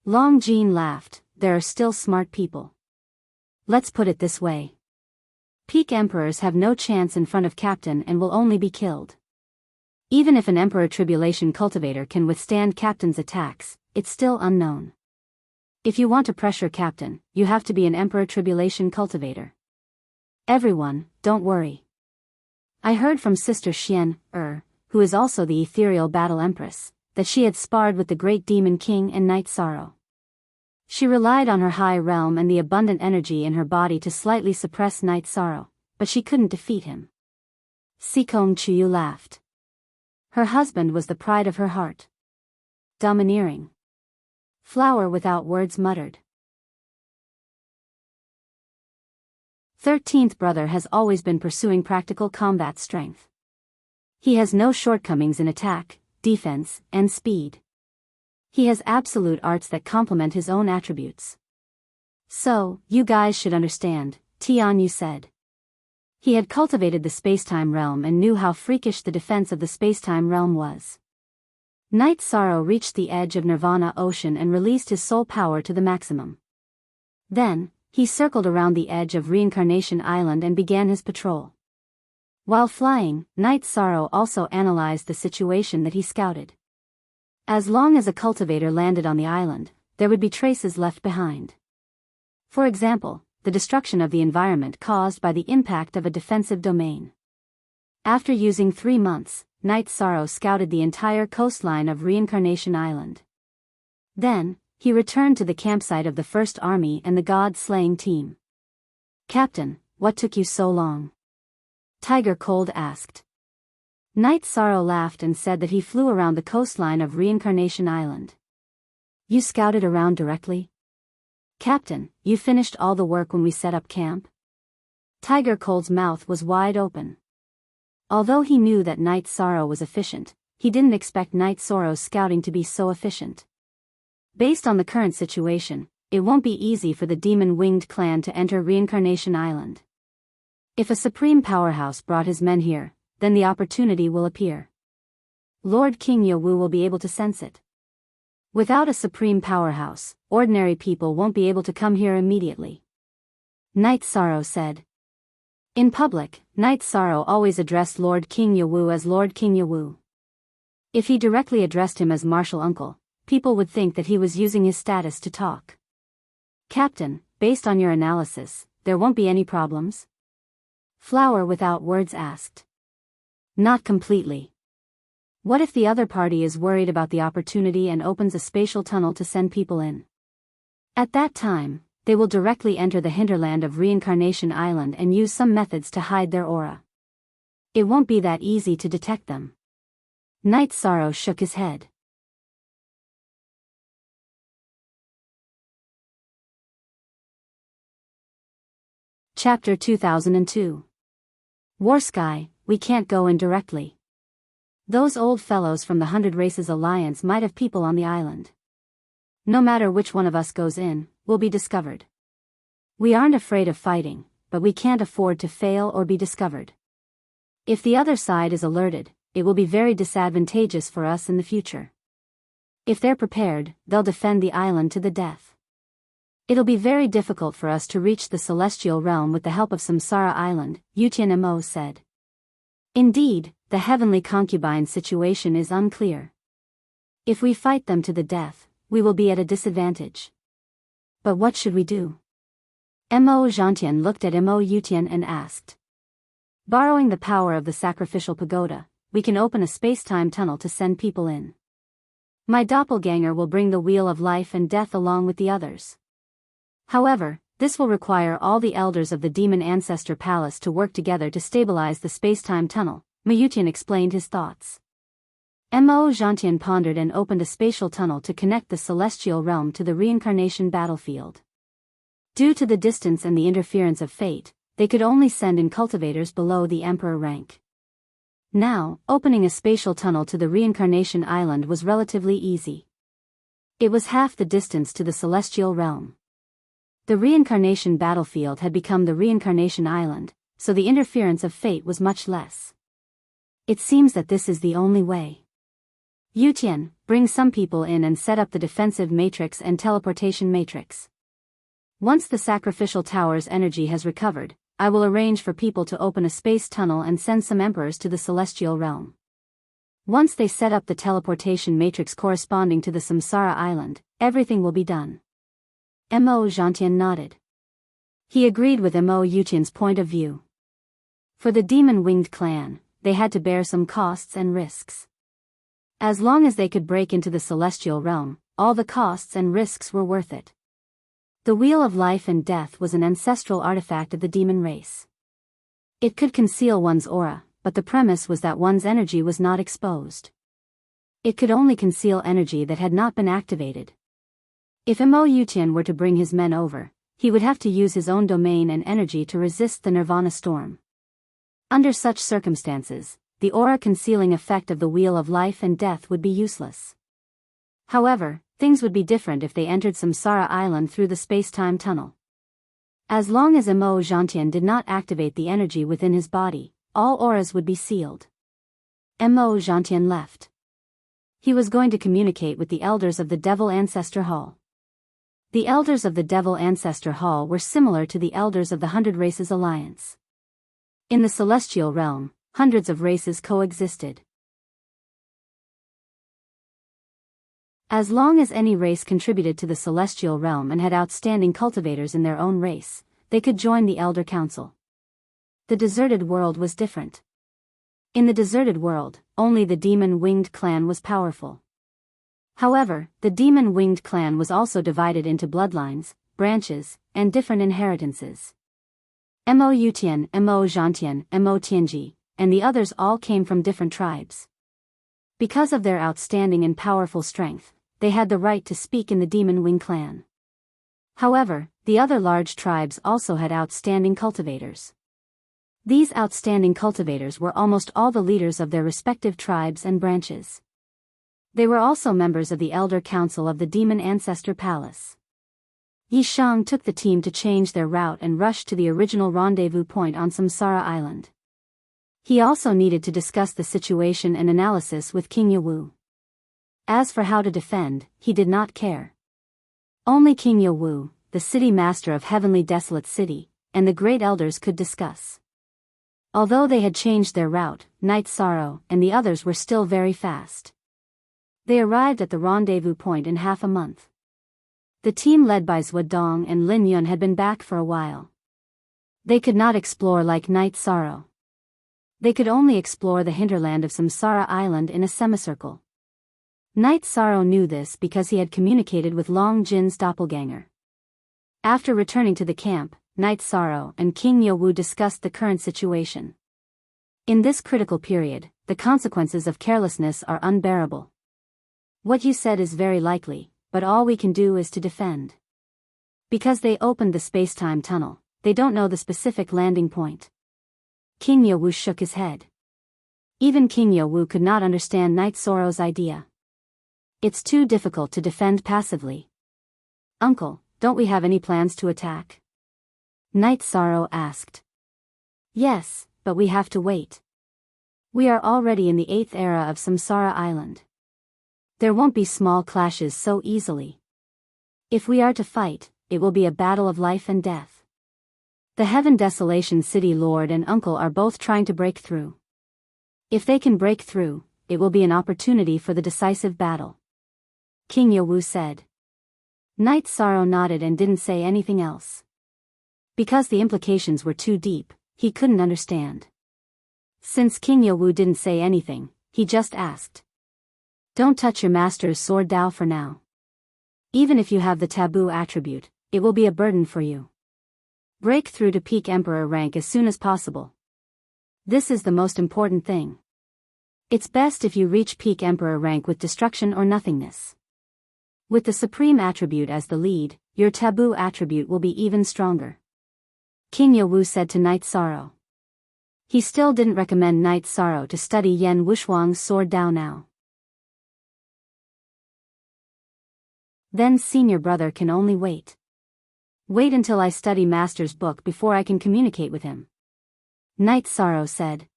Long Jean laughed. There are still smart people. Let's put it this way. Peak emperors have no chance in front of Captain and will only be killed. Even if an Emperor Tribulation cultivator can withstand Captain's attacks, it's still unknown. If you want to pressure Captain, you have to be an Emperor Tribulation cultivator. Everyone, don't worry. I heard from Sister Xian, who is also the Ethereal Battle Empress, that she had sparred with the Great Demon King and Night Sorrow. She relied on her high realm and the abundant energy in her body to slightly suppress Night Sorrow, but she couldn't defeat him. Sikong Chuyu laughed. Her husband was the pride of her heart. Domineering. Flower without words muttered. 13th brother has always been pursuing practical combat strength. He has no shortcomings in attack, defense, and speed. He has absolute arts that complement his own attributes. So, you guys should understand, Tianyu said. He had cultivated the spacetime realm and knew how freakish the defense of the spacetime realm was. Night Sorrow reached the edge of Nirvana Ocean and released his soul power to the maximum. Then, he circled around the edge of Reincarnation Island and began his patrol. While flying, Night Sorrow also analyzed the situation that he scouted. As long as a cultivator landed on the island, there would be traces left behind. For example, the destruction of the environment caused by the impact of a defensive domain. After using 3 months, Night Sorrow scouted the entire coastline of Reincarnation Island. Then, he returned to the campsite of the First Army and the God-slaying team. Captain, what took you so long? Tiger Cold asked. Night Sorrow laughed and said that he flew around the coastline of Reincarnation Island. You scouted around directly? Captain, you finished all the work when we set up camp? Tiger Cold's mouth was wide open. Although he knew that Night Sorrow was efficient, he didn't expect Night Sorrow's scouting to be so efficient. Based on the current situation, it won't be easy for the demon-winged clan to enter Reincarnation Island. If a supreme powerhouse brought his men here, then the opportunity will appear. Lord King Yowu will be able to sense it. Without a supreme powerhouse, ordinary people won't be able to come here immediately. Night Sorrow said. In public, Night Sorrow always addressed Lord King Yowu as Lord King Yowu. If he directly addressed him as Martial Uncle, people would think that he was using his status to talk. Captain, based on your analysis, there won't be any problems? Flower without words asked. Not completely. What if the other party is worried about the opportunity and opens a spatial tunnel to send people in? At that time, they will directly enter the hinterland of Reincarnation Island and use some methods to hide their aura. It won't be that easy to detect them. Night Sorrow shook his head. Chapter 2002. War Sky, we can't go in directly. Those old fellows from the 100 Races Alliance might have people on the island. No matter which one of us goes in, we'll be discovered. We aren't afraid of fighting, but we can't afford to fail or be discovered. If the other side is alerted, it will be very disadvantageous for us in the future. If they're prepared, they'll defend the island to the death. It'll be very difficult for us to reach the celestial realm with the help of Samsara Island, Yutian Mo said. Indeed, the heavenly concubine situation is unclear. If we fight them to the death, we will be at a disadvantage. But what should we do? Mo Zhantian looked at Mo Yutian and asked. Borrowing the power of the sacrificial pagoda, we can open a space-time tunnel to send people in. My doppelganger will bring the wheel of life and death along with the others. However, this will require all the elders of the Demon Ancestor Palace to work together to stabilize the space-time tunnel. Mayutian explained his thoughts. Mo Zhantian pondered and opened a spatial tunnel to connect the celestial realm to the reincarnation battlefield. Due to the distance and the interference of fate, they could only send in cultivators below the Emperor rank. Now, opening a spatial tunnel to the reincarnation island was relatively easy. It was half the distance to the celestial realm. The reincarnation battlefield had become the reincarnation island, so the interference of fate was much less. It seems that this is the only way. Yutian, bring some people in and set up the defensive matrix and teleportation matrix. Once the sacrificial tower's energy has recovered, I will arrange for people to open a space tunnel and send some emperors to the celestial realm. Once they set up the teleportation matrix corresponding to the Samsara Island, everything will be done. Mo Zhantian nodded. He agreed with Mo Yutian's point of view. For the demon-winged clan, they had to bear some costs and risks. As long as they could break into the celestial realm, all the costs and risks were worth it. The Wheel of Life and Death was an ancestral artifact of the demon race. It could conceal one's aura, but the premise was that one's energy was not exposed. It could only conceal energy that had not been activated. If Mo Yutian were to bring his men over, he would have to use his own domain and energy to resist the Nirvana storm. Under such circumstances, the aura-concealing effect of the Wheel of Life and Death would be useless. However, things would be different if they entered Samsara Island through the space-time tunnel. As long as Mo Zhantian did not activate the energy within his body, all auras would be sealed. Mo Zhantian left. He was going to communicate with the elders of the Devil Ancestor Hall. The elders of the Devil Ancestor Hall were similar to the elders of the 100 Races Alliance. In the celestial realm, hundreds of races coexisted. As long as any race contributed to the celestial realm and had outstanding cultivators in their own race, they could join the Elder Council. The deserted world was different. In the deserted world, only the demon-winged clan was powerful. However, the demon-winged clan was also divided into bloodlines, branches, and different inheritances. Mo Yutian, Mo Zhantian, Mo Tianji, and the others all came from different tribes. Because of their outstanding and powerful strength, they had the right to speak in the Demon Wing clan. However, the other large tribes also had outstanding cultivators. These outstanding cultivators were almost all the leaders of their respective tribes and branches. They were also members of the Elder Council of the Demon Ancestor Palace. Yi Shang took the team to change their route and rushed to the original rendezvous point on Samsara Island. He also needed to discuss the situation and analysis with King Yawu. As for how to defend, he did not care. Only King Yawu, the city master of Heavenly Desolate City, and the great elders could discuss. Although they had changed their route, Night Sorrow and the others were still very fast. They arrived at the rendezvous point in half a month. The team led by Zhuo Dong and Lin Yun had been back for a while. They could not explore like Night Sorrow. They could only explore the hinterland of Samsara Island in a semicircle. Night Sorrow knew this because he had communicated with Long Jin's doppelganger. After returning to the camp, Night Sorrow and King Yowu discussed the current situation. In this critical period, the consequences of carelessness are unbearable. What you said is very likely, but all we can do is to defend. Because they opened the space-time tunnel, they don't know the specific landing point. King Yowu shook his head. Even King Yowu could not understand Night Sorrow's idea. It's too difficult to defend passively. Uncle, don't we have any plans to attack? Night Sorrow asked. Yes, but we have to wait. We are already in the 8th era of Samsara Island. There won't be small clashes so easily. If we are to fight, it will be a battle of life and death. The Heaven Desolation City Lord and Uncle are both trying to break through. If they can break through, it will be an opportunity for the decisive battle. King Yowu said. Night Sorrow nodded and didn't say anything else. Because the implications were too deep, he couldn't understand. Since King Yowu didn't say anything, he just asked. Don't touch your master's sword Dao for now. Even if you have the taboo attribute, it will be a burden for you. Break through to peak Emperor rank as soon as possible. This is the most important thing. It's best if you reach peak Emperor rank with destruction or nothingness. With the supreme attribute as the lead, your taboo attribute will be even stronger. King Yowu said to Night Sorrow. He still didn't recommend Night Sorrow to study Yen Wushuang's sword Dao now. Then senior brother can only wait. Wait until I study Master's book before I can communicate with him. Night Sorrow said.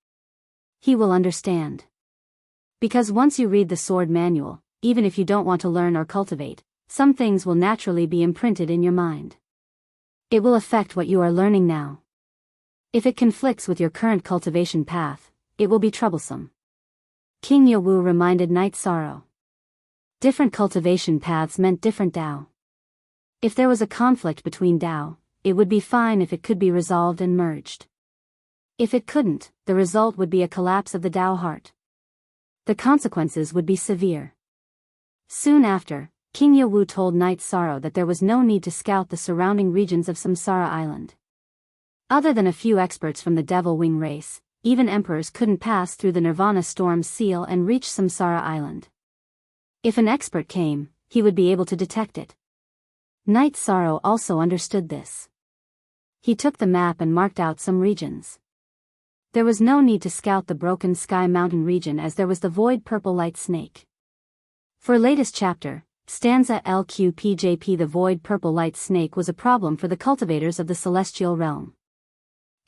He will understand. Because once you read the sword manual, even if you don't want to learn or cultivate, some things will naturally be imprinted in your mind. It will affect what you are learning now. If it conflicts with your current cultivation path, it will be troublesome. King Yowu reminded Night Sorrow. Different cultivation paths meant different Dao. If there was a conflict between Dao, it would be fine if it could be resolved and merged. If it couldn't, the result would be a collapse of the Dao heart. The consequences would be severe. Soon after, King Yowu told Night Sorrow that there was no need to scout the surrounding regions of Samsara Island. Other than a few experts from the Devil Wing race, even emperors couldn't pass through the Nirvana Storm Seal and reach Samsara Island. If an expert came, he would be able to detect it. Night Sorrow also understood this. He took the map and marked out some regions. There was no need to scout the Broken Sky Mountain region as there was the Void Purple Light Snake. For latest chapter, stanza LQPJP, the Void Purple Light Snake was a problem for the cultivators of the Celestial Realm.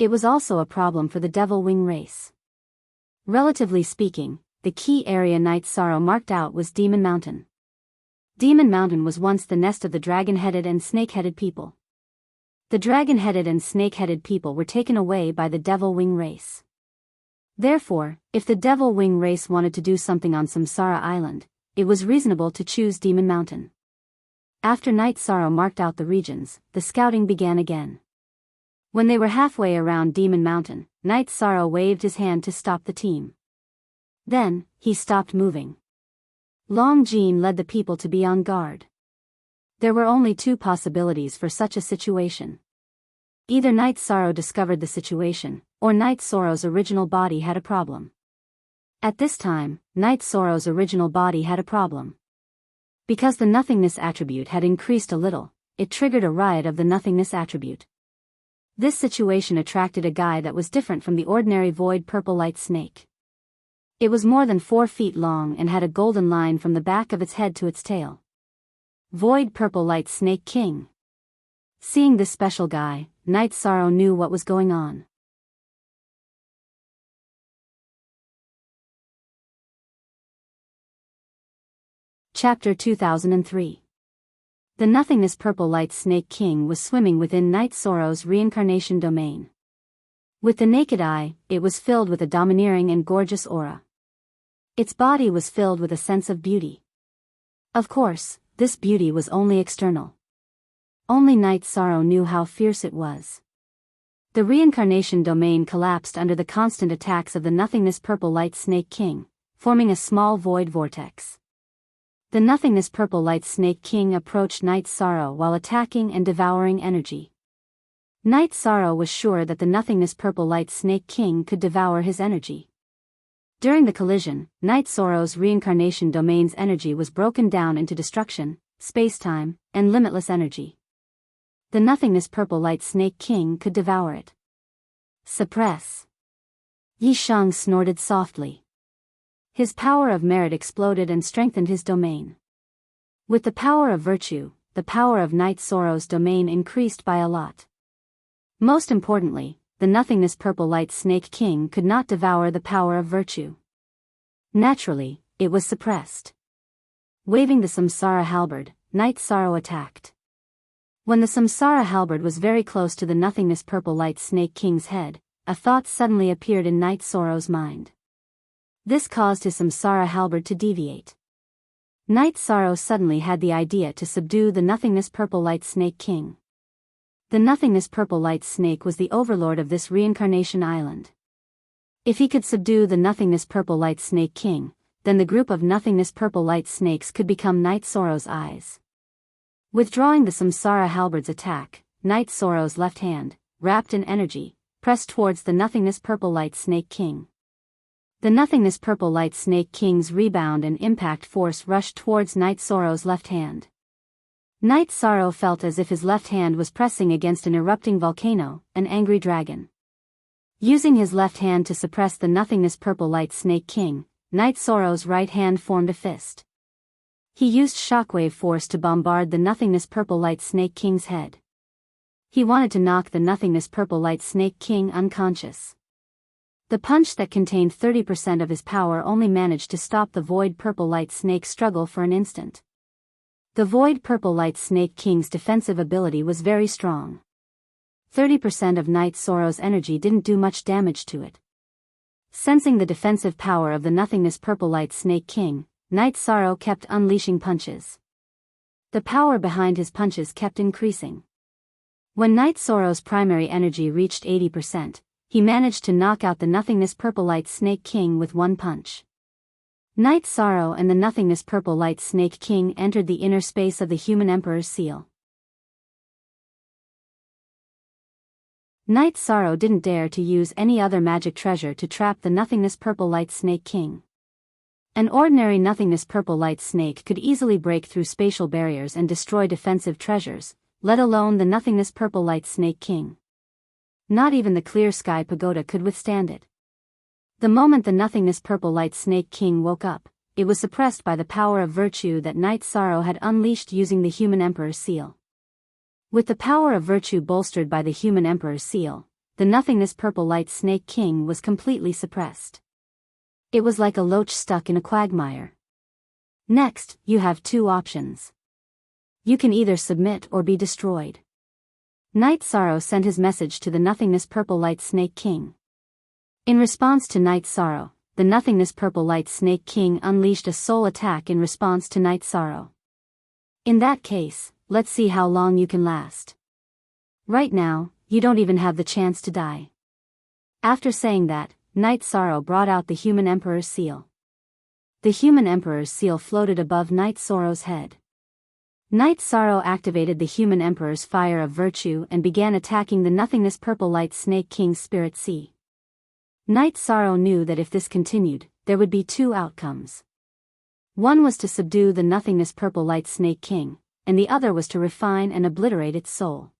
It was also a problem for the Devil Wing race. Relatively speaking, the key area Night Sorrow marked out was Demon Mountain. Demon Mountain was once the nest of the dragon-headed and snake-headed people. The dragon-headed and snake-headed people were taken away by the Devil Wing race. Therefore, if the Devil Wing race wanted to do something on Samsara Island, it was reasonable to choose Demon Mountain. After Night Sorrow marked out the regions, the scouting began again. When they were halfway around Demon Mountain, Night Sorrow waved his hand to stop the team. Then, he stopped moving. Long Jin led the people to be on guard. There were only two possibilities for such a situation. Either Night Sorrow discovered the situation, or Night Sorrow's original body had a problem. At this time, Night Sorrow's original body had a problem. Because the nothingness attribute had increased a little, it triggered a riot of the nothingness attribute. This situation attracted a guy that was different from the ordinary Void Purple Light Snake. It was more than 4 feet long and had a golden line from the back of its head to its tail. Void Purple Light Snake King. Seeing this special guy, Night Sorrow knew what was going on. Chapter 2003. The nothingness Purple Light Snake King was swimming within Night Sorrow's reincarnation domain. With the naked eye, it was filled with a domineering and gorgeous aura. Its body was filled with a sense of beauty. Of course, this beauty was only external. Only Night Sorrow knew how fierce it was. The reincarnation domain collapsed under the constant attacks of the nothingness purple light snake king, forming a small void vortex. The nothingness purple light snake king approached Night Sorrow while attacking and devouring energy. Night Sorrow was sure that the nothingness purple light snake king could devour his energy. During the collision, Night Sorrow's reincarnation domain's energy was broken down into destruction, space-time, and limitless energy. The nothingness purple light snake king could devour it. Suppress. Yi Shang snorted softly. His power of merit exploded and strengthened his domain. With the power of virtue, the power of Night Sorrow's domain increased by a lot. Most importantly, the nothingness purple light snake king could not devour the power of virtue. Naturally, it was suppressed. Waving the Samsara halberd, Night Sorrow attacked. When the Samsara halberd was very close to the nothingness purple light snake king's head, a thought suddenly appeared in Night Sorrow's mind. This caused his Samsara halberd to deviate. Night Sorrow suddenly had the idea to subdue the nothingness purple light snake king. The nothingness purple light snake was the overlord of this reincarnation island. If he could subdue the nothingness purple light snake king, then the group of nothingness purple light snakes could become Night Sorrow's eyes. Withdrawing the Samsara halberd's attack, Night Sorrow's left hand, wrapped in energy, pressed towards the nothingness purple light snake king. The nothingness purple light snake king's rebound and impact force rushed towards Night Sorrow's left hand. Night Sorrow felt as if his left hand was pressing against an erupting volcano, an angry dragon. Using his left hand to suppress the nothingness purple light snake king, Night Sorrow's right hand formed a fist. He used shockwave force to bombard the nothingness purple light snake king's head. He wanted to knock the nothingness purple light snake king unconscious. The punch that contained 30% of his power only managed to stop the void purple light snake struggle for an instant. The void purple light snake king's defensive ability was very strong. 30% of Night Sorrow's energy didn't do much damage to it. Sensing the defensive power of the nothingness purple light snake king, Night Sorrow kept unleashing punches. The power behind his punches kept increasing. When Night Sorrow's primary energy reached 80%, he managed to knock out the nothingness purple light snake king with one punch. Night Sorrow and the nothingness purple light snake king entered the inner space of the human emperor's seal. Night Sorrow didn't dare to use any other magic treasure to trap the nothingness purple light snake king. An ordinary nothingness purple light snake could easily break through spatial barriers and destroy defensive treasures, let alone the nothingness purple light snake king. Not even the clear sky pagoda could withstand it. The moment the nothingness purple light snake king woke up, it was suppressed by the power of virtue that Night Sorrow had unleashed using the human emperor's seal. With the power of virtue bolstered by the human emperor's seal, the nothingness purple light snake king was completely suppressed. It was like a loach stuck in a quagmire. Next, you have two options. You can either submit or be destroyed. Night Sorrow sent his message to the nothingness purple light snake king. In response to Night Sorrow, the nothingness purple light snake king unleashed a soul attack in response to Night Sorrow. In that case, let's see how long you can last. Right now, you don't even have the chance to die. After saying that, Night Sorrow brought out the human emperor's seal. The human emperor's seal floated above Night Sorrow's head. Night Sorrow activated the human emperor's fire of virtue and began attacking the nothingness purple light snake king's spirit sea. Night Sorrow knew that if this continued, there would be two outcomes. One was to subdue the nothingness purple light snake king, and the other was to refine and obliterate its soul.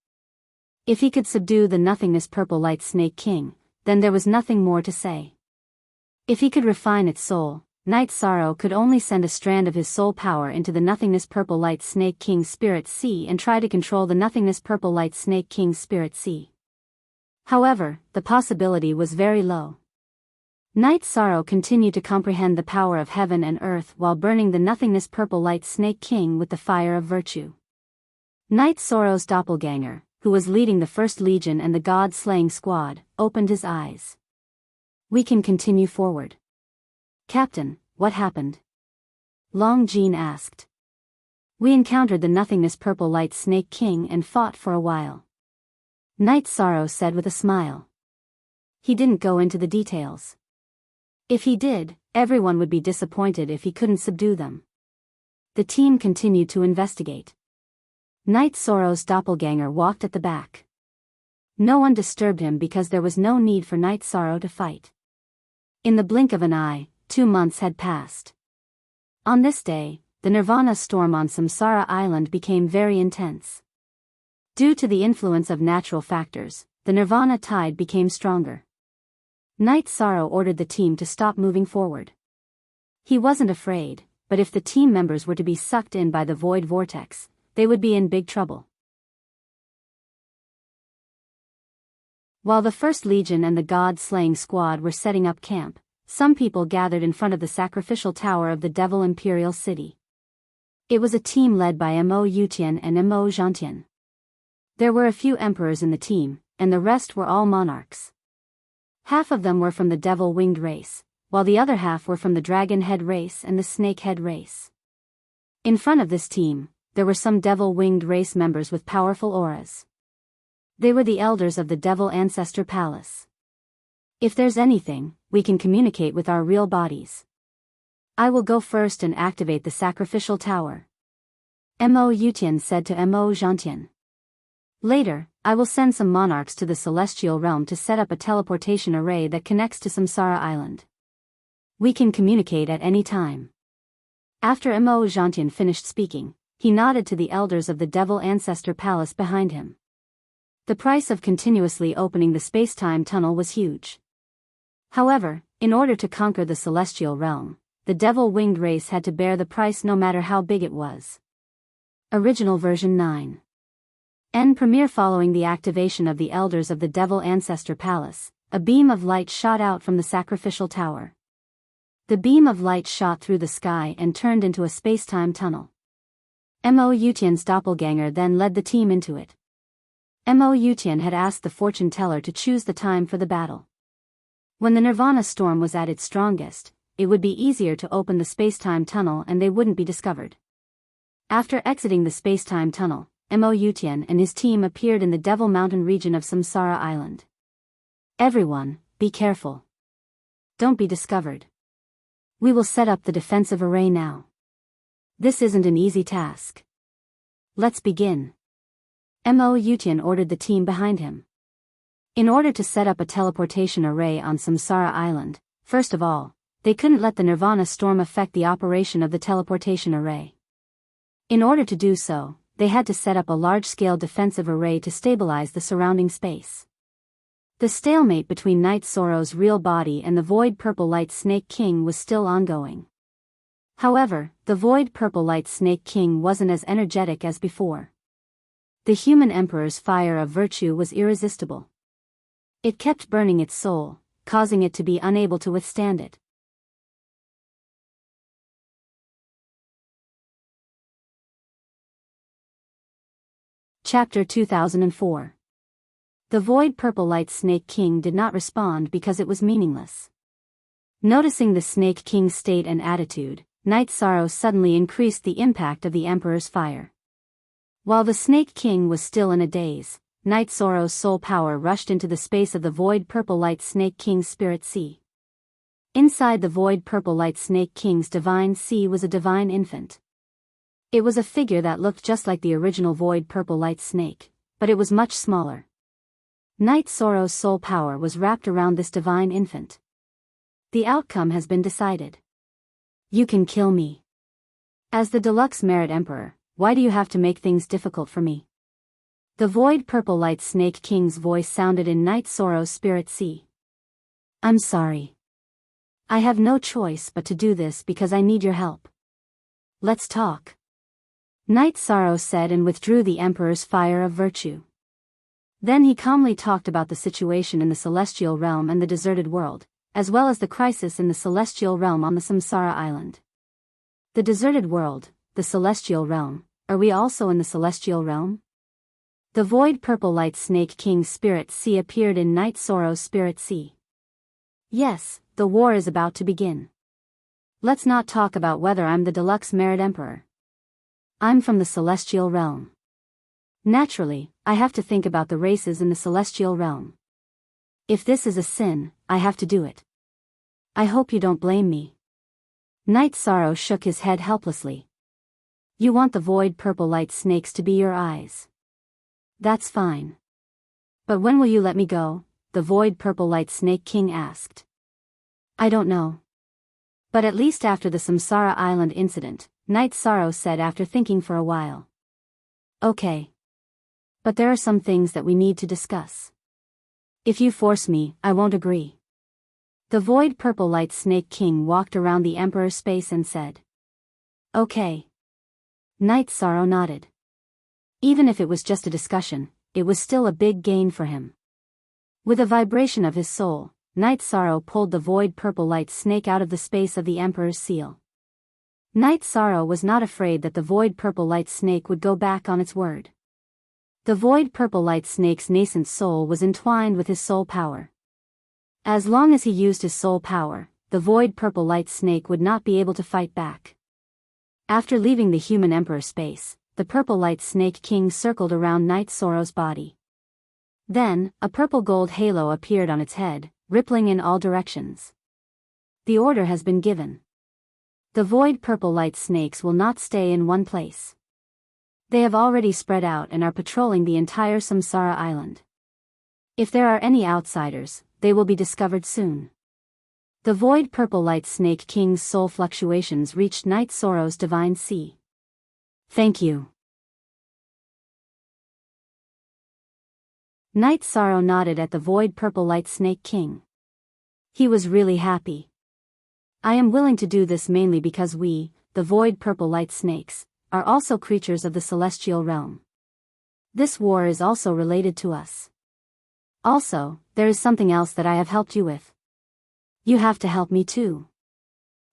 If he could subdue the nothingness purple light snake king, then there was nothing more to say. If he could refine its soul, Night Sorrow could only send a strand of his soul power into the nothingness purple light snake king's spirit sea and try to control the nothingness purple light snake king's spirit sea. However, the possibility was very low. Night Sorrow continued to comprehend the power of heaven and earth while burning the nothingness purple light snake king with the fire of virtue. Night Sorrow's doppelganger, who was leading the First Legion and the God-slaying squad, opened his eyes. We can continue forward. Captain, what happened? Long Jean asked. We encountered the nothingness purple light snake king and fought for a while. Night Sorrow said with a smile. He didn't go into the details. If he did, everyone would be disappointed if he couldn't subdue them. The team continued to investigate. Night Sorrow's doppelganger walked at the back. No one disturbed him because there was no need for Night Sorrow to fight. In the blink of an eye, 2 months had passed. On this day, the Nirvana storm on Samsara Island became very intense. Due to the influence of natural factors, the Nirvana tide became stronger. Night Sorrow ordered the team to stop moving forward. He wasn't afraid, but if the team members were to be sucked in by the void vortex, they would be in big trouble. While the First Legion and the God-slaying squad were setting up camp, some people gathered in front of the sacrificial tower of the Devil Imperial City. It was a team led by Mo Yutian and Mo Zhantian. There were a few emperors in the team, and the rest were all monarchs. Half of them were from the devil-winged race, while the other half were from the dragon-head race and the snake-head race. In front of this team, there were some devil-winged race members with powerful auras. They were the elders of the Devil Ancestor Palace. If there's anything, we can communicate with our real bodies. I will go first and activate the sacrificial tower. Mo Yutian said to Mo Zhantian. Later, I will send some monarchs to the celestial realm to set up a teleportation array that connects to Samsara Island. We can communicate at any time. After Mo Zhantian finished speaking, he nodded to the elders of the Devil Ancestor Palace behind him. The price of continuously opening the space-time tunnel was huge. However, in order to conquer the celestial realm, the devil-winged race had to bear the price no matter how big it was. Original version 9. Premiere. Following the activation of the elders of the Devil Ancestor Palace, a beam of light shot out from the sacrificial tower. The beam of light shot through the sky and turned into a space-time tunnel. Mo Yutian's doppelganger then led the team into it. Mo Yutian had asked the fortune teller to choose the time for the battle. When the Nirvana storm was at its strongest, it would be easier to open the space-time tunnel and they wouldn't be discovered. After exiting the space-time tunnel, Mo Yutian and his team appeared in the Devil Mountain region of Samsara Island. Everyone, be careful. Don't be discovered. We will set up the defensive array now. This isn't an easy task. Let's begin. Mo Yutian ordered the team behind him. In order to set up a teleportation array on Samsara Island, first of all, they couldn't let the Nirvana storm affect the operation of the teleportation array. In order to do so, they had to set up a large-scale defensive array to stabilize the surrounding space. The stalemate between Night Sorrow's real body and the Void Purple Light Snake King was still ongoing. However, the Void Purple Light Snake King wasn't as energetic as before. The human emperor's fire of virtue was irresistible. It kept burning its soul, causing it to be unable to withstand it. Chapter 2004. The Void Purple Light Snake King did not respond because it was meaningless. Noticing the Snake King's state and attitude, Night Sorrow suddenly increased the impact of the Emperor's fire. While the Snake King was still in a daze, Night Sorrow's soul power rushed into the space of the Void Purple Light Snake King's Spirit Sea. Inside the Void Purple Light Snake King's Divine Sea was a divine infant. It was a figure that looked just like the original Void Purple Light Snake, but it was much smaller. Night Sorrow's soul power was wrapped around this divine infant. The outcome has been decided. You can kill me. As the Deluxe Merit Emperor, why do you have to make things difficult for me? The Void Purple Light Snake King's voice sounded in Night Sorrow's Spirit Sea. I'm sorry. I have no choice but to do this because I need your help. Let's talk. Night Sorrow said and withdrew the Emperor's fire of virtue. Then he calmly talked about the situation in the Celestial Realm and the deserted world, as well as the crisis in the Celestial Realm on the Samsara Island. The deserted world, the Celestial Realm, are we also in the Celestial Realm? The Void Purple Light Snake King's Spirit Sea appeared in Night Sorrow's Spirit Sea. Yes, the war is about to begin. Let's not talk about whether I'm the Deluxe Merit Emperor. I'm from the celestial realm. Naturally, I have to think about the races in the celestial realm. If this is a sin, I have to do it. I hope you don't blame me. Night Sorrow shook his head helplessly. You want the void purple light snakes to be your eyes. That's fine. But when will you let me go? The void purple light snake king asked. I don't know. But at least after the Samsara Island incident, Night Sorrow said after thinking for a while. Okay. But there are some things that we need to discuss. If you force me, I won't agree. The void purple light snake king walked around the emperor's space and said. Okay. Night Sorrow nodded. Even if it was just a discussion, it was still a big gain for him. With a vibration of his soul, Night Sorrow pulled the void purple light snake out of the space of the emperor's seal. Night Sorrow was not afraid that the void purple light snake would go back on its word. The void purple light snake's nascent soul was entwined with his soul power. As long as he used his soul power, the void purple light snake would not be able to fight back. After leaving the human emperor space, the purple light snake king circled around Night Sorrow's body. Then, a purple gold halo appeared on its head, rippling in all directions. The order has been given. The void purple light snakes will not stay in one place. They have already spread out and are patrolling the entire Samsara Island. If there are any outsiders, they will be discovered soon. The void purple light snake king's soul fluctuations reached Night Sorrow's divine sea. Thank you. Night Sorrow nodded at the void purple light snake king. He was really happy. I am willing to do this mainly because we, the void purple light snakes, are also creatures of the celestial realm. This war is also related to us. Also, there is something else that I have helped you with. You have to help me too.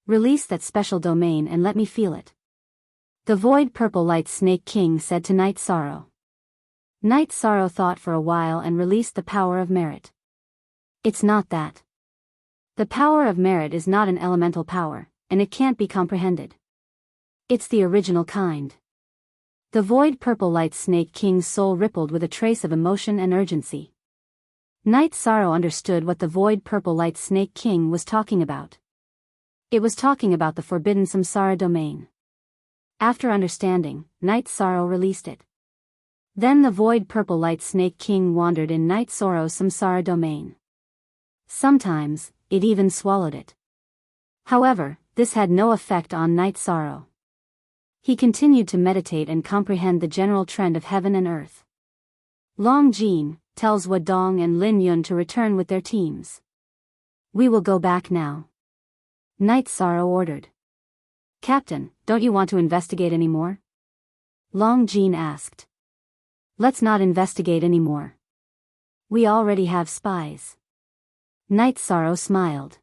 Release that special domain and let me feel it. The void purple light snake king said to Night Sorrow. Night Sorrow thought for a while and released the power of merit. It's not that. The power of merit is not an elemental power, and it can't be comprehended. It's the original kind. The void purple light snake king's soul rippled with a trace of emotion and urgency. Night Sorrow understood what the void purple light snake king was talking about. It was talking about the forbidden samsara domain. After understanding, Night Sorrow released it. Then the void purple light snake king wandered in Night Sorrow's samsara domain. Sometimes, it even swallowed it. However, this had no effect on Night Sorrow. He continued to meditate and comprehend the general trend of heaven and earth. Long Jin tells Wadong and Lin Yun to return with their teams. We will go back now. Night Sorrow ordered. Captain, don't you want to investigate anymore? Long Jin asked. Let's not investigate anymore. We already have spies. Night Sorrow smiled.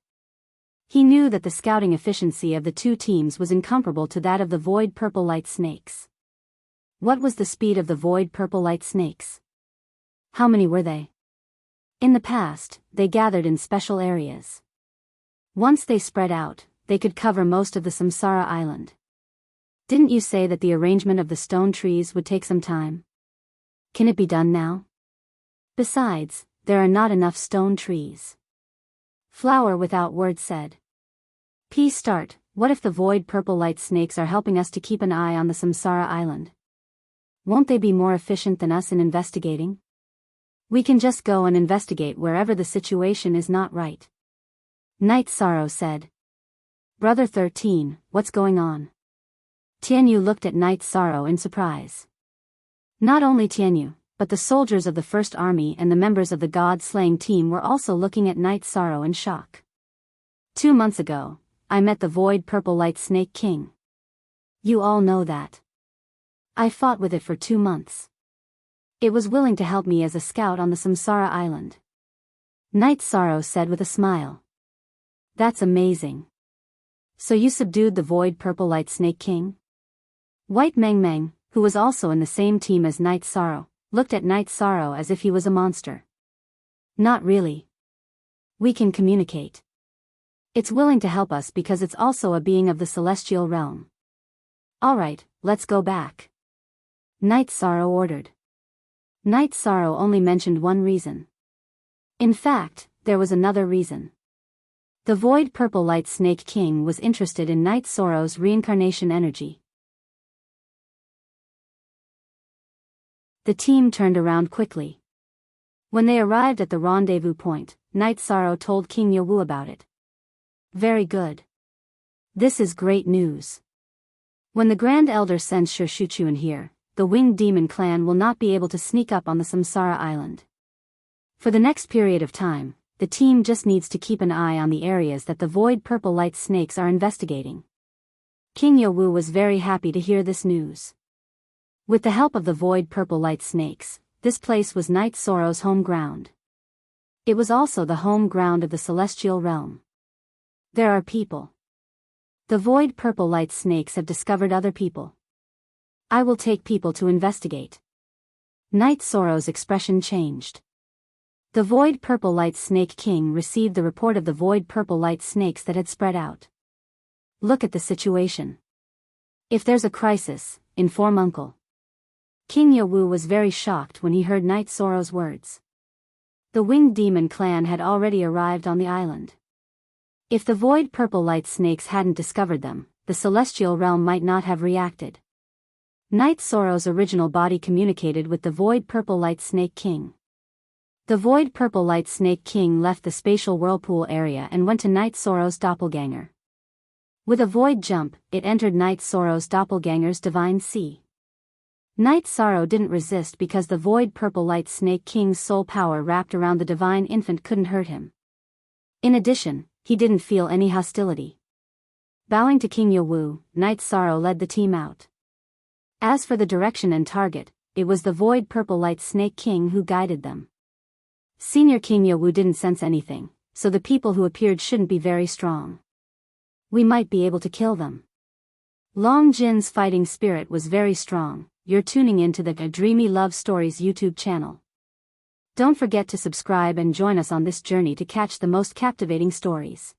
He knew that the scouting efficiency of the two teams was incomparable to that of the void purple light snakes. What was the speed of the void purple light snakes? How many were they? In the past, they gathered in special areas. Once they spread out, they could cover most of the Samsara Island. Didn't you say that the arrangement of the stone trees would take some time? Can it be done now? Besides, there are not enough stone trees. Flower without word said. Start, what if the void purple light snakes are helping us to keep an eye on the Samsara Island? Won't they be more efficient than us in investigating? We can just go and investigate wherever the situation is not right. Night Sorrow said. Brother 13, what's going on? Tianyu looked at Night Sorrow in surprise. Not only Tianyu, but the soldiers of the First Army and the members of the God-slaying team were also looking at Night Sorrow in shock. 2 months ago, I met the void purple light snake king. You all know that. I fought with it for 2 months. It was willing to help me as a scout on the Samsara Island. Night Sorrow said with a smile. That's amazing. So you subdued the void purple light snake king? White Meng Meng, who was also in the same team as Night Sorrow, looked at Night Sorrow as if he was a monster. Not really. We can communicate. It's willing to help us because it's also a being of the celestial realm. Alright, let's go back. Night Sorrow ordered. Night Sorrow only mentioned one reason. In fact, there was another reason. The Void Purple Light Snake King was interested in Night Sorrow's reincarnation energy. The team turned around quickly. When they arrived at the rendezvous point, Night Sorrow told King Yawu about it. Very good. This is great news. When the Grand Elder sends Shuchuchu in here, the Winged Demon clan will not be able to sneak up on the Samsara Island. For the next period of time, the team just needs to keep an eye on the areas that the Void Purple Light Snakes are investigating. King Yawu was very happy to hear this news. With the help of the Void Purple Light Snakes, this place was Night Sorrow's home ground. It was also the home ground of the Celestial Realm. There are people. The Void Purple Light Snakes have discovered other people. I will take people to investigate. Night Sorrow's expression changed. The Void Purple Light Snake King received the report of the Void Purple Light Snakes that had spread out. Look at the situation. If there's a crisis, inform Uncle. King Yawu was very shocked when he heard Night Sorrow's words. The Winged Demon clan had already arrived on the island. If the Void Purple Light Snakes hadn't discovered them, the Celestial Realm might not have reacted. Night Sorrow's original body communicated with the Void Purple Light Snake King. The Void Purple Light Snake King left the spatial whirlpool area and went to Night Sorrow's doppelganger. With a void jump, it entered Night Sorrow's doppelganger's divine sea. Night Sorrow didn't resist because the Void Purple Light Snake King's soul power wrapped around the divine infant couldn't hurt him. In addition, he didn't feel any hostility. Bowing to King Yawu, Night Sorrow led the team out. As for the direction and target, it was the Void Purple Light Snake King who guided them. Senior King Yawu didn't sense anything, so the people who appeared shouldn't be very strong. We might be able to kill them. Long Jin's fighting spirit was very strong. You're tuning into the Dreamy Love Stories YouTube channel. Don't forget to subscribe and join us on this journey to catch the most captivating stories.